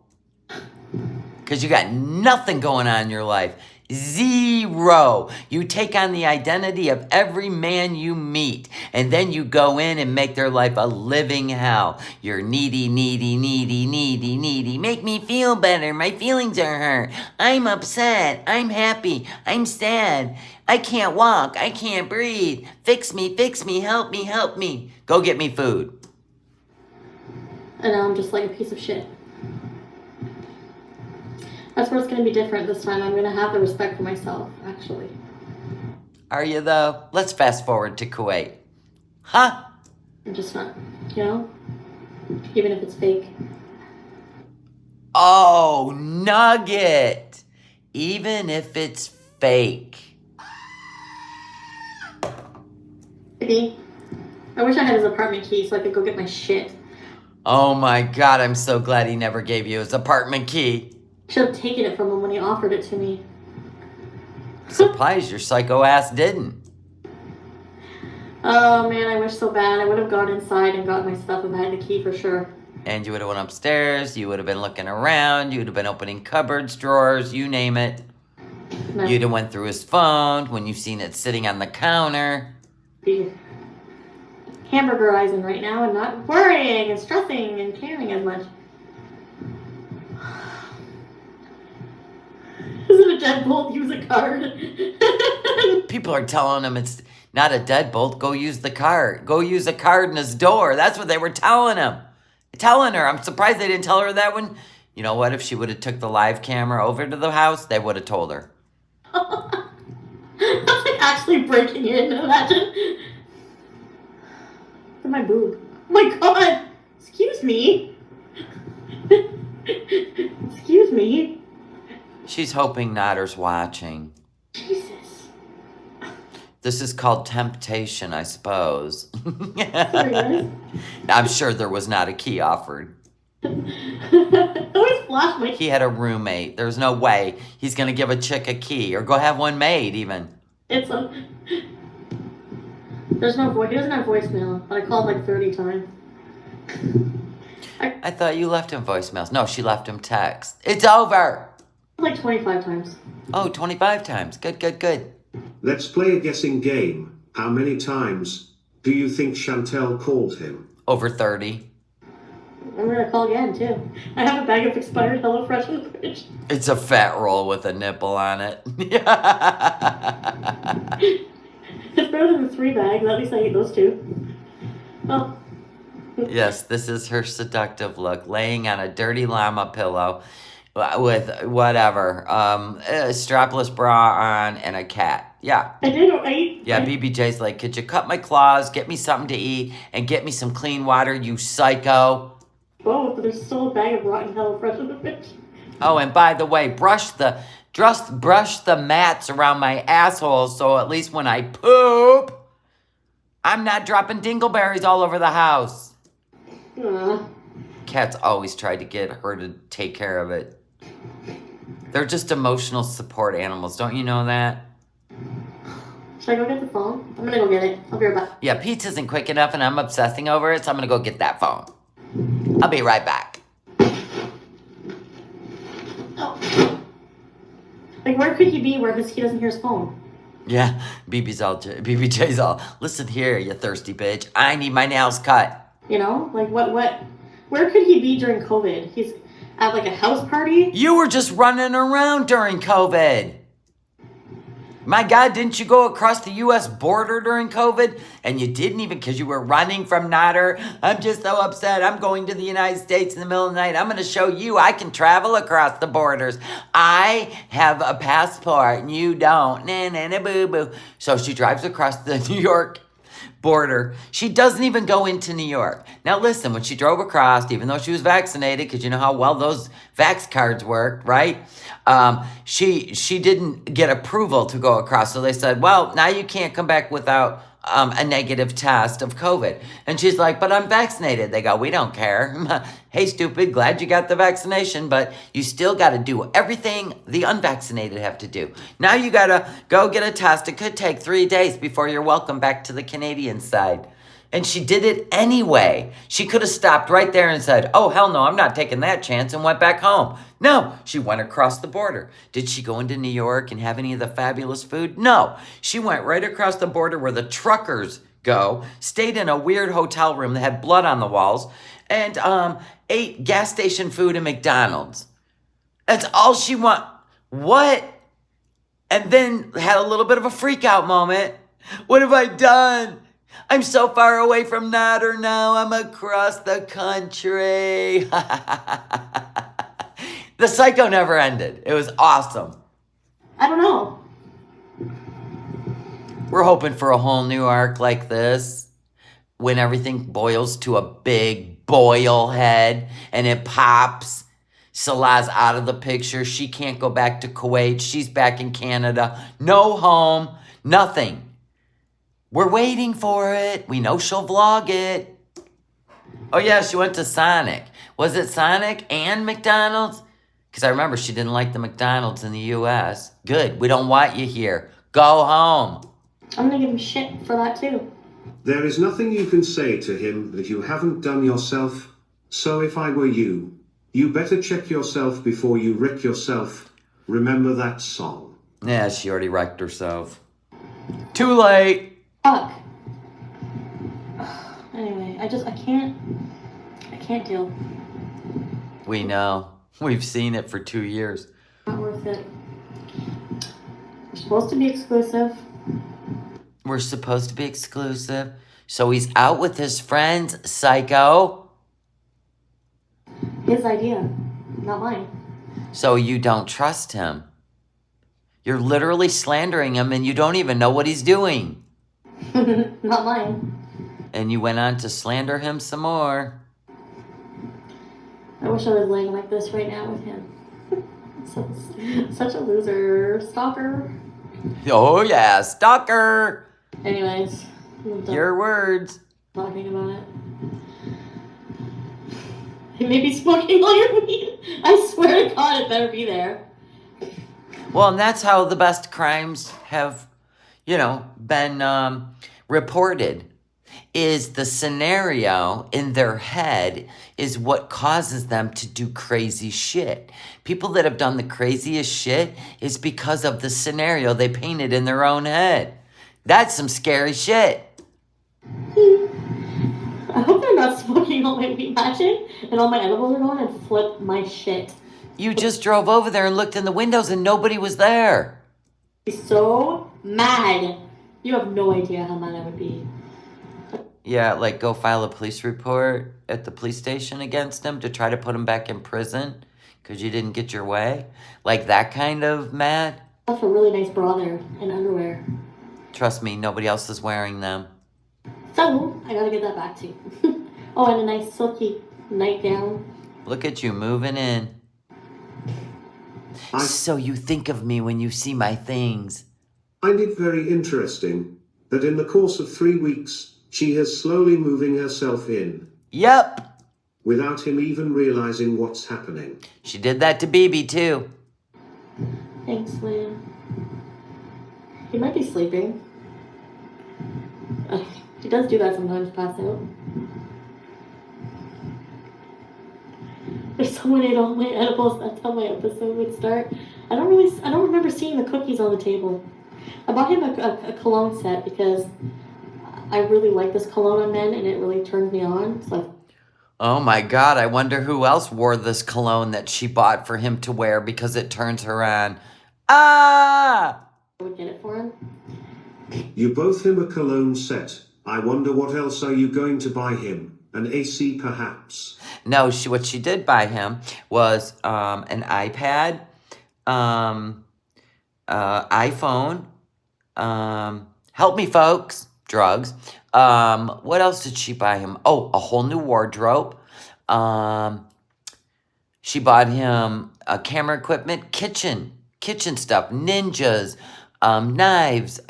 [SPEAKER 1] Because you got nothing going on in your life. Zero. You take on the identity of every man you meet, and then you go in and make their life a living hell. You're needy, needy, needy, needy, needy. Make me feel better. My feelings are hurt. I'm upset. I'm happy. I'm sad. I can't walk. I can't breathe. Fix me, help me, help me. Go get me food.
[SPEAKER 2] And now I'm just like a piece of shit. That's where it's going to be different this time. I'm going to have the respect for myself, actually.
[SPEAKER 1] Are you, though? Let's fast forward to Kuwait. Huh?
[SPEAKER 2] I'm just not, you know? Even if it's fake.
[SPEAKER 1] Oh, Nugget. Even if it's fake.
[SPEAKER 2] Maybe. I wish I had his apartment key so I could go get my shit.
[SPEAKER 1] Oh my God, I'm so glad he never gave you his apartment key.
[SPEAKER 2] Should have taken it from him when he offered it to me.
[SPEAKER 1] Surprised your psycho ass didn't.
[SPEAKER 2] Oh man, I wish so bad. I would have gone inside and got my stuff if I had the key for sure.
[SPEAKER 1] And you would have went upstairs, you would have been looking around, you would have been opening cupboards, drawers, you name it.
[SPEAKER 2] No.
[SPEAKER 1] You'd have went through his phone when you've seen it sitting on the counter.
[SPEAKER 2] Be hamburgerizing right now and not worrying and stressing and caring as much. Isn't a deadbolt use a card?
[SPEAKER 1] People are telling him it's not a deadbolt, go use the card. Go use a card in his door. That's what they were telling him. Telling her. I'm surprised they didn't tell her that one. You know what? If she would have took the live camera over to the house, they would have told her.
[SPEAKER 2] That's like actually breaking in. Imagine. Look at my boob. Oh my god. Excuse me. Excuse me.
[SPEAKER 1] She's hoping Notter's watching.
[SPEAKER 2] Jesus.
[SPEAKER 1] This is called temptation, I suppose.
[SPEAKER 2] Serious?
[SPEAKER 1] I'm sure there was not a key offered.
[SPEAKER 2] I always flash my...
[SPEAKER 1] He had a roommate. There's no way he's going to give a chick a key or go have one made even.
[SPEAKER 2] It's a... There's no voice. He doesn't have voicemail, but I called like 30 times.
[SPEAKER 1] I thought you left him voicemails. No, she left him text. It's over.
[SPEAKER 2] Like 25 times.
[SPEAKER 1] Oh, 25 times. Good, good, good.
[SPEAKER 3] Let's play a guessing game. How many times do you think Chantel called him?
[SPEAKER 1] Over 30.
[SPEAKER 2] I'm gonna call again too. I have a bag of expired HelloFresh in the fridge.
[SPEAKER 1] It's a fat roll with a nipple on it.
[SPEAKER 2] It's better than the 3 bags. At least I ate those 2. Oh.
[SPEAKER 1] Yes, this is her seductive look, laying on a dirty llama pillow with whatever, a strapless bra on and a cat. Yeah.
[SPEAKER 2] I did. I
[SPEAKER 1] Yeah, BBJ's like, could you cut my claws, get me something to eat, and get me some clean water, you psycho?
[SPEAKER 2] Both, but there's still a bag of rotten HelloFresh in the fridge.
[SPEAKER 1] Oh, and by the way, brush the mats around my asshole so at least when I poop, I'm not dropping dingleberries all over the house. Cats always try to get her to take care of it. They're just emotional support animals. Don't you know that?
[SPEAKER 2] Should I go get the phone? I'm gonna go get it. I'll be right back.
[SPEAKER 1] Yeah, Pete's isn't quick enough and I'm obsessing over it, so I'm gonna go get that phone. I'll be right back.
[SPEAKER 2] Oh. Like, where could he be where he doesn't hear his phone?
[SPEAKER 1] Yeah, BBJ's all, listen here, you thirsty bitch. I need my nails cut.
[SPEAKER 2] You know? Like, where could he be during COVID? He's at, like, a house party?
[SPEAKER 1] You were just running around during COVID. My God, didn't you go across the U.S. border during COVID? And you didn't even, because you were running from Nader. I'm just so upset. I'm going to the United States in the middle of the night. I'm going to show you I can travel across the borders. I have a passport and you don't. Boo-boo. So she drives across the New York border. She doesn't even go into New York. Now listen, when she drove across, even though she was vaccinated, because you know how well those vax cards work, right? She didn't get approval to go across. So they said, well, now you can't come back without a negative test of COVID. And she's like, but I'm vaccinated. They go, we don't care. Hey, stupid, glad you got the vaccination, but you still got to do everything the unvaccinated have to do. Now you got to go get a test. It could take 3 days before you're welcome back to the Canadian side. And she did it anyway. She could have stopped right there and said, oh, hell no, I'm not taking that chance, and went back home. No, she went across the border. Did she go into New York and have any of the fabulous food? No. She went right across the border where the truckers go, stayed in a weird hotel room that had blood on the walls, and ate gas station food in McDonald's. That's all she wanted. What? And then had a little bit of a freak out moment. What have I done? I'm so far away from Nader now. I'm across the country. The psycho never ended. It was awesome.
[SPEAKER 2] I don't know.
[SPEAKER 1] We're hoping for a whole new arc like this when everything boils to a big boil head and it pops. Salah's out of the picture. She can't go back to Kuwait. She's back in Canada. No home. Nothing. We're waiting for it. We know she'll vlog it. Oh, yeah, she went to Sonic. Was it Sonic and McDonald's? Because I remember she didn't like the McDonald's in the U.S. Good. We don't want you here. Go home.
[SPEAKER 2] I'm going to give him shit for that, too.
[SPEAKER 3] There is nothing you can say to him that you haven't done yourself. So if I were you, you better check yourself before you wreck yourself. Remember that song.
[SPEAKER 1] Yeah, she already wrecked herself. Too late.
[SPEAKER 2] Fuck. Anyway, I can't deal.
[SPEAKER 1] We know. We've seen it for 2 years.
[SPEAKER 2] Not worth it. We're supposed to be exclusive.
[SPEAKER 1] We're supposed to be exclusive. So he's out with his friends, psycho.
[SPEAKER 2] His idea, not mine.
[SPEAKER 1] So you don't trust him. You're literally slandering him and you don't even know what he's doing.
[SPEAKER 2] Not mine.
[SPEAKER 1] And you went on to slander him some more.
[SPEAKER 2] I wish I was laying like this right now with him. Such a loser. Stalker.
[SPEAKER 1] Oh yeah, stalker.
[SPEAKER 2] Anyways. I'm done
[SPEAKER 1] Your words.
[SPEAKER 2] talking about it. He may be smoking while you're eating. I swear to God, it better be there.
[SPEAKER 1] Well, and that's how the best crimes have, been reported is the scenario in their head is what causes them to do crazy shit. People that have done the craziest shit is because of the scenario they painted in their own head. That's some scary shit.
[SPEAKER 2] I hope they're not smoking all my weed magic and all my edibles are going and flip my shit.
[SPEAKER 1] You just drove over there and looked in the windows and nobody was there.
[SPEAKER 2] I'd be so mad. You have no idea how mad I would be.
[SPEAKER 1] Yeah, like go file a police report at the police station against him to try to put him back in prison because you didn't get your way. Like that kind of mad.
[SPEAKER 2] I left a really nice bra there and underwear.
[SPEAKER 1] Trust me, nobody else is wearing them.
[SPEAKER 2] So, I gotta get that back too. Oh, and a nice silky nightgown.
[SPEAKER 1] Look at you moving in. So you think of me when you see my things.
[SPEAKER 3] I find it very interesting that in the course of 3 weeks, she has slowly moving herself in.
[SPEAKER 1] Yep.
[SPEAKER 3] Without him even realizing what's happening.
[SPEAKER 1] She did that to BB too.
[SPEAKER 2] Thanks, Liam. He might be sleeping. He does do that sometimes, pass out. If someone ate all my edibles, that's how my episode would start. I don't remember seeing the cookies on the table. I bought him a cologne set because I really like this cologne on men and it really turns me on. So
[SPEAKER 1] Oh my God, I wonder who else wore this cologne that she bought for him to wear because it turns her on. Ah!
[SPEAKER 2] I would get it for him.
[SPEAKER 3] You both him a cologne set. I wonder what else are you going to buy him? An AC perhaps?
[SPEAKER 1] No, what she did buy him was an iPad, iPhone, help me folks, drugs. What else did she buy him? Oh, a whole new wardrobe. She bought him camera equipment, kitchen stuff, ninjas, knives,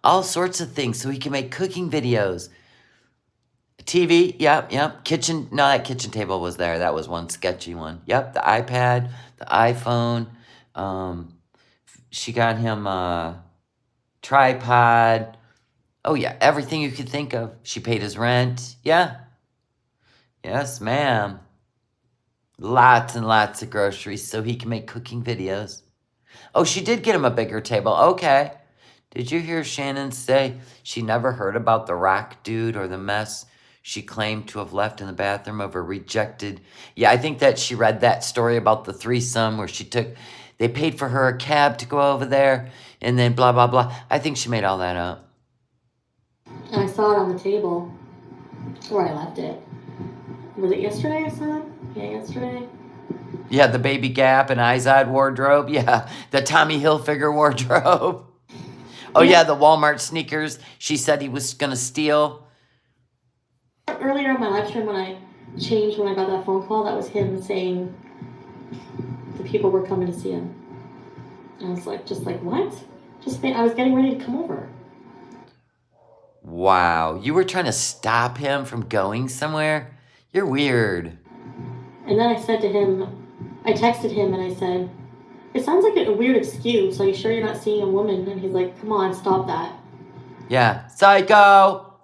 [SPEAKER 1] all sorts of things so he can make cooking videos. TV, yep. Kitchen, no, that kitchen table was there. That was one sketchy one. Yep, the iPad, the iPhone. She got him a tripod. Oh, yeah, everything you could think of. She paid his rent. Yeah. Yes, ma'am. Lots and lots of groceries so he can make cooking videos. Oh, she did get him a bigger table. Okay. Did you hear Shannon say she never heard about the rock dude or the mess she claimed to have left in the bathroom of a rejected... Yeah, I think that she read that story about the threesome where they paid for her a cab to go over there and then blah, blah, blah. I think she made all that up.
[SPEAKER 2] And I saw it on the table where I left it. Was it yesterday I saw it? Yeah, yesterday.
[SPEAKER 1] Yeah, the Baby Gap and Izod wardrobe. Yeah, the Tommy Hilfiger wardrobe. Oh, yeah, the Walmart sneakers she said he was going to steal.
[SPEAKER 2] Earlier in my live stream when I got that phone call, that was him saying the people were coming to see him. And I was like, what? I was getting ready to come over.
[SPEAKER 1] Wow, you were trying to stop him from going somewhere? You're weird.
[SPEAKER 2] And then I said to him, I texted him and I said, it sounds like a weird excuse. Are you sure you're not seeing a woman? And he's like, come on, stop that.
[SPEAKER 1] Yeah, psycho!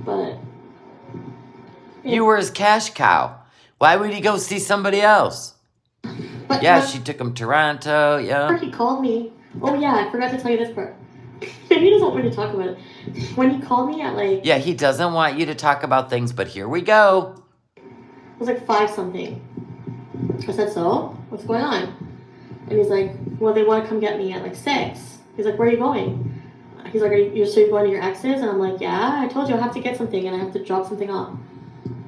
[SPEAKER 2] But...
[SPEAKER 1] You were his cash cow. Why would he go see somebody else?
[SPEAKER 2] But
[SPEAKER 1] yeah, she took him to Toronto, yeah.
[SPEAKER 2] He called me. Oh yeah, I forgot to tell you this part. Maybe he doesn't want me to talk about it. When he called me at like...
[SPEAKER 1] Yeah, he doesn't want you to talk about things, but here we go.
[SPEAKER 2] It was like 5 something. I said, so? What's going on? And he's like, well, they want to come get me at like 6. He's like, where are you going? He's like, you're going to your ex's? And I'm like, yeah, I told you I have to get something and I have to drop something off.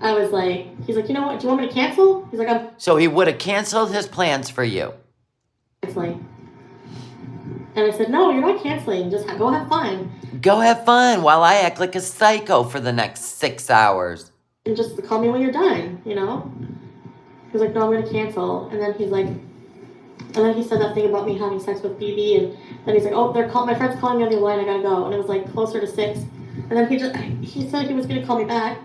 [SPEAKER 2] I was like, he's like, you know what, do you want me to cancel? He's like,
[SPEAKER 1] So he would have canceled his plans for you.
[SPEAKER 2] Canceling. And I said, no, you're not canceling. Just go have fun.
[SPEAKER 1] Go have fun while I act like a psycho for the next 6 hours.
[SPEAKER 2] And just call me when you're done, you know? He was like, no, I'm going to cancel. And then he's like, and then he said that thing about me having sex with BB. And then he's like, oh, my friend's calling me on the line. I got to go. And it was like closer to 6. And then he said he was going to call me back.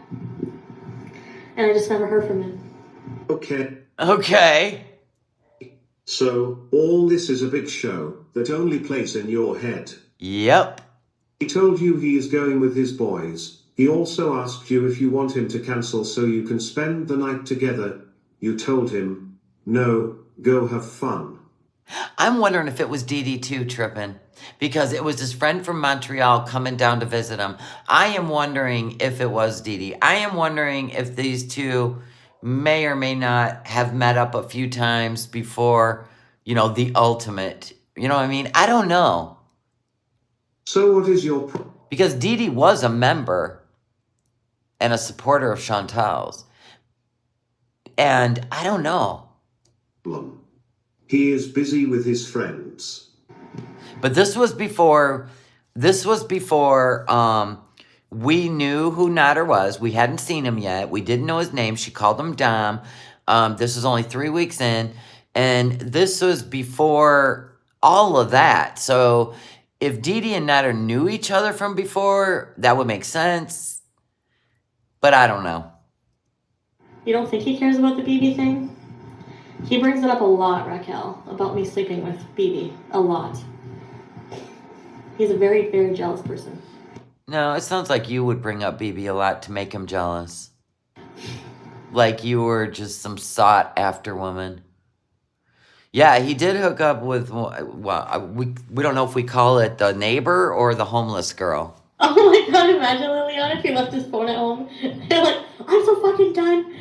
[SPEAKER 2] And I just never heard from him.
[SPEAKER 3] Okay. So, all this is a big show that only plays in your head.
[SPEAKER 1] Yep.
[SPEAKER 3] He told you he is going with his boys. He also asked you if you want him to cancel so you can spend the night together. You told him, no, go have fun.
[SPEAKER 1] I'm wondering if it was Dee Dee too tripping, because it was his friend from Montreal coming down to visit him. I am wondering if it was Dee Dee. I am wondering if these two may or may not have met up a few times before, you know, the ultimate. You know what I mean? I don't know.
[SPEAKER 3] So what is your
[SPEAKER 1] Because Dee Dee was a member and a supporter of Chantal's. And I don't know.
[SPEAKER 3] problem? He is busy with his friends.
[SPEAKER 1] But this was before we knew who Nader was. We hadn't seen him yet. We didn't know his name. She called him Dom. This was only 3 weeks in. And this was before all of that. So if Dee Dee and Nader knew each other from before, that would make sense. But I don't know.
[SPEAKER 2] You don't think he cares about the BB thing? He brings it up a lot, Raquel, about me sleeping with BB. A lot. He's a very, very jealous person.
[SPEAKER 1] No, it sounds like you would bring up BB a lot to make him jealous. Like you were just some sought-after woman. Yeah, he did hook up with, well, we don't know if we call it the neighbor or the homeless girl.
[SPEAKER 2] Oh my god, imagine Liliana if he left his phone at home. They're like, I'm so fucking done.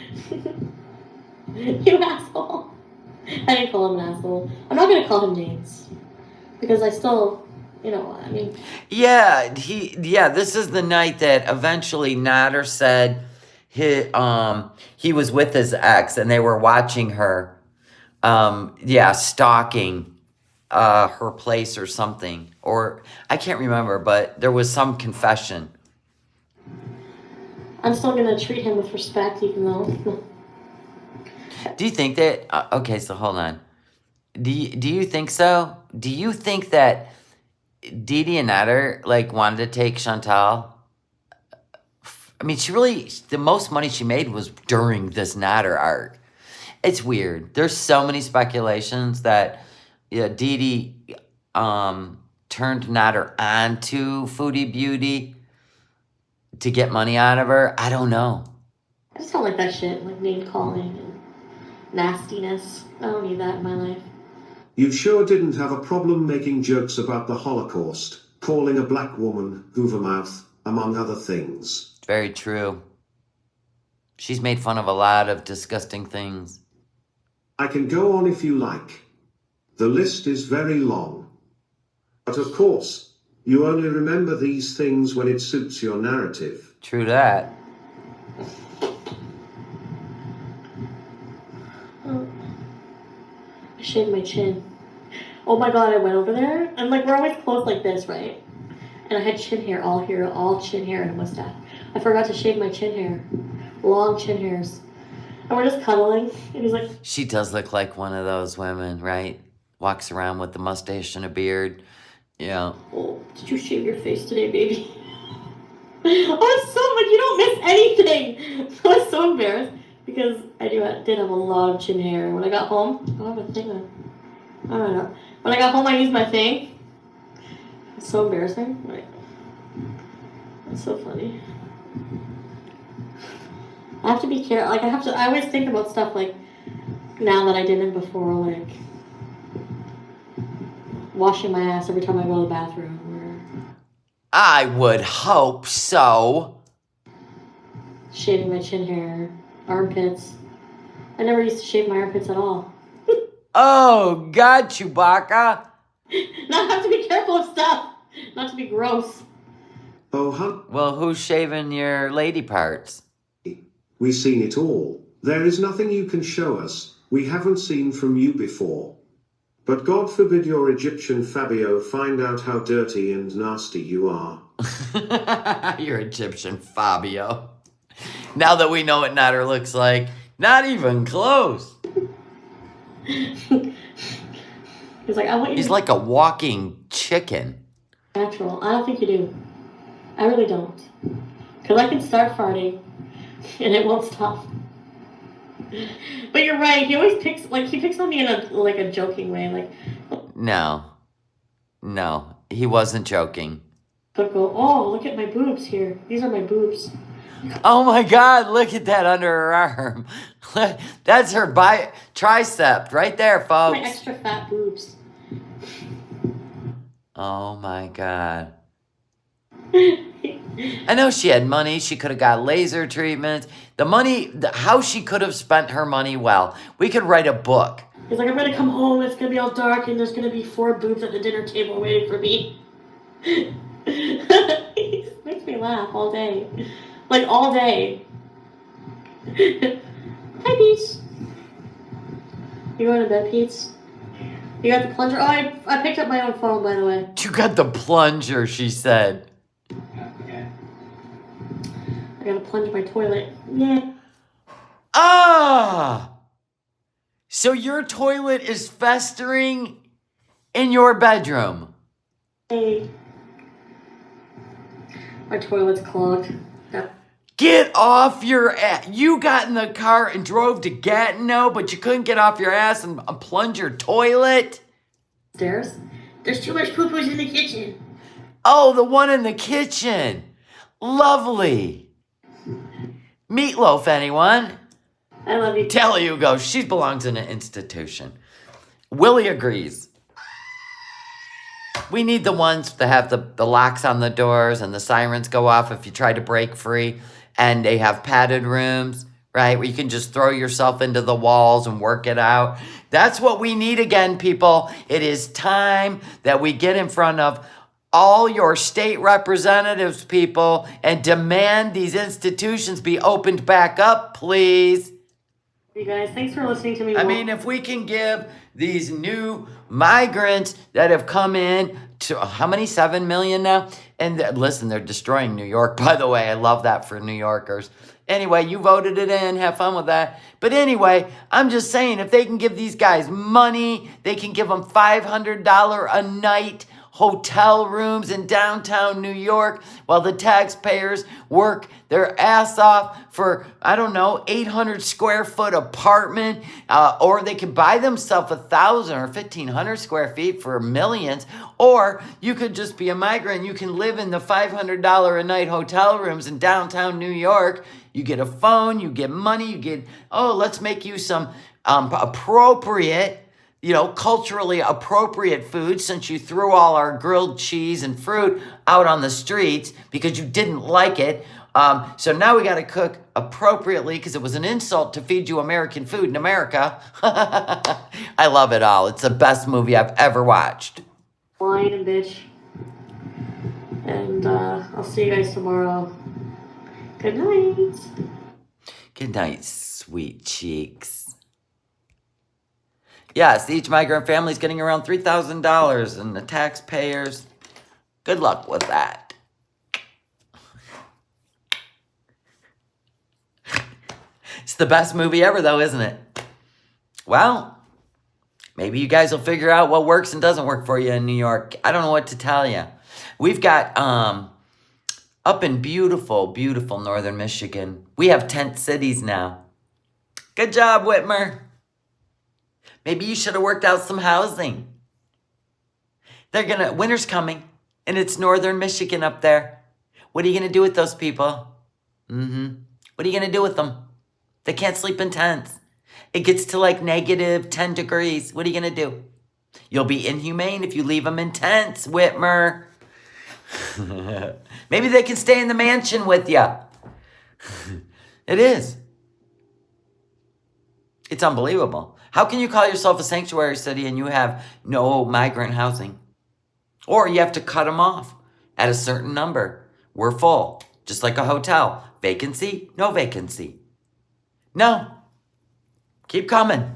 [SPEAKER 2] You asshole. I didn't call him an asshole. I'm not gonna call him names. Because I still, you know, I mean.
[SPEAKER 1] Yeah, this is the night that eventually Nader said he was with his ex and they were watching her, stalking her place or something. Or, I can't remember, but there was some confession.
[SPEAKER 2] I'm still gonna treat him with respect, even though.
[SPEAKER 1] Do you think that, okay, so hold on. Do you think so? Do you think that Dee Dee and Nader, like, wanted to take Chantal? I mean, the most money she made was during this Nader arc. It's weird. There's so many speculations that Dee Dee turned Nader onto Foodie Beauty to get money out of her. I don't know.
[SPEAKER 2] I just don't like that shit, like name calling and nastiness. I don't need that in my life.
[SPEAKER 3] You sure didn't have a problem making jokes about the Holocaust, calling a black woman Hoovermouth, among other things.
[SPEAKER 1] Very true. She's made fun of a lot of disgusting things.
[SPEAKER 3] I can go on if you like. The list is very long. But of course, you only remember these things when it suits your narrative.
[SPEAKER 1] True that.
[SPEAKER 2] I shaved my chin. Oh my god, I went over there, and like we're always close like this, right? And I had chin hair all here, all chin hair and a mustache. I forgot to shave my chin hair. Long chin hairs. And we're just cuddling, and he's like...
[SPEAKER 1] She does look like one of those women, right? Walks around with the mustache and a beard. Yeah.
[SPEAKER 2] Oh, did you shave your face today, baby? I was so much, you don't miss anything! I was so embarrassed, because I did have a lot of chin hair. When I got home, I don't have a thing on. I don't know. When I got home, I used my thing. It's so embarrassing. Like, it's so funny. I have to be careful. Like, I always think about stuff, like, now that I didn't before, like, washing my ass every time I go to the bathroom. Or
[SPEAKER 1] I would hope so.
[SPEAKER 2] Shaving my chin hair, armpits. I never used to shave my armpits at all.
[SPEAKER 1] Oh, God, Chewbacca.
[SPEAKER 2] Now I have to be careful of stuff. Not to be gross.
[SPEAKER 3] Oh, hun.
[SPEAKER 1] Well, who's shaving your lady parts?
[SPEAKER 3] We've seen it all. There is nothing you can show us we haven't seen from you before. But God forbid your Egyptian Fabio find out how dirty and nasty you are.
[SPEAKER 1] Your Egyptian Fabio. Now that we know what Nader looks like, not even close.
[SPEAKER 2] He's like, I want you
[SPEAKER 1] He's
[SPEAKER 2] to...
[SPEAKER 1] like a walking chicken.
[SPEAKER 2] Natural. I don't think you do. I really don't. Because I can start farting, and it won't stop. But you're right. He always picks on me in a joking way. Like,
[SPEAKER 1] No, he wasn't joking.
[SPEAKER 2] Could go, oh, look at my boobs here. These are my boobs.
[SPEAKER 1] Oh my God, look at that under her arm. That's her tricep right there, folks.
[SPEAKER 2] My extra fat boobs.
[SPEAKER 1] Oh my God. I know she had money. She could have got laser treatments. How she could have spent her money well. We could write a book.
[SPEAKER 2] He's like, I'm gonna come home, it's gonna be all dark, and there's gonna be 4 boobs at the dinner table waiting for me. It makes me laugh all day. Like, all day. Hi, Peach. You going to bed, Peach? You got the plunger? Oh, I picked up my own phone, by the way.
[SPEAKER 1] You got the plunger, she said.
[SPEAKER 4] Okay.
[SPEAKER 2] I gotta plunge my toilet. Yeah.
[SPEAKER 1] Ah! So your toilet is festering in your bedroom.
[SPEAKER 2] Hey. My toilet's clogged. Yeah.
[SPEAKER 1] Get off your ass. You got in the car and drove to Gatineau, but you couldn't get off your ass and plunge your toilet?
[SPEAKER 2] Stairs? There's too much poo-poos in the kitchen.
[SPEAKER 1] Oh, the one in the kitchen. Lovely. Meatloaf, anyone?
[SPEAKER 2] I love you.
[SPEAKER 1] Tell you go. She belongs in an institution. Willie agrees. We need the ones that have the locks on the doors and the sirens go off if you try to break free. And they have padded rooms, right? Where you can just throw yourself into the walls and work it out. That's what we need again, people. It is time that we get in front of all your state representatives, people, and demand these institutions be opened back up, please.
[SPEAKER 2] You guys, thanks for listening to me.
[SPEAKER 1] I mean, if we can give these new migrants that have come in to how many? 7 million now? And listen, they're destroying New York, by the way. I love that for New Yorkers. Anyway, you voted it in. Have fun with that. But anyway, I'm just saying, if they can give these guys money, they can give them $500 a night hotel rooms in downtown New York while the taxpayers work their ass off for, I don't know, 800 square foot apartment, or they can buy themselves 1,000 or 1,500 square feet for millions, or you could just be a migrant. You can live in the $500 a night hotel rooms in downtown New York. You get a phone, you get money, you get, let's make you some appropriate, culturally appropriate food, since you threw all our grilled cheese and fruit out on the streets because you didn't like it. So now we got to cook appropriately because it was an insult to feed you American food in America. I love it all. It's the best movie I've ever watched.
[SPEAKER 2] Lying and bitch. And I'll see you guys tomorrow. Good night.
[SPEAKER 1] Good night, sweet cheeks. Yes, each migrant family is getting around $3,000, and the taxpayers, good luck with that. It's the best movie ever, though, isn't it? Well, maybe you guys will figure out what works and doesn't work for you in New York. I don't know what to tell you. We've got, up in beautiful, beautiful northern Michigan, we have tent cities now. Good job, Whitmer. Maybe you should have worked out some housing. Winter's coming, and it's northern Michigan up there. What are you going to do with those people? What are you going to do with them? They can't sleep in tents. It gets to like negative 10 degrees. What are you going to do? You'll be inhumane if you leave them in tents, Whitmer. Maybe they can stay in the mansion with you. It is. It's unbelievable. How can you call yourself a sanctuary city and you have no migrant housing? Or you have to cut them off at a certain number. We're full, just like a hotel. Vacancy, no vacancy. No. Keep coming.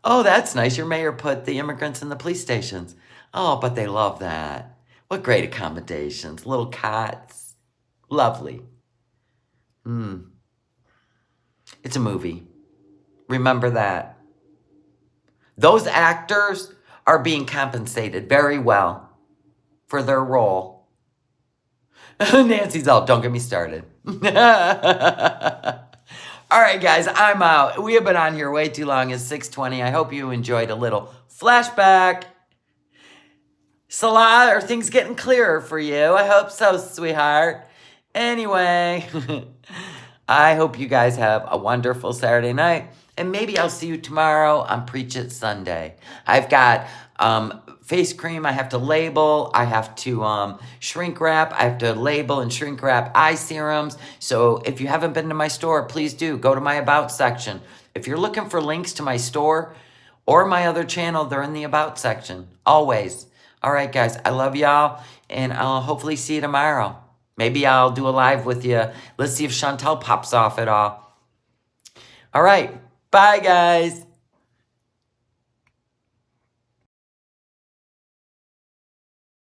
[SPEAKER 1] Oh, that's nice. Your mayor put the immigrants in the police stations. Oh, but they love that. What great accommodations. Little cots. Lovely. It's a movie. Remember that. Those actors are being compensated very well for their role. Nancy's all, don't get me started. All right, guys, I'm out. We have been on here way too long. It's 6:20. I hope you enjoyed a little flashback. Salah, are things getting clearer for you? I hope so, sweetheart. Anyway, I hope you guys have a wonderful Saturday night. And maybe I'll see you tomorrow on Preach It Sunday. I've got face cream I have to label. I have to shrink wrap. I have to label and shrink wrap eye serums. So if you haven't been to my store, please do. Go to my About section. If you're looking for links to my store or my other channel, they're in the About section. Always. All right, guys. I love y'all. And I'll hopefully see you tomorrow. Maybe I'll do a live with you. Let's see if Chantel pops off at all. All right. Bye, guys.